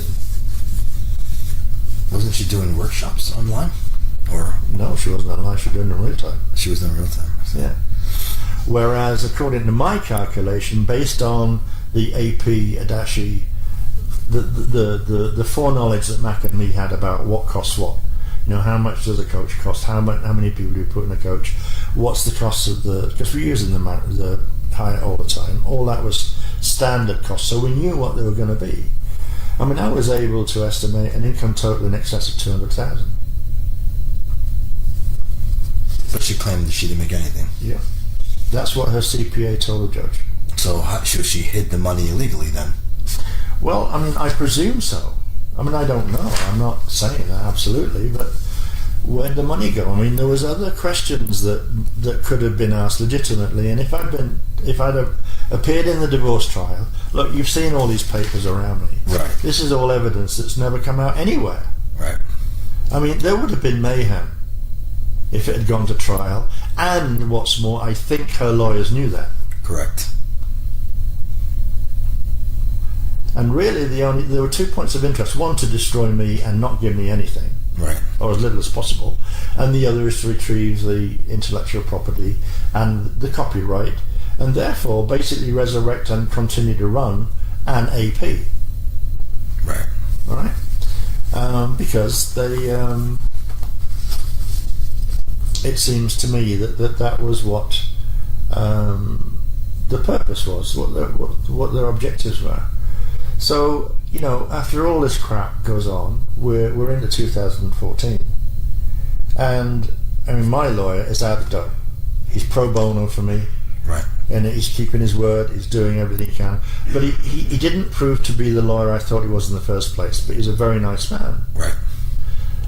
Wasn't she doing workshops online? Or no, she wasn't online. She was doing it in real time. She was in real time. Yeah. Whereas, according to my calculation, based on the AP Adashi, the foreknowledge that Mac and me had about what costs what, how much does a coach cost? How many people do you put in a coach? What's the cost of because we're using the hire all the time. All that was standard cost, so we knew what they were going to be. I mean, I was able to estimate an income total in excess of 200,000. But she claimed that she didn't make anything. Yeah. That's what her CPA told the judge. So she hid the money illegally then? Well, I mean, I presume so. I mean, I don't know. I'm not saying that absolutely, but where'd the money go? I mean, there was other questions that could have been asked legitimately, and if I'd have appeared in the divorce trial, look, you've seen all these papers around me. Right. This is all evidence that's never come out anywhere. Right. I mean, there would have been mayhem if it had gone to trial, and what's more, I think her lawyers knew that. Correct. And really, there were 2 points of interest: one, to destroy me and not give me anything, right, or as little as possible, and the other is to retrieve the intellectual property and the copyright, and therefore basically resurrect and continue to run an AP. Right. All right. Because they, it seems to me that was what the purpose was, what their objectives were. So, after all this crap goes on, we're into 2014, and I mean, my lawyer is out of dough. He's pro bono for me, right, and he's keeping his word. He's doing everything he can, but he didn't prove to be the lawyer I thought he was in the first place. But he's a very nice man, right,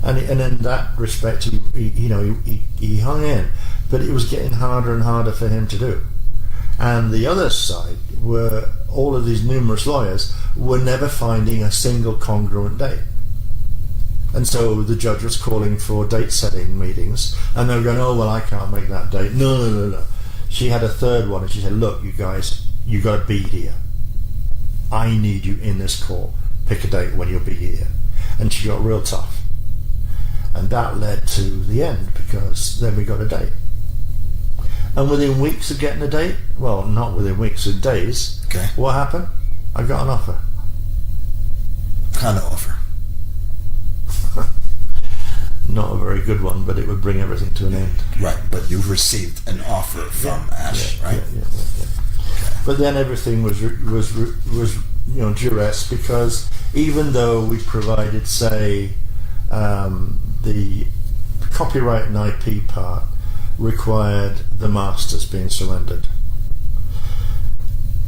and in that respect, he hung in, but it was getting harder and harder for him to do. And the other side were all of these numerous lawyers were never finding a single congruent date. And so the judge was calling for date setting meetings, and they were going, oh, well, I can't make that date. No. She had a third one, and she said, look, you guys, you got to be here. I need you in this court. Pick a date when you'll be here. And she got real tough. And that led to the end, because then we got a date. And within weeks of getting a date, well, not within weeks, of days, okay, what happened? I got an offer. What kind of offer? Not a very good one, but it would bring everything to an end. Right, but you've received an offer from Ash, right? Yeah. Okay. But then everything was duress, because even though we provided, say, the copyright and IP part required the masters being surrendered,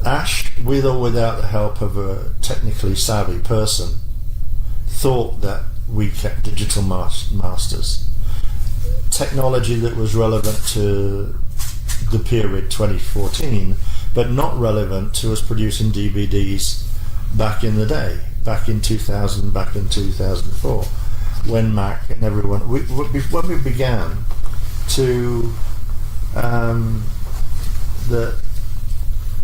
Ash, with or without the help of a technically savvy person, thought that we kept digital masters, technology that was relevant to the period 2014, but not relevant to us producing DVDs back in the day, back in 2000, back in 2004, when Mac and everyone, when we began to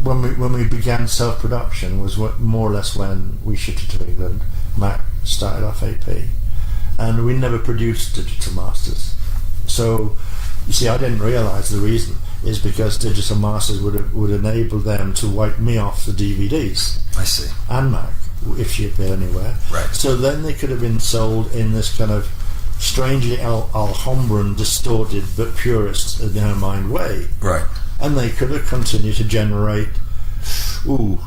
when we began self-production was more or less when we shipped to England. Mac started off AP, and we never produced digital masters. So you see, I didn't realise the reason is because digital masters would enable them to wipe me off the DVDs. I see. And Mac, if she appeared anywhere. Right. So then they could have been sold in this kind of strangely Alhambran, distorted but purist in her mind way. Right. And they could have continued to generate the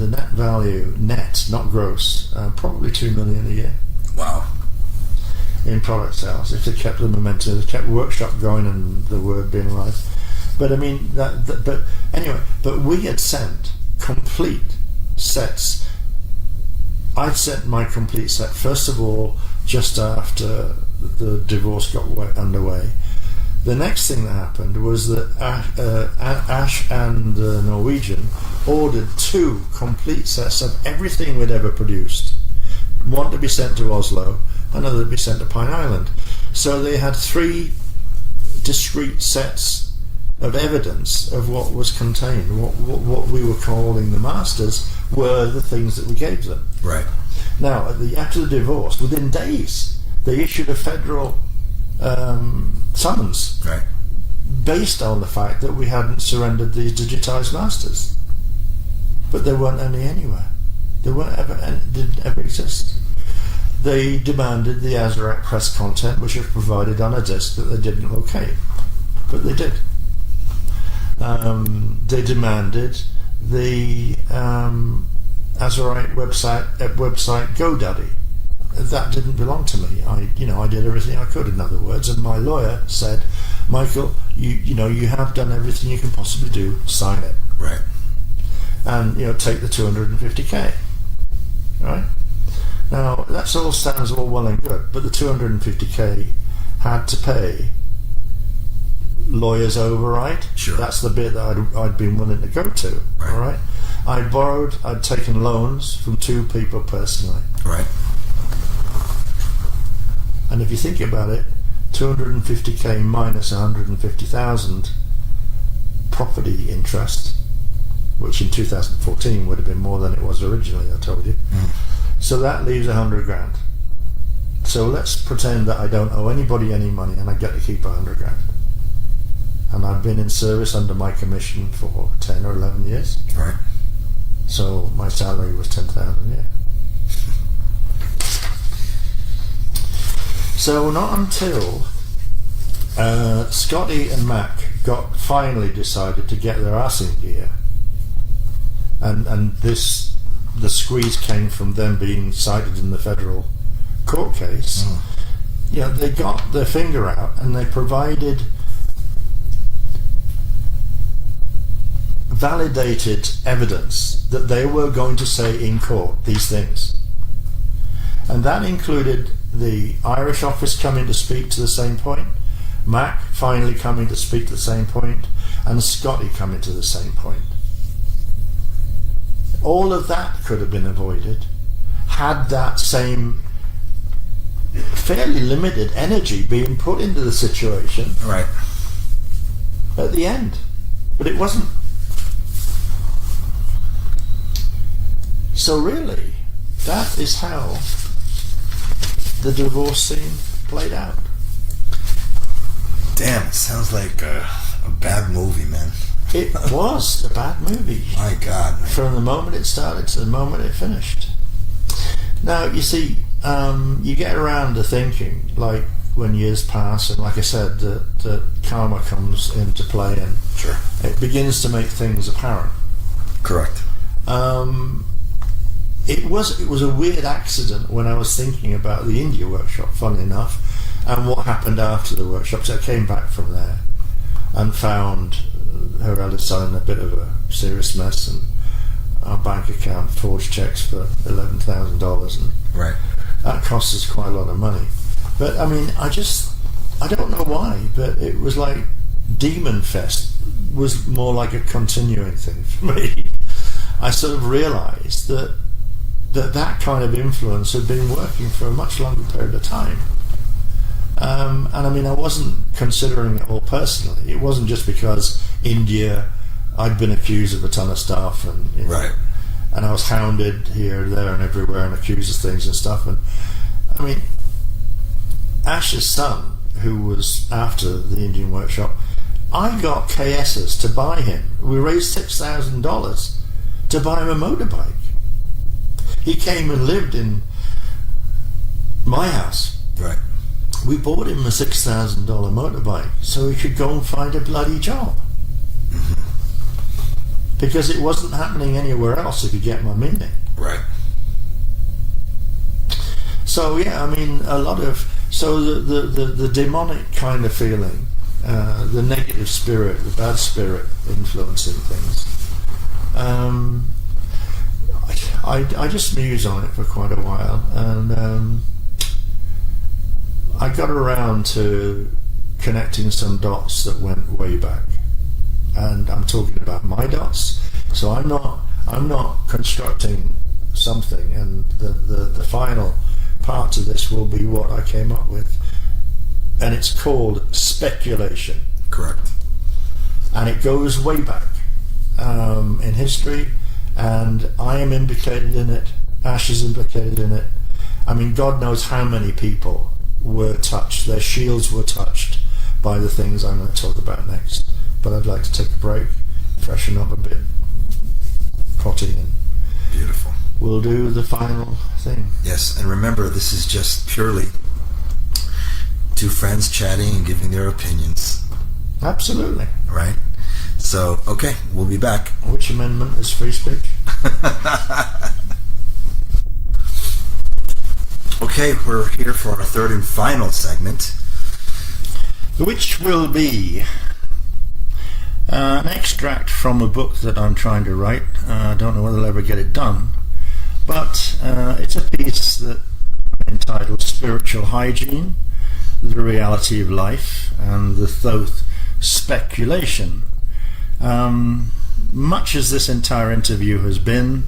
net value, net, not gross, probably 2 million a year. Wow. In product sales, if they kept the momentum, they kept workshop going and the word being right. But I mean, but anyway, but we had sent complete sets. I'd sent my complete set, first of all, just after the divorce got underway. The next thing that happened was that Ash and the Norwegian ordered 2 complete sets of everything we'd ever produced. One to be sent to Oslo, another to be sent to Pine Island. So they had 3 discrete sets of evidence of what was contained. What we were calling the masters were the things that we gave them. Right. Now, after the divorce, within days, they issued a federal summons, Right. based on the fact that we hadn't surrendered these digitized masters. But there weren't any anywhere. They didn't ever exist. They demanded the Azerite press content, which was provided on a disk that they didn't locate, but they did. They demanded the Azerite website GoDaddy. That didn't belong to me. I did everything I could, in other words, and my lawyer said, Michael, you have done everything you can possibly do, sign it. Right. And take the 250k. Right? Now that all sounds all well and good, but the 250k had to pay lawyers' override. Sure. That's the bit that I'd been willing to go to. Right. All right. I'd taken loans from 2 people personally. Right. And if you think about it, 250k minus 150,000 property interest, which in 2014 would have been more than it was originally, I told you. So that leaves 100 grand. So let's pretend that I don't owe anybody any money and I get to keep 100 grand. And I've been in service under my commission for 10 or 11 years. Right. So my salary was 10,000 a year. So not until Scotty and Mac finally decided to get their ass in gear, and the squeeze came from them being cited in the federal court case. They got their finger out and they provided validated evidence that they were going to say in court these things. And that included the Irish office coming to speak to the same point, Mac finally coming to speak to the same point, and Scotty coming to the same point. All of that could have been avoided had that same fairly limited energy being put into the situation Right. at the end. But it wasn't. So really, that is how the divorce scene played out. Damn, it sounds like a bad movie, man. It was a bad movie. My God, man. From the moment it started to the moment it finished. Now, you see, you get around to thinking, like, when years pass, and like I said, that karma comes into play and Sure. it begins to make things apparent. Correct. It was a weird accident when I was thinking about the India workshop, funnily enough, and what happened after the workshop. So I came back from there and found her eldest son in a bit of a serious mess, and our bank account forged checks for $11,000, and Right. that cost us quite a lot of money. But I mean, I don't know why, but it was like Demon Fest was more like a continuing thing for me. I sort of realised that kind of influence had been working for a much longer period of time. And I mean, I wasn't considering it all personally. It wasn't just because India, I'd been accused of a ton of stuff, and Right. and I was hounded here, there, and everywhere, and accused of things and stuff. And I mean, Ash's son, who was after the Indian workshop, I got KS's to buy him. We raised $6,000 to buy him a motorbike. He came and lived in my house. Right. We bought him a $6,000 motorbike so he could go and find a bloody job. Because it wasn't happening anywhere else, if you get my meaning. Right. So yeah, I mean, the demonic kind of feeling, the negative spirit, the bad spirit influencing things. I just mused on it for quite a while, and I got around to connecting some dots that went way back. And I'm talking about my dots. So I'm not constructing something, and the final part of this will be what I came up with. And it's called speculation. Correct. And it goes way back in history, and I am implicated in it. Ash is implicated in it. I mean, God knows how many people were touched. Their shields were touched by the things I'm going to talk about next. But I'd like to take a break, freshen up a bit, potty, and beautiful. We'll do the final thing. Yes, and remember, this is just purely two friends chatting and giving their opinions. Absolutely. Right? So, okay, we'll be back. Which amendment is free speech? Okay, we're here for our third and final segment, which will be an extract from a book that I'm trying to write. I don't know whether I'll ever get it done, but it's a piece that I entitled Spiritual Hygiene, the Reality of Life, and the Thoth Speculation. Much as this entire interview has been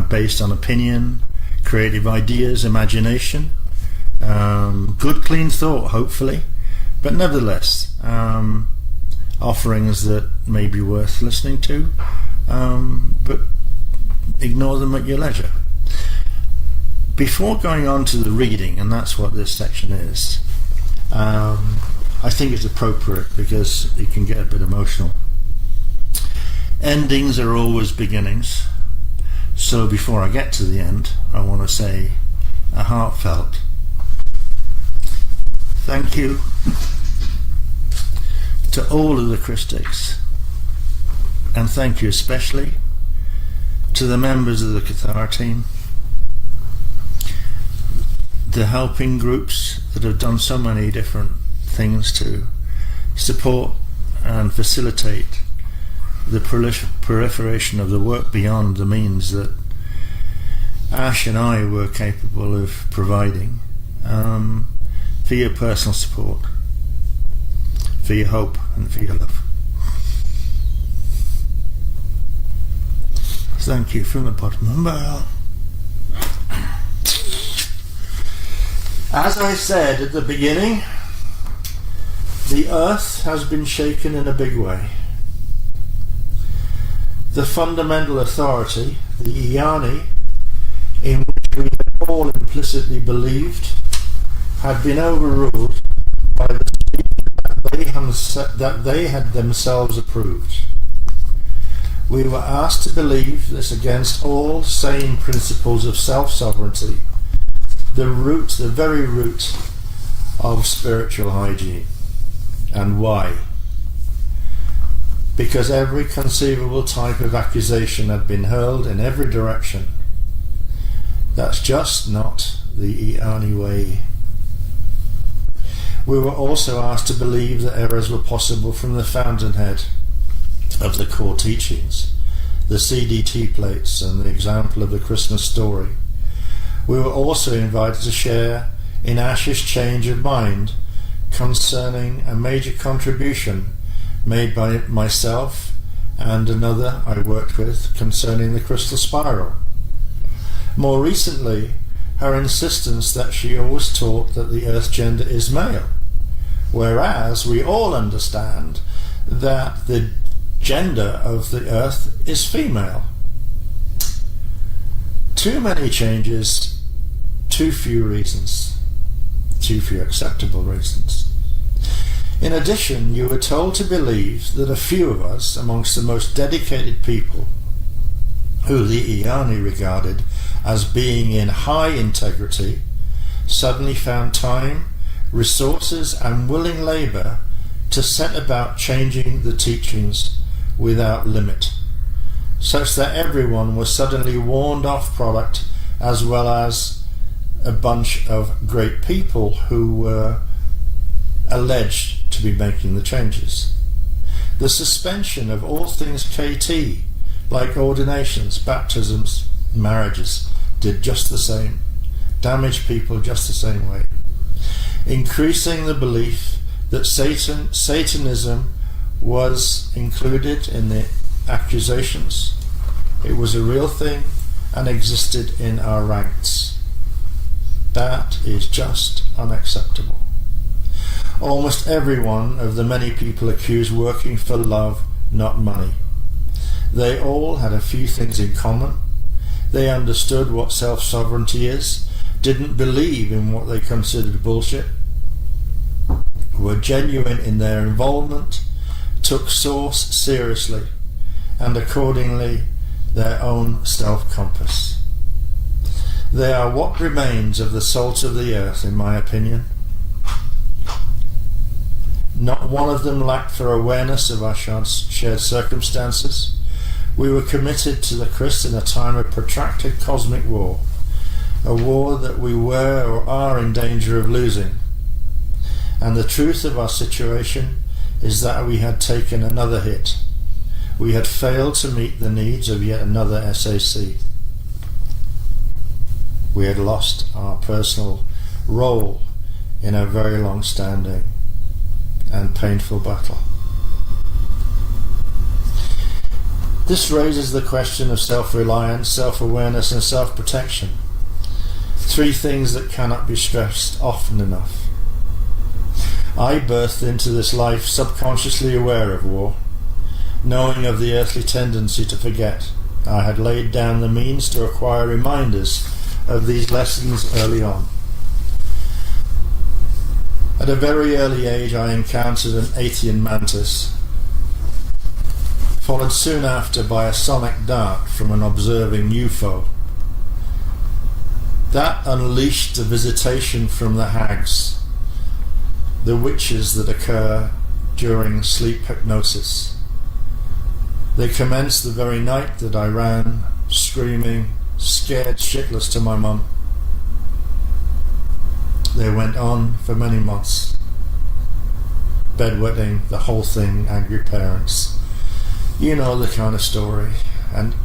based on opinion, creative ideas, imagination, good clean thought, hopefully, but nevertheless offerings that may be worth listening to, but ignore them at your leisure. Before going on to the reading, and that's what this section is, I think it's appropriate because it can get a bit emotional. Endings are always beginnings. So before I get to the end, I want to say a heartfelt thank you to all of the Krystics, and thank you especially to the members of the Cathar team, the helping groups that have done so many different things to support and facilitate the proliferation of the work beyond the means that Ash and I were capable of providing, for your personal support, for your hope, and for your love. Thank you from the bottom of my heart. As I said at the beginning, the earth has been shaken in a big way. The fundamental authority, the A&Rs, in which we had all implicitly believed, had been overruled by the speech that they had themselves approved. We were asked to believe this against all sane principles of self-sovereignty, the very root of spiritual hygiene. And why? Because every conceivable type of accusation had been hurled in every direction. That's just not the A&R way. We were also asked to believe that errors were possible from the fountainhead of the core teachings, the CDT plates and the example of the Christmas story. We were also invited to share in Ash's change of mind concerning a major contribution made by myself and another I worked with concerning the crystal spiral. More recently, her insistence that she always taught that the earth gender is male, whereas we all understand that the gender of the earth is female. Too many changes, too few reasons, too few acceptable reasons. In addition, you were told to believe that a few of us, amongst the most dedicated people, who the A&R regarded as being in high integrity, suddenly found time, resources and willing labour to set about changing the teachings without limit, such that everyone was suddenly warned off product, as well as a bunch of great people who were alleged to be making the changes. The suspension of all things KT, like ordinations, baptisms, marriages, did just the same, damaged people just the same way, increasing the belief that Satanism was included in the accusations. It was a real thing and existed in our ranks. That is just unacceptable. Almost every one of the many people accused working for love, not money. They all had a few things in common. They understood what self-sovereignty is, didn't believe in what they considered bullshit, were genuine in their involvement, took source seriously, and accordingly their own self-compass. They are what remains of the salt of the earth, in my opinion. Not one of them lacked for awareness of our shared circumstances. We were committed to the Christ in a time of protracted cosmic war, a war that we were or are in danger of losing. And the truth of our situation is that we had taken another hit. We had failed to meet the needs of yet another SAC. We had lost our personal role in a very long-standing and painful battle. This raises the question of self-reliance, self-awareness and self-protection. Three things that cannot be stressed often enough. I birthed into this life subconsciously aware of war, knowing of the earthly tendency to forget. I had laid down the means to acquire reminders of these lessons early on. At a very early age I encountered an Aethean mantis, followed soon after by a sonic dart from an observing UFO. That unleashed a visitation from the hags, the witches that occur during sleep hypnosis. They commenced the very night that I ran, screaming, scared shitless to my mum. They went on for many months. Bedwetting, the whole thing, angry parents. You know the kind of story. And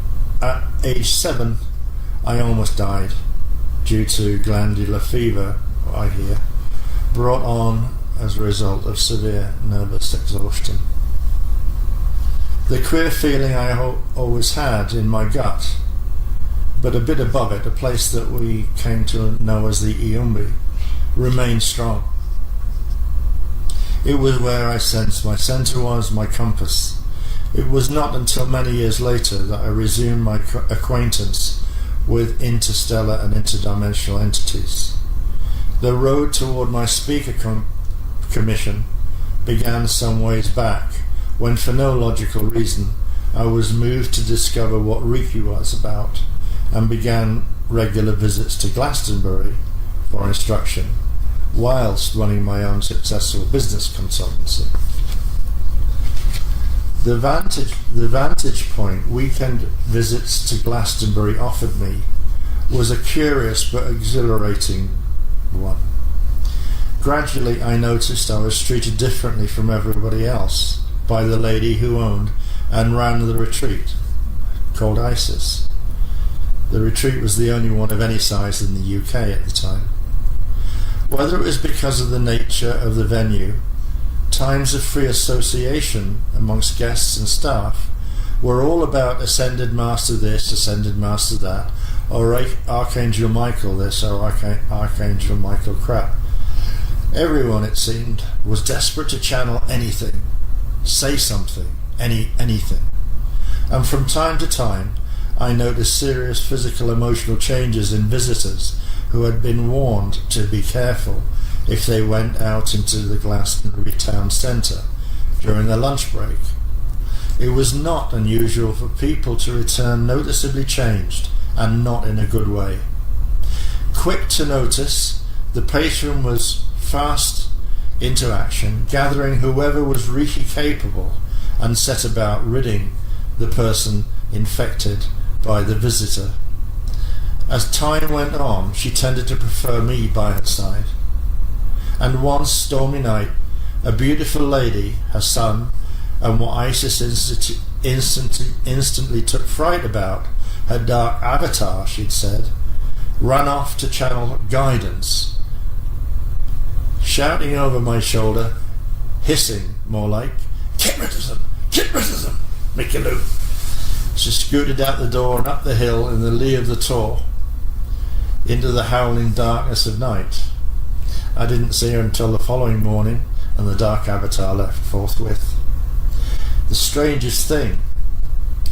at age 7, I almost died due to glandular fever, I hear, brought on as a result of severe nervous exhaustion. The queer feeling I always had in my gut, but a bit above it, a place that we came to know as the Iumbi, remained strong. It was where I sensed my centre was, my compass. It was not until many years later that I resumed my acquaintance with interstellar and interdimensional entities. The road toward my speaker commission began some ways back, when for no logical reason I was moved to discover what Reiki was about and began regular visits to Glastonbury for instruction, whilst running my own successful business consultancy. The vantage point weekend visits to Glastonbury offered me was a curious but exhilarating one. Gradually I noticed I was treated differently from everybody else by the lady who owned and ran the retreat, called Isis. The retreat was the only one of any size in the UK at the time. Whether it was because of the nature of the venue, times of free association amongst guests and staff were all about Ascended Master this, Ascended Master that, or Archangel Michael this or Archangel Michael crap. Everyone, it seemed, was desperate to channel anything, say something, anything. And from time to time I noticed serious physical emotional changes in visitors who had been warned to be careful if they went out into the Glastonbury town centre during their lunch break. It was not unusual for people to return noticeably changed, and not in a good way. Quick to notice, the patron was fast into action, gathering whoever was Reiki capable and set about ridding the person infected by the visitor. As time went on, she tended to prefer me by her side. And one stormy night, a beautiful lady, her son, and what Isis instantly took fright about, her dark avatar, she'd said, ran off to channel guidance, shouting over my shoulder, hissing more like, "Get rid of them! Get rid of them! Mickey Lou!" She scooted out the door and up the hill in the lee of the tor, into the howling darkness of night. I didn't see her until the following morning, and the dark avatar left forthwith. The strangest thing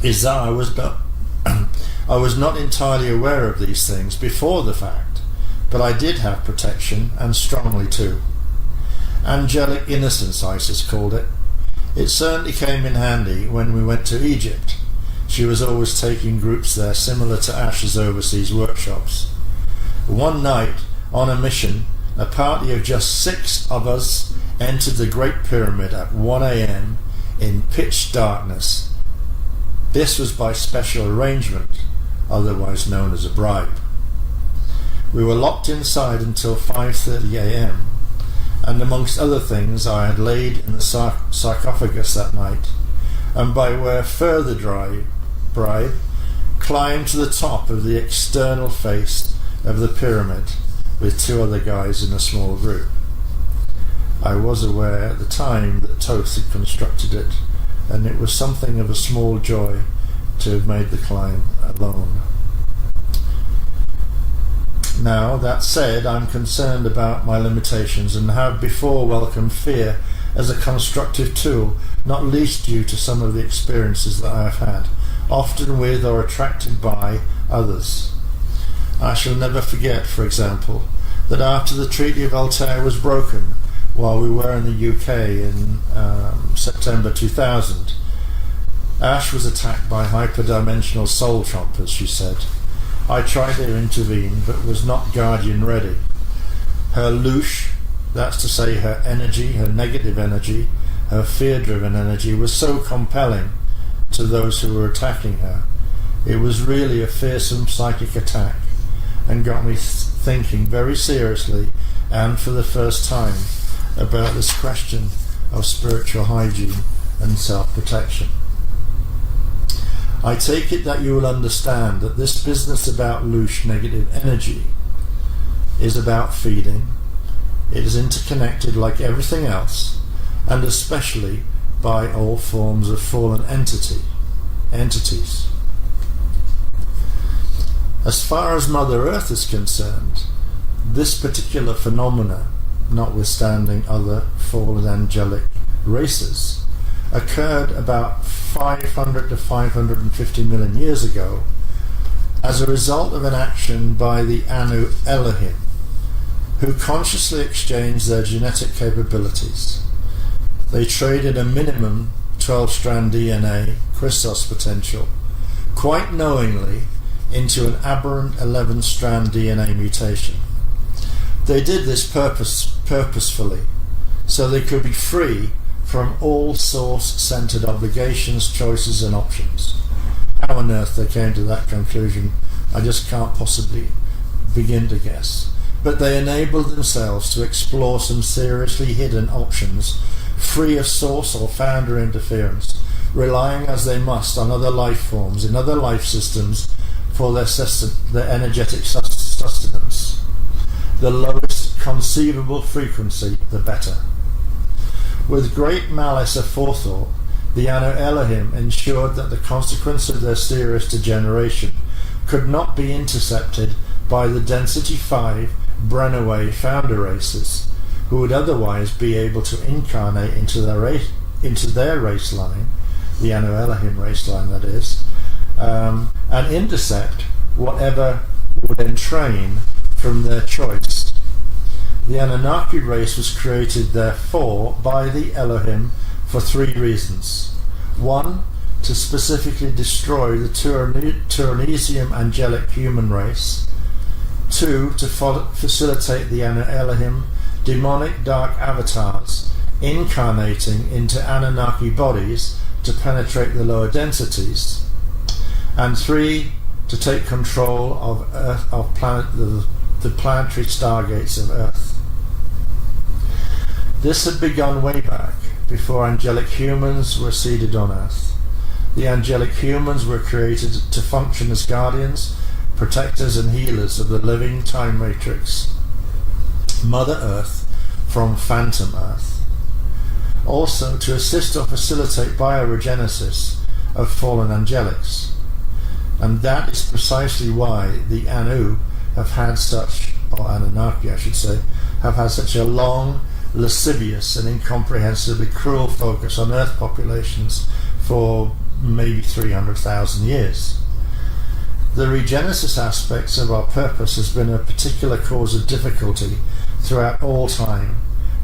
is that I was not entirely aware of these things before the fact, but I did have protection, and strongly too. Angelic innocence, Isis called it. It certainly came in handy when we went to Egypt. She was always taking groups there, similar to Ash's overseas workshops. One night, on a mission, a party of just 6 of us entered the Great Pyramid at 1 a.m. in pitch darkness. This was by special arrangement, otherwise known as a bribe. We were locked inside until 5:30 a.m., and amongst other things I had laid in the sarcophagus that night, and by way of further bribe, climbed to the top of the external face of the pyramid with 2 other guys in a small group. I was aware at the time that Thoth had constructed it, and it was something of a small joy to have made the climb alone. Now, that said, I'm concerned about my limitations and have before welcomed fear as a constructive tool, not least due to some of the experiences that I have had, often with or attracted by others. I shall never forget, for example, that after the Treaty of Altair was broken, while we were in the UK in September 2000, Ash was attacked by hyperdimensional soul chompers, she said. I tried to intervene, but was not guardian ready. Her louche, that's to say her energy, her negative energy, her fear-driven energy, was so compelling to those who were attacking her. It was really a fearsome psychic attack, and got me thinking very seriously, and for the first time, about this question of spiritual hygiene and self-protection. I take it that you will understand that this business about louche negative energy is about feeding. It is interconnected like everything else, and especially by all forms of fallen entities. As far as Mother Earth is concerned, this particular phenomena, notwithstanding other fallen angelic races, occurred about 500 to 550 million years ago as a result of an action by the Anu Elohim, who consciously exchanged their genetic capabilities. They traded a minimum 12-strand DNA Christos potential, quite knowingly, into an aberrant 11-strand DNA mutation. They did this purposefully, so they could be free from all source-centered obligations, choices and options. How on earth they came to that conclusion, I just can't possibly begin to guess. But they enabled themselves to explore some seriously hidden options, free of source or founder interference, relying as they must on other life forms in other life systems for their energetic sustenance. The lowest conceivable frequency, the better. With great malice aforethought, the Anu Elohim ensured that the consequence of their serious degeneration could not be intercepted by the Density 5 Brennaway founder races, who would otherwise be able to incarnate into their race line, the Anu Elohim race line that is, and intercept whatever would entrain from their choice. The Anunnaki race was created, therefore, by the Elohim for 3 reasons. 1, to specifically destroy the Turanesium angelic human race. 2, to facilitate the Anu Elohim demonic dark avatars incarnating into Anunnaki bodies to penetrate the lower densities. And 3, to take control of Earth, the planetary stargates of Earth. This had begun way back, before angelic humans were seeded on Earth. The angelic humans were created to function as guardians, protectors and healers of the living time matrix, Mother Earth from Phantom Earth. also to assist or facilitate bioregenesis of fallen angelics. And that is precisely why the Anu have had such, or Anunnaki I should say, have had such a long, lascivious and incomprehensibly cruel focus on Earth populations for maybe 300,000 years. The regenesis aspects of our purpose has been a particular cause of difficulty throughout all time,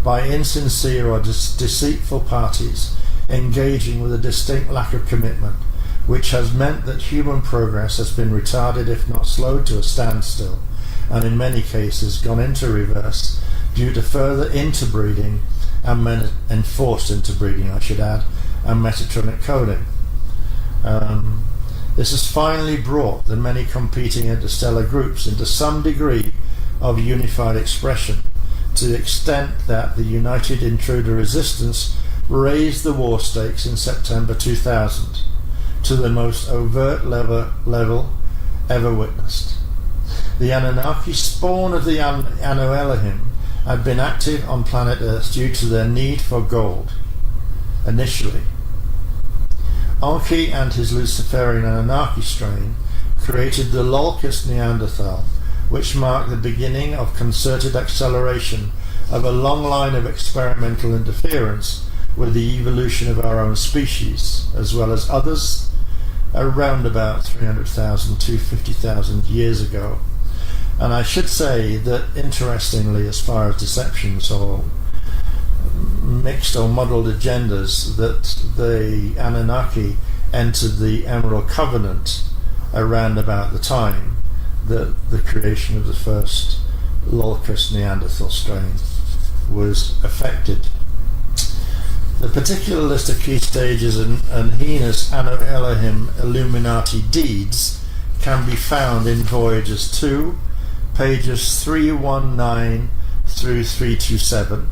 by insincere or deceitful parties engaging with a distinct lack of commitment, which has meant that human progress has been retarded, if not slowed to a standstill, and in many cases gone into reverse due to further interbreeding and enforced interbreeding, I should add, and metatronic coding. This has finally brought the many competing interstellar groups into some degree of unified expression, to the extent that the United Intruder Resistance raised the war stakes in September 2000 to the most overt level ever witnessed. The Anunnaki, spawn of the Anu Elohim, had been active on planet Earth due to their need for gold, initially. Enki and his Luciferian Anunnaki strain created the Lolkist Neanderthal, which marked the beginning of concerted acceleration of a long line of experimental interference with the evolution of our own species, as well as others, around about 300,000 to 50,000 years ago. And I should say that, interestingly, as far as deceptions or mixed or muddled agendas, that the Anunnaki entered the Emerald Covenant around about the time that the creation of the first Lolkist Neanderthal strain was affected. The particular list of key stages and heinous Anu Elohim Illuminati deeds can be found in Voyages 2, pages 319 through 327,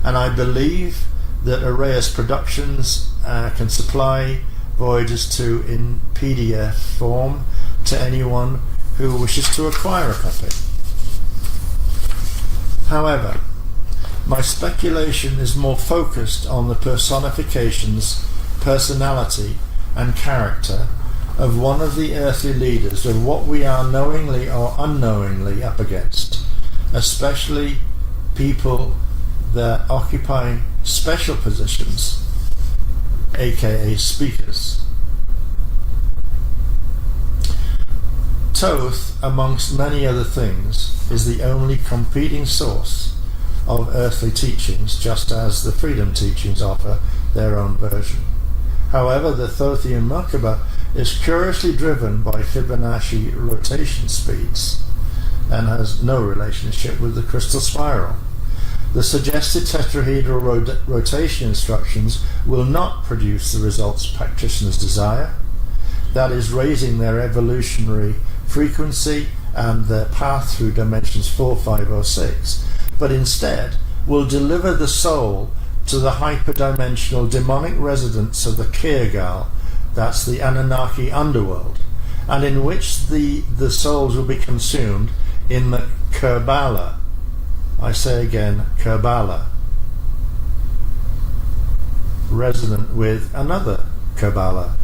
and I believe that Arrayas Productions can supply Voyages 2 in PDF form to anyone who wishes to acquire a copy. However, my speculation is more focused on the personifications, personality and character of one of the earthly leaders of what we are knowingly or unknowingly up against, especially people that occupy special positions, aka speakers. Thoth, amongst many other things, is the only competing source of earthly teachings, just as the Freedom Teachings offer their own version. However, the Thothian Merkaba is curiously driven by Fibonacci rotation speeds and has no relationship with the crystal spiral. The suggested tetrahedral rotation instructions will not produce the results practitioners desire, that is, raising their evolutionary frequency and their path through dimensions 4, 5 or 6, but instead will deliver the soul to the hyperdimensional demonic residence of the Kirgal, that's the Anunnaki underworld, and in which the souls will be consumed in the Kerbala. I say again, Kerbala, resonant with another Kerbala.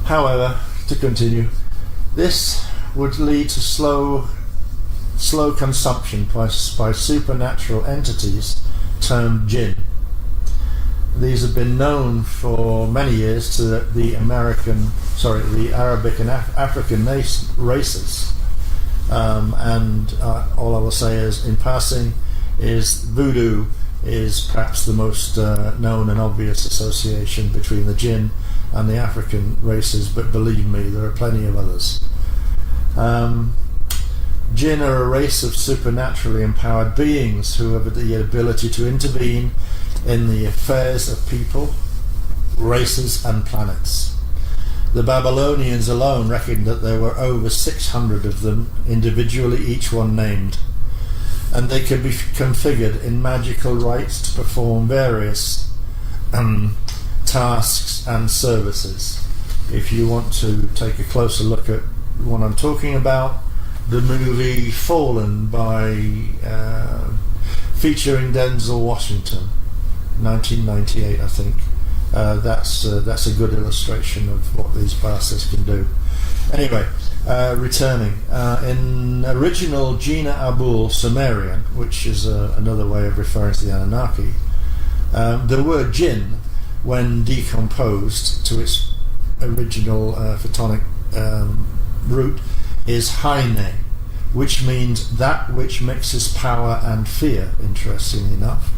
However, to continue, this would lead to slow consumption by supernatural entities termed jinn. These have been known for many years to the Arabic and African races. And all I will say is, in passing, is voodoo is perhaps the most known and obvious association between the jinn and the African races, but believe me, there are plenty of others. Jinn are a race of supernaturally empowered beings who have the ability to intervene in the affairs of people, races and planets. The Babylonians alone reckoned that there were over 600 of them, individually each one named, and they can be configured in magical rites to perform various tasks and services. If you want to take a closer look at what I'm talking about, the movie Fallen featuring Denzel Washington 1998, I think. That's a good illustration of what these bastards can do. Anyway, returning. In original Jina Abul Sumerian, which is another way of referring to the Anunnaki, the word jinn, when decomposed to its original photonic root, is haine, which means that which mixes power and fear, interestingly enough.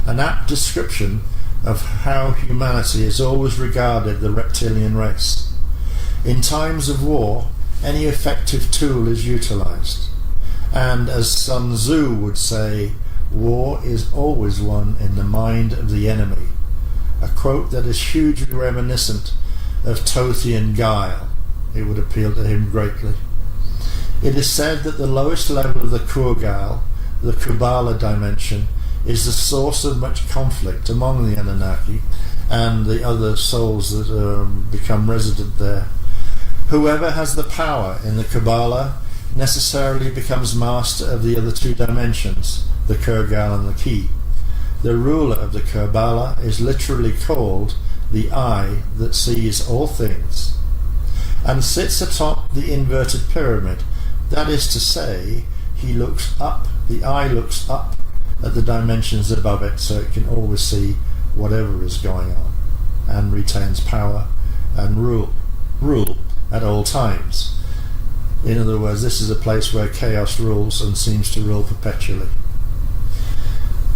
An apt description of how humanity has always regarded the reptilian race. In times of war, any effective tool is utilized. And as Sun Tzu would say, war is always won in the mind of the enemy. A quote that is hugely reminiscent of Tothian guile. It would appeal to him greatly. It is said that the lowest level of the Kurgal, the Kabbalah dimension, is the source of much conflict among the Anunnaki and the other souls that become resident there. Whoever has the power in the Kabbalah necessarily becomes master of the other two dimensions, the Kurgal and the Ki. The ruler of the Kabbalah is literally called the eye that sees all things, and sits atop the inverted pyramid. That is to say, he looks up, the eye looks up at the dimensions above it, so it can always see whatever is going on, and retains power and rule at all times. In other words, this is a place where chaos rules and seems to rule perpetually.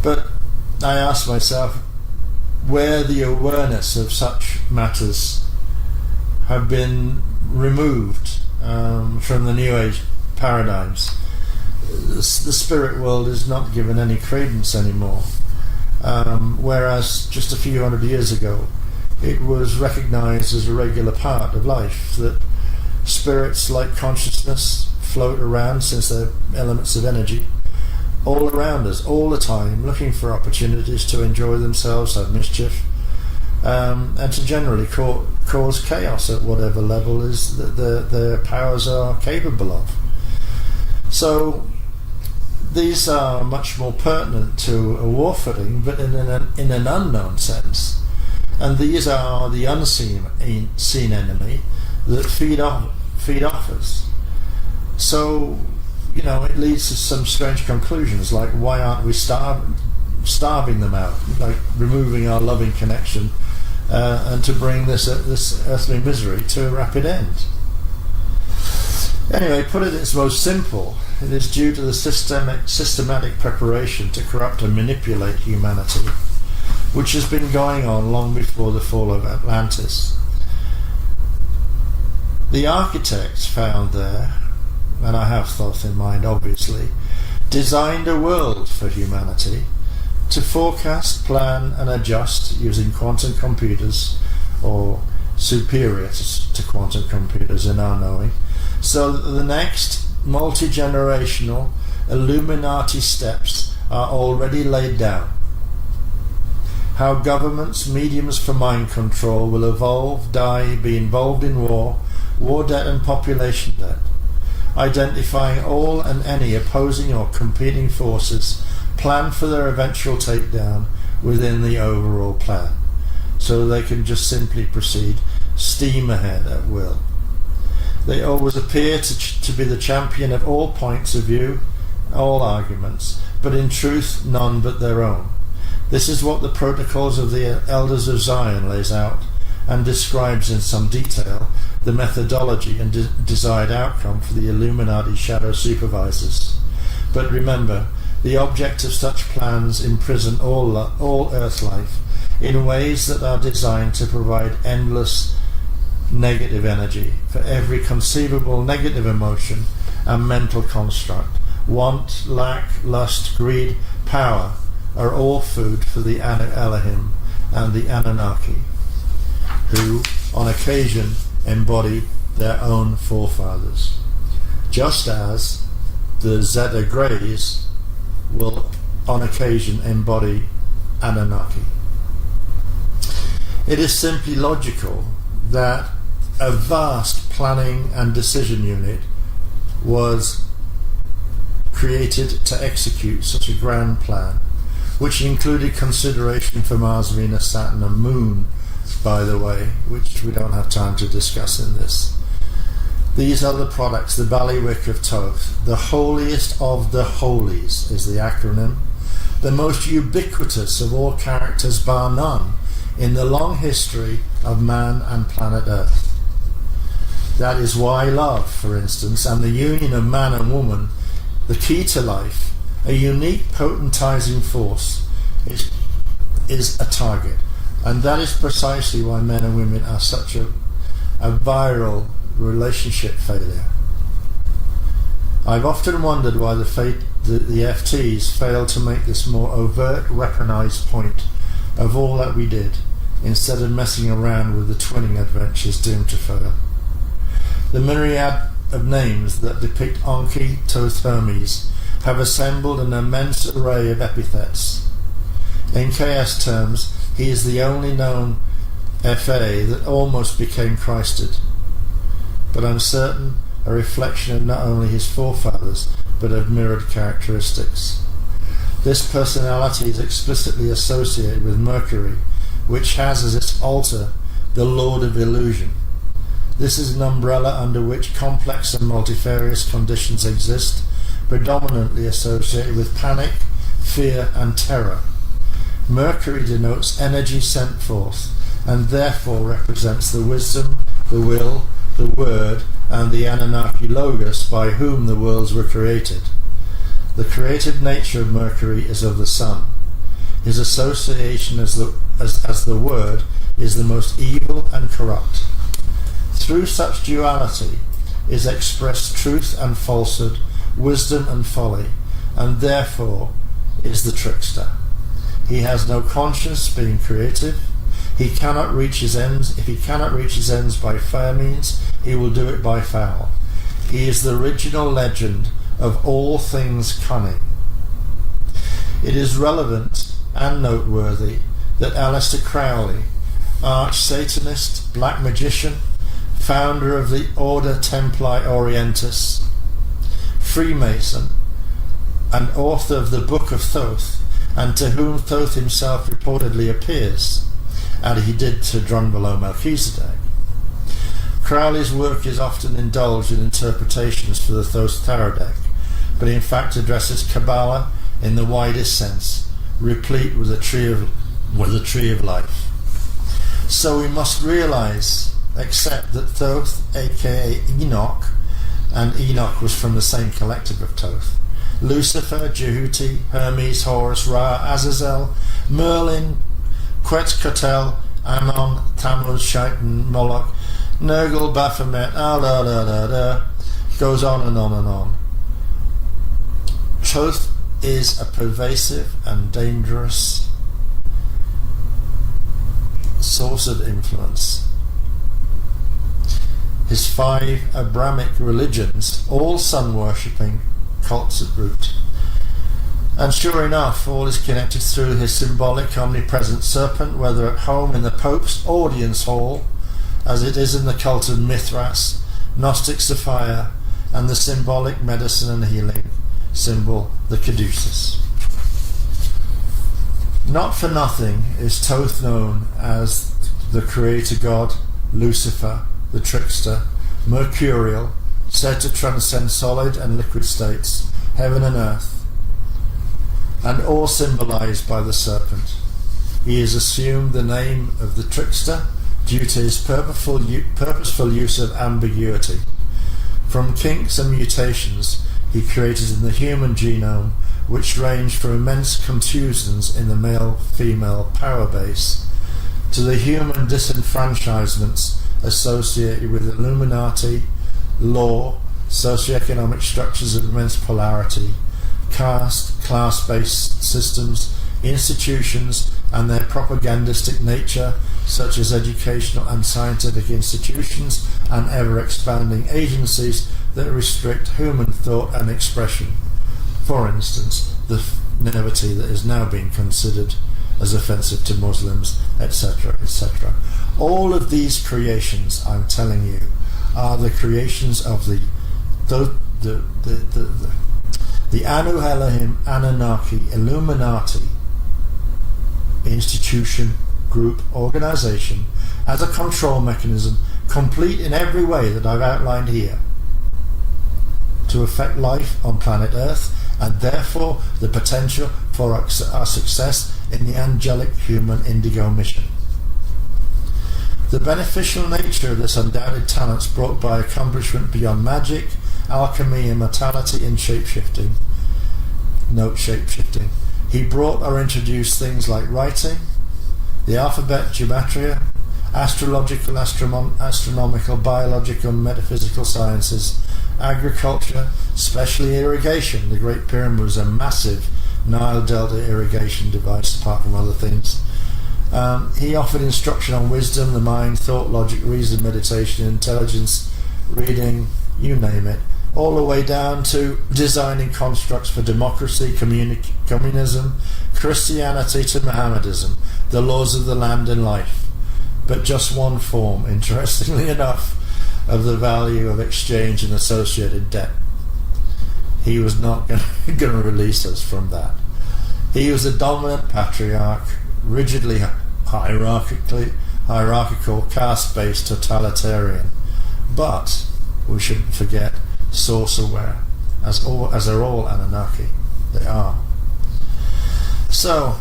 But I ask myself, where the awareness of such matters have been removed from the New Age paradigms, the spirit world is not given any credence anymore, whereas just a few hundred years ago it was recognized as a regular part of life, that spirits like consciousness float around, since they're elements of energy, all around us all the time, looking for opportunities to enjoy themselves, have mischief, and to generally cause chaos at whatever level is that their powers are capable of. So these are much more pertinent to a war footing, but in an unknown sense. And these are the unseen enemy that feed off us. So, it leads to some strange conclusions, like why aren't we starving them out, like removing our loving connection, and to bring this earthly misery to a rapid end. Anyway, put it in its most simple, it is due to the systematic preparation to corrupt and manipulate humanity, which has been going on long before the fall of Atlantis. The architects found there, and I have thought in mind obviously, designed a world for humanity to forecast, plan and adjust using quantum computers, or superior to quantum computers in our knowing, so that the next multi-generational Illuminati steps are already laid down. How governments, mediums for mind control will evolve, die, be involved in war debt and population debt, identifying all and any opposing or competing forces, plan for their eventual takedown within the overall plan, so they can just simply proceed steam ahead at will. They always appear to be the champion of all points of view, all arguments, but in truth none but their own. This is what the Protocols of the Elders of Zion lays out, and describes in some detail the methodology and desired outcome for the Illuminati shadow supervisors. But remember, the object of such plans imprison all earth life in ways that are designed to provide endless negative energy for every conceivable negative emotion and mental construct. Want, lack, lust, greed, power are all food for the Anu Elohim and the Anunnaki, who on occasion embody their own forefathers, just as the Zeta Greys will on occasion embody Anunnaki. It is simply logical that a vast planning and decision unit was created to execute such a grand plan, which included consideration for Mars, Venus, Saturn and Moon, by the way, which we don't have time to discuss in this. These are the products, the bailiwick of Thoth. The holiest of the holies is the acronym, the most ubiquitous of all characters bar none in the long history of man and planet Earth. That is why love, for instance, and the union of man and woman, the key to life, a unique potentizing force, is a target. And that is precisely why men and women are such a viral relationship failure. I've often wondered why the FTs failed to make this more overt, weaponized point of all that we did, instead of messing around with the twinning adventures doomed to fail. The myriad of names that depict Enki, Thoth, Hermes have assembled an immense array of epithets. In KS terms, he is the only known FA that almost became Christed, but I'm certain a reflection of not only his forefathers, but of mirrored characteristics. This personality is explicitly associated with Mercury, which has as its altar the Lord of Illusion. This is an umbrella under which complex and multifarious conditions exist, predominantly associated with panic, fear and terror. Mercury denotes energy sent forth, and therefore represents the wisdom, the will, the word, and the Anunnaki Logos by whom the worlds were created. The creative nature of Mercury is of the sun. His association as the word is the most evil and corrupt. Through such duality is expressed truth and falsehood, wisdom and folly, and therefore is the trickster. He has no conscience, being creative. He cannot reach his ends. If he cannot reach his ends by fair means, he will do it by foul. He is the original legend of all things cunning. It is relevant and noteworthy that Aleister Crowley, arch-Satanist, black magician, founder of the Order Templi Orientis, Freemason, and author of the Book of Thoth, and to whom Thoth himself reportedly appears, and he did to Drunvalo Melchizedek. Crowley's work is often indulged in interpretations for the Thoth Tarot deck, but in fact addresses Kabbalah in the widest sense, replete with a tree of life. So we must accept that Thoth, aka Enoch, and Enoch was from the same collective of Thoth, Lucifer, Jehuti, Hermes, Horus, Ra, Azazel, Merlin, Quetzalcoatl, Ammon, Tammuz, Shaitan, Moloch, Nergal, Baphomet, goes on and on and on. Thoth is a pervasive and dangerous source of influence. His 5 Abrahamic religions, all sun-worshipping cults at root. And sure enough, all is connected through his symbolic omnipresent serpent, whether at home in the Pope's audience hall, as it is in the cult of Mithras, Gnostic Sophia, and the symbolic medicine and healing symbol, the caduceus. Not for nothing is Thoth known as the creator god, Lucifer, the trickster, mercurial, said to transcend solid and liquid states, heaven and earth, and all symbolized by the serpent. He is assumed the name of the trickster due to his purposeful use of ambiguity. From kinks and mutations he created in the human genome, which range from immense contusions in the male-female power base to the human disenfranchisements associated with Illuminati, law, socioeconomic structures of immense polarity, caste, class-based systems, institutions and their propagandistic nature, such as educational and scientific institutions and ever-expanding agencies that restrict human thought and expression. For instance, the nativity that is now being considered as offensive to Muslims, etc., etc. All of these creations, I'm telling you, are the creations of the Anu Elohim, Anunnaki, Illuminati, institution, group, organization as a control mechanism, complete in every way that I've outlined here, to affect life on planet Earth, and therefore the potential for our success in the angelic human indigo mission. The beneficial nature of this undoubted talents brought by accomplishment beyond magic, alchemy, immortality, and shapeshifting. Note shapeshifting. He brought or introduced things like writing, the alphabet, gematria, astrological, astronomical, biological, metaphysical sciences, agriculture, especially irrigation. The Great Pyramid was a massive Nile Delta irrigation device, apart from other things. He offered instruction on wisdom, the mind, thought, logic, reason, meditation, intelligence, reading, you name it, all the way down to designing constructs for democracy, communism, Christianity to Mohammedanism, the laws of the land and life. But just one form, interestingly enough, of the value of exchange and associated debt. He was not going to release us from that. He was a dominant patriarch, rigidly hierarchical, caste-based totalitarian. But we shouldn't forget source aware, as are all Anunnaki. They are. So,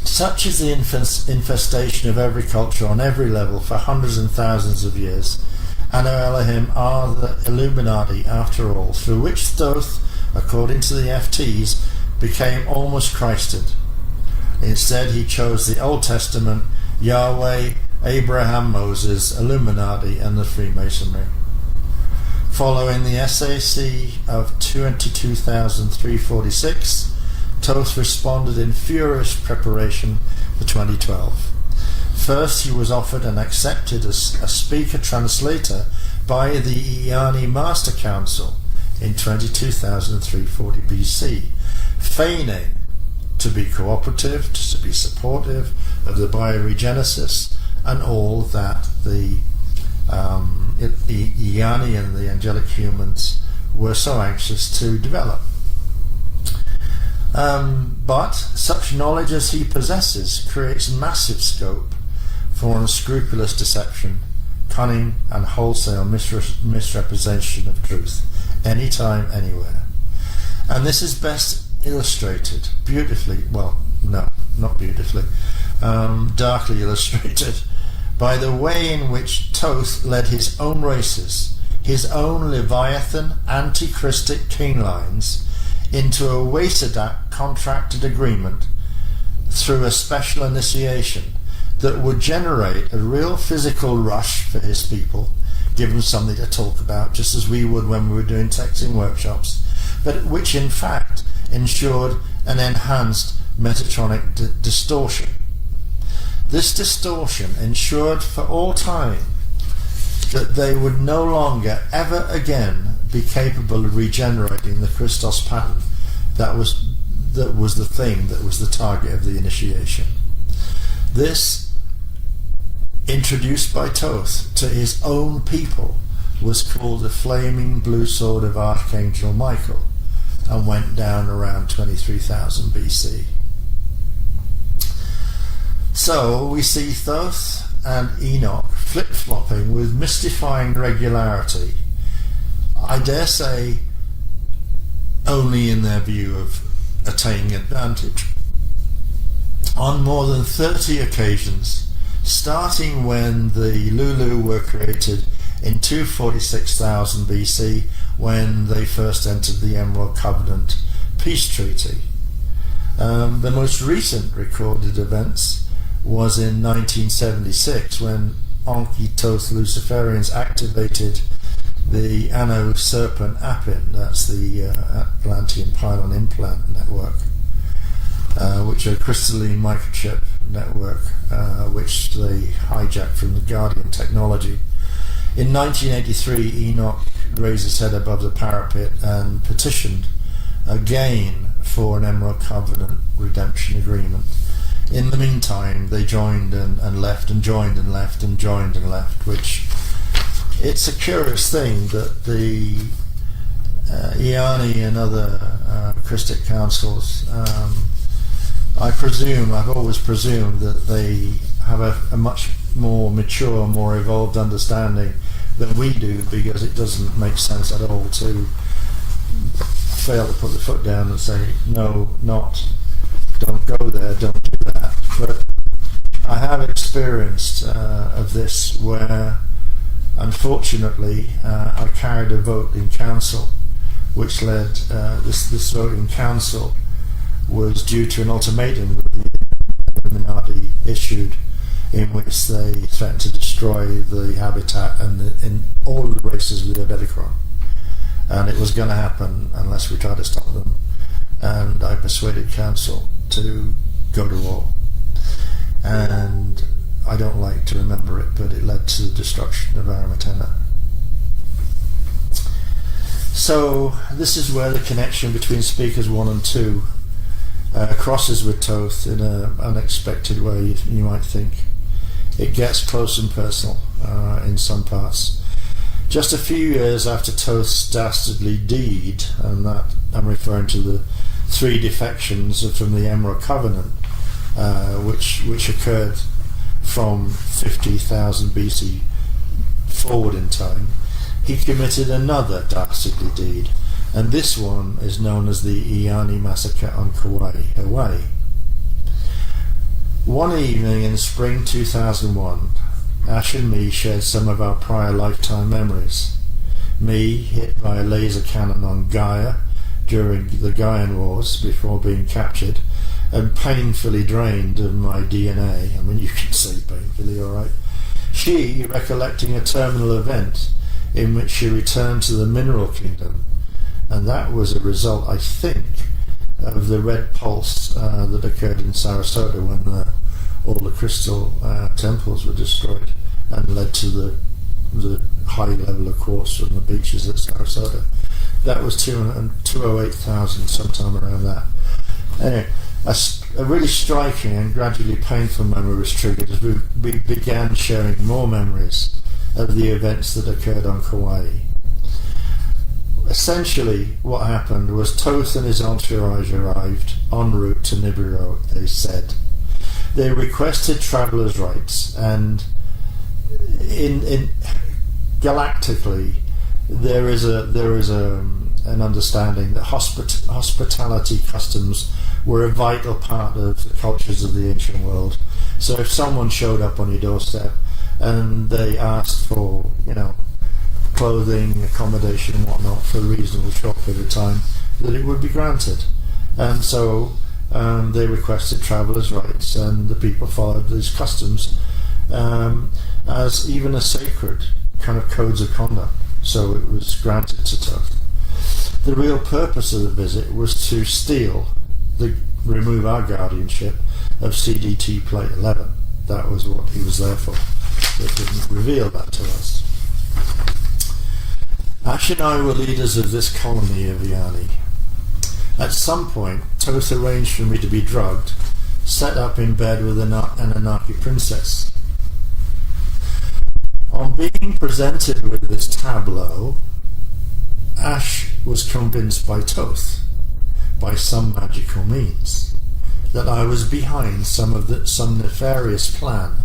such is the infestation of every culture on every level for hundreds and thousands of years. Anu Elohim are the Illuminati after all, through which Thoth, according to the FTs, became almost Christed. Instead, he chose the Old Testament, Yahweh, Abraham, Moses, Illuminati, and the Freemasonry. Following the SAC of 22,346, Thoth responded in furious preparation for 2012. First, he was offered and accepted as a speaker-translator by the Iani Master Council in 22,340 BC, feigning to be cooperative, to be supportive of the bioregenesis and all that the Iani and the angelic humans were so anxious to develop. But such knowledge as he possesses creates massive scope for unscrupulous deception, cunning, and wholesale misrepresentation of truth, anytime, anywhere. And this is best illustrated beautifully, well, no, not beautifully, darkly illustrated by the way in which Thoth led his own races, his own Leviathan anti-Krystic king lines, into a Wasedak contracted agreement through a special initiation that would generate a real physical rush for his people, give them something to talk about, just as we would when we were doing texting workshops, but which in fact ensured an enhanced Metatronic distortion. This distortion ensured for all time that they would no longer ever again be capable of regenerating the Christos pattern that was the thing that was the target of the initiation. This, introduced by Thoth to his own people, was called the Flaming Blue Sword of Archangel Michael and went down around 23,000 BC. So we see Thoth and Enoch flip-flopping with mystifying regularity, I dare say only in their view of attaining advantage, on more than 30 occasions, starting when the Lulu were created in 246,000 BC, when they first entered the Emerald Covenant peace treaty. The most recent recorded events was in 1976, when Enki Thoth Luciferians activated the Anno Serpent Appin, that's the Atlantean Pylon Implant Network, which are a crystalline microchip network, which they hijacked from the Guardian technology. In 1983, Enoch raised his head above the parapet and petitioned again for an Emerald Covenant redemption agreement. In the meantime, they joined and left, and joined and left, and joined and left, which, it's a curious thing that the Iani and other Krystic councils I've always presumed that they have a much more mature, more evolved understanding than we do, because it doesn't make sense at all to fail to put the foot down and say, no, don't go there, don't do that. But I have experienced of this where, unfortunately, I carried a vote in council, which led, this vote in council was due to an ultimatum that the Illuminati issued, in which they threatened to destroy the habitat and in all the races with the Obedicron. And it was going to happen unless we tried to stop them. And I persuaded council to go to war. And I don't like to remember it, but it led to the destruction of Aramatena. So this is where the connection between speakers 1 and 2 crosses with Thoth in an unexpected way, you might think. It gets close and personal in some parts. Just a few years after Thoth's dastardly deed, and that I'm referring to the 3 defections from the Emerald Covenant, which occurred from 50,000 BC forward in time, he committed another dastardly deed, and this one is known as the Iani Massacre on Kauai, Hawaii. One evening in spring 2001, Ash and me shared some of our prior lifetime memories. Me hit by a laser cannon on Gaia during the Gaian Wars before being captured, and painfully drained of my DNA. I mean, you can say painfully, alright. She recollecting a terminal event in which she returned to the mineral kingdom, and that was a result, I think, of the red pulse that occurred in Sarasota when all the crystal temples were destroyed and led to the high level of quartz from the beaches at Sarasota. That was 208,000, sometime around that. Anyway, a really striking and gradually painful memory was triggered as we began sharing more memories of the events that occurred on Kauai. Essentially, what happened was Thoth and his entourage arrived en route to Nibiru, they said. They requested travelers' rights, and in galactically, there is an understanding that hospitality customs were a vital part of the cultures of the ancient world. So if someone showed up on your doorstep and they asked for, clothing, accommodation and whatnot for a reasonable short period of time, that it would be granted. And so they requested travelers' rights, and the people followed these customs as even a sacred kind of codes of conduct. So it was granted to Thoth. The real purpose of the visit was to remove our guardianship of CDT Plate 11. That was what he was there for. They didn't reveal that to us. Ash and I were leaders of this colony of Iani. At some point, Thoth arranged for me to be drugged, set up in bed with an Anunnaki princess. On being presented with this tableau, Ash was convinced by Thoth, by some magical means, that I was behind some nefarious plan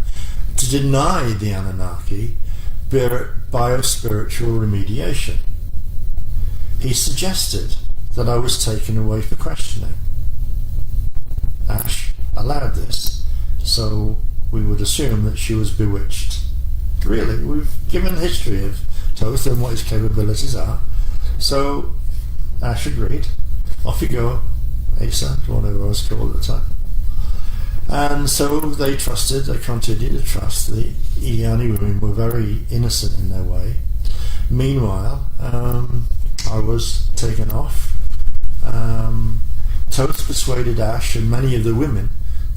to deny the Anunnaki biospiritual remediation. He suggested that I was taken away for questioning. Ash allowed this, so we would assume that she was bewitched. Really, we've given a history of Thoth and what his capabilities are. So Ash agreed. Off you go, Asa, whatever I was called at the time. And so they continued to trust. The Iani women were very innocent in their way. Meanwhile, I was taken off. Thoth persuaded Ash and many of the women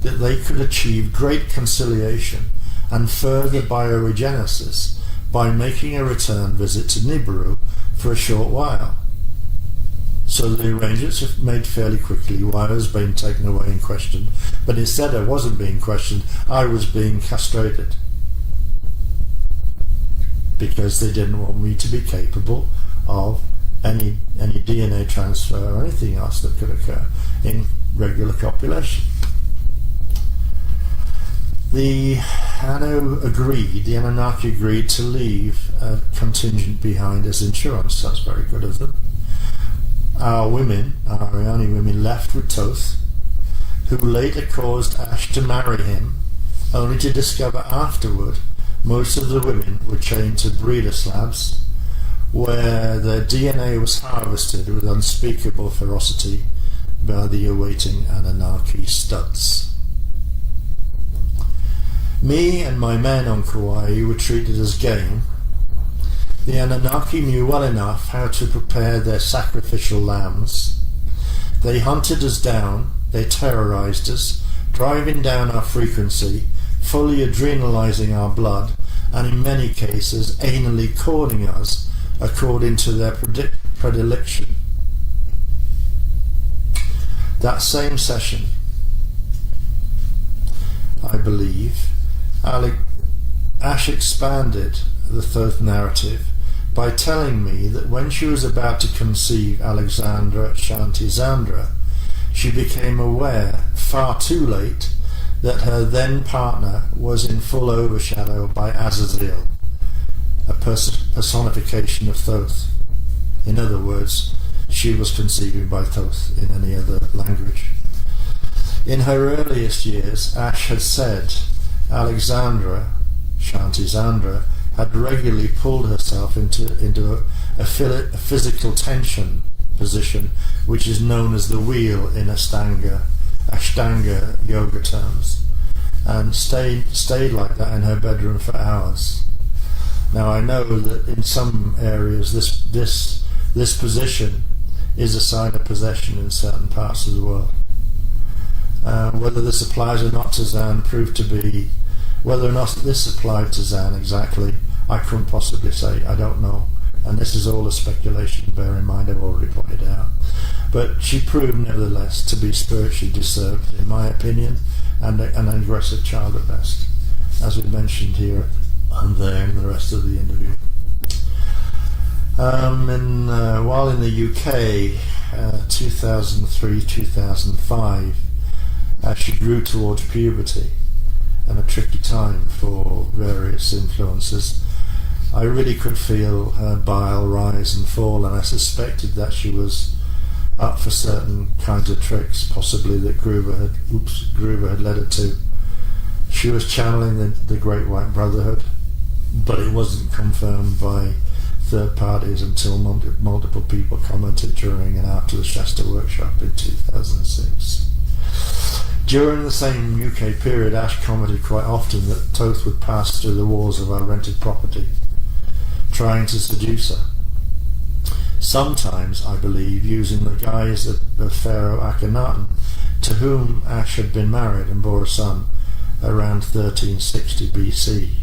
that they could achieve great conciliation and further bioregenesis by making a return visit to Nibiru for a short while. So the arrangements were made fairly quickly while I was being taken away and questioned, but instead I wasn't being questioned, I was being castrated, because they didn't want me to be capable of any DNA transfer or anything else that could occur in regular copulation. The Anunnaki agreed to leave a contingent behind as insurance. That's very good of them. Our Ariani women, left with Thoth, who later caused Ash to marry him, only to discover afterward most of the women were chained to breeder slabs, where their DNA was harvested with unspeakable ferocity by the awaiting Anunnaki studs. Me and my men on Kauai were treated as game. The Anunnaki knew well enough how to prepare their sacrificial lambs. They hunted us down, they terrorized us, driving down our frequency, fully adrenalizing our blood, and in many cases anally courting us according to their predilection. That same session, I believe, Ash expanded the Thoth narrative by telling me that when she was about to conceive Alexandra Shantizandra, she became aware, far too late, that her then partner was in full overshadow by Azazel, a personification of Thoth. In other words, she was conceiving by Thoth in any other language. In her earliest years, Ash had said Alexandra Shantizandra had regularly pulled herself into a physical tension position, which is known as the wheel in Ashtanga yoga terms, and stayed like that in her bedroom for hours. Now I know that in some areas this position is a sign of possession in certain parts of the world. Whether this applies or not to Zan proved to be, whether or not this applied to Zan exactly, I couldn't possibly say. I don't know. And this is all a speculation, bear in mind I've already pointed out. But she proved nevertheless to be spiritually disturbed, in my opinion, and an aggressive child at best, as we mentioned here and there in the rest of the interview. While in the UK, 2003-2005, as she grew towards puberty, and a tricky time for various influences, I really could feel her bile rise and fall, and I suspected that she was up for certain kinds of tricks, possibly that Gruber had led her to. She was channeling the Great White Brotherhood, but it wasn't confirmed by third parties until multiple people commented during and after the Shasta workshop in 2006. During the same UK period, Ash commented quite often that Thoth would pass through the walls of our rented property, trying to seduce her. Sometimes, I believe, using the guise of Pharaoh Akhenaten, to whom Ash had been married and bore a son around 1360 BC.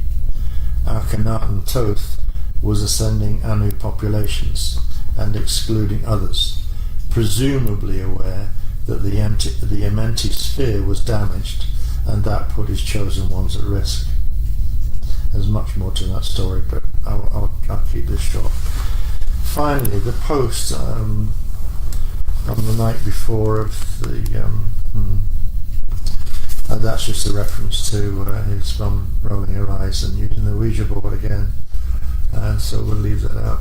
Akhenaten Thoth was ascending Anu populations and excluding others, presumably aware that the Amenti sphere was damaged, and that put his chosen ones at risk. There's much more to that story, but I'll keep this short. Finally, the post on the night before of the that's just a reference to his mum rolling her eyes and using the Ouija board again, so we'll leave that out.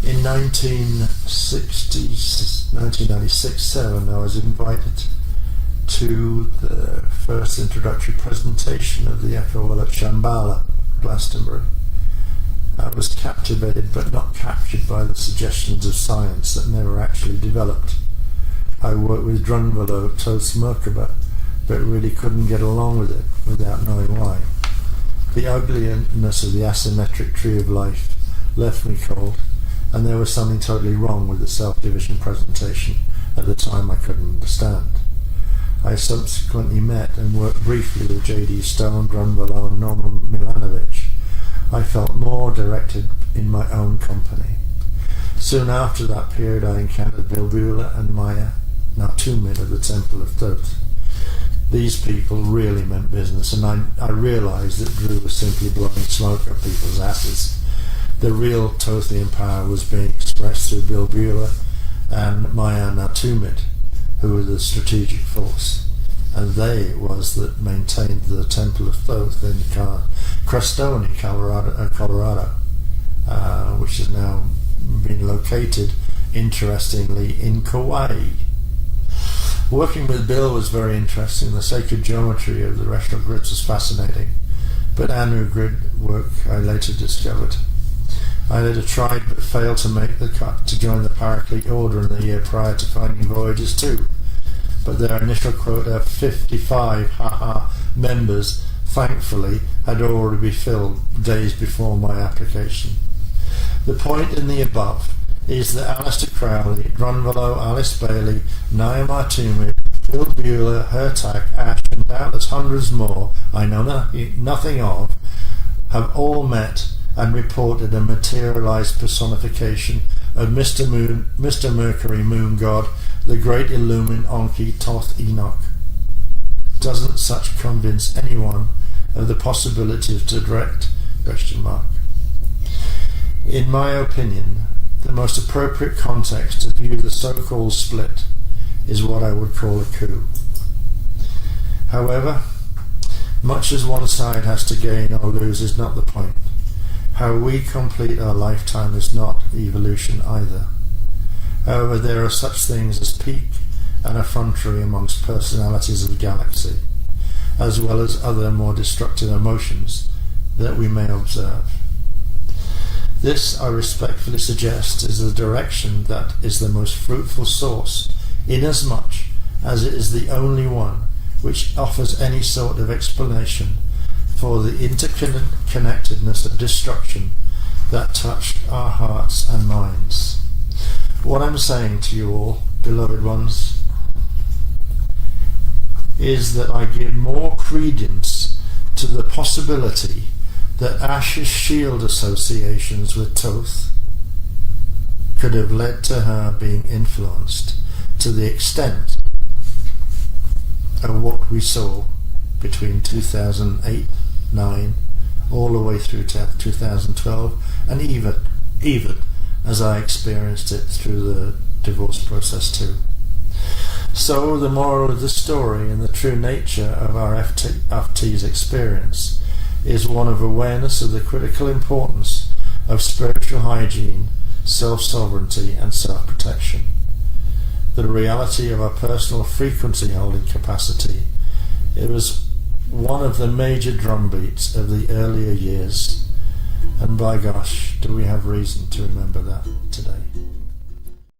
In 1996-7, I was invited to the first introductory presentation of the FOL at Shambhala, Glastonbury. I was captivated but not captured by the suggestions of science that never actually developed. I worked with Drunvalo, Thoth's Merkaba, but really couldn't get along with it without knowing why. The ugliness of the asymmetric tree of life left me cold, and there was something totally wrong with the self-division presentation at the time I couldn't understand. I subsequently met and worked briefly with J.D. Stone, Drunvalo and Norman Milanovic. I felt more directed in my own company. Soon after that period I encountered Bilbula and Maya, now Tumid of the Temple of Thoth. These people really meant business, and I realised that Drew was simply blowing smoke at people's asses. The real Thothian power was being expressed through Bilbula and Maya Natumid, who were the strategic force, and they it was that maintained the Temple of Thoth in Crestone, Colorado, which has now been located, interestingly, in Kauai. Working with Bill was very interesting. The sacred geometry of the rational grids was fascinating, but Anu grid work I later discovered. I later tried but failed to make the cut to join the Paraclete Order in the year prior to finding Voyages 2, but their initial quota of 55 members thankfully had already been filled days before my application. The point in the above is that Aleister Crowley, Drunvalo, Alice Bailey, Naima Toomey, Bill Bueller, Hertak, Ash, and doubtless hundreds more I know nothing of, have all met and reported a materialized personification of Mr. Mercury Moon God, the great Illumin Enki Thoth Enoch. Doesn't such convince anyone of the possibility of direct ? In my opinion, the most appropriate context to view the so-called split is what I would call a coup. However, much as one side has to gain or lose is not the point. How we complete our lifetime is not evolution either. However, there are such things as pique and effrontery amongst personalities of the galaxy, as well as other more destructive emotions that we may observe. This, I respectfully suggest, is the direction that is the most fruitful source, inasmuch as it is the only one which offers any sort of explanation for the interconnectedness of destruction that touched our hearts and minds. What I'm saying to you all, beloved ones, is that I give more credence to the possibility that Ash's shield associations with Thoth could have led to her being influenced to the extent of what we saw between 2008-9 all the way through to 2012, and even as I experienced it through the divorce process too. So the moral of the story and the true nature of our FT's experience is one of awareness of the critical importance of spiritual hygiene, self-sovereignty and self-protection. The reality of our personal frequency holding capacity. It was one of the major drumbeats of the earlier years, and by gosh, do we have reason to remember that today.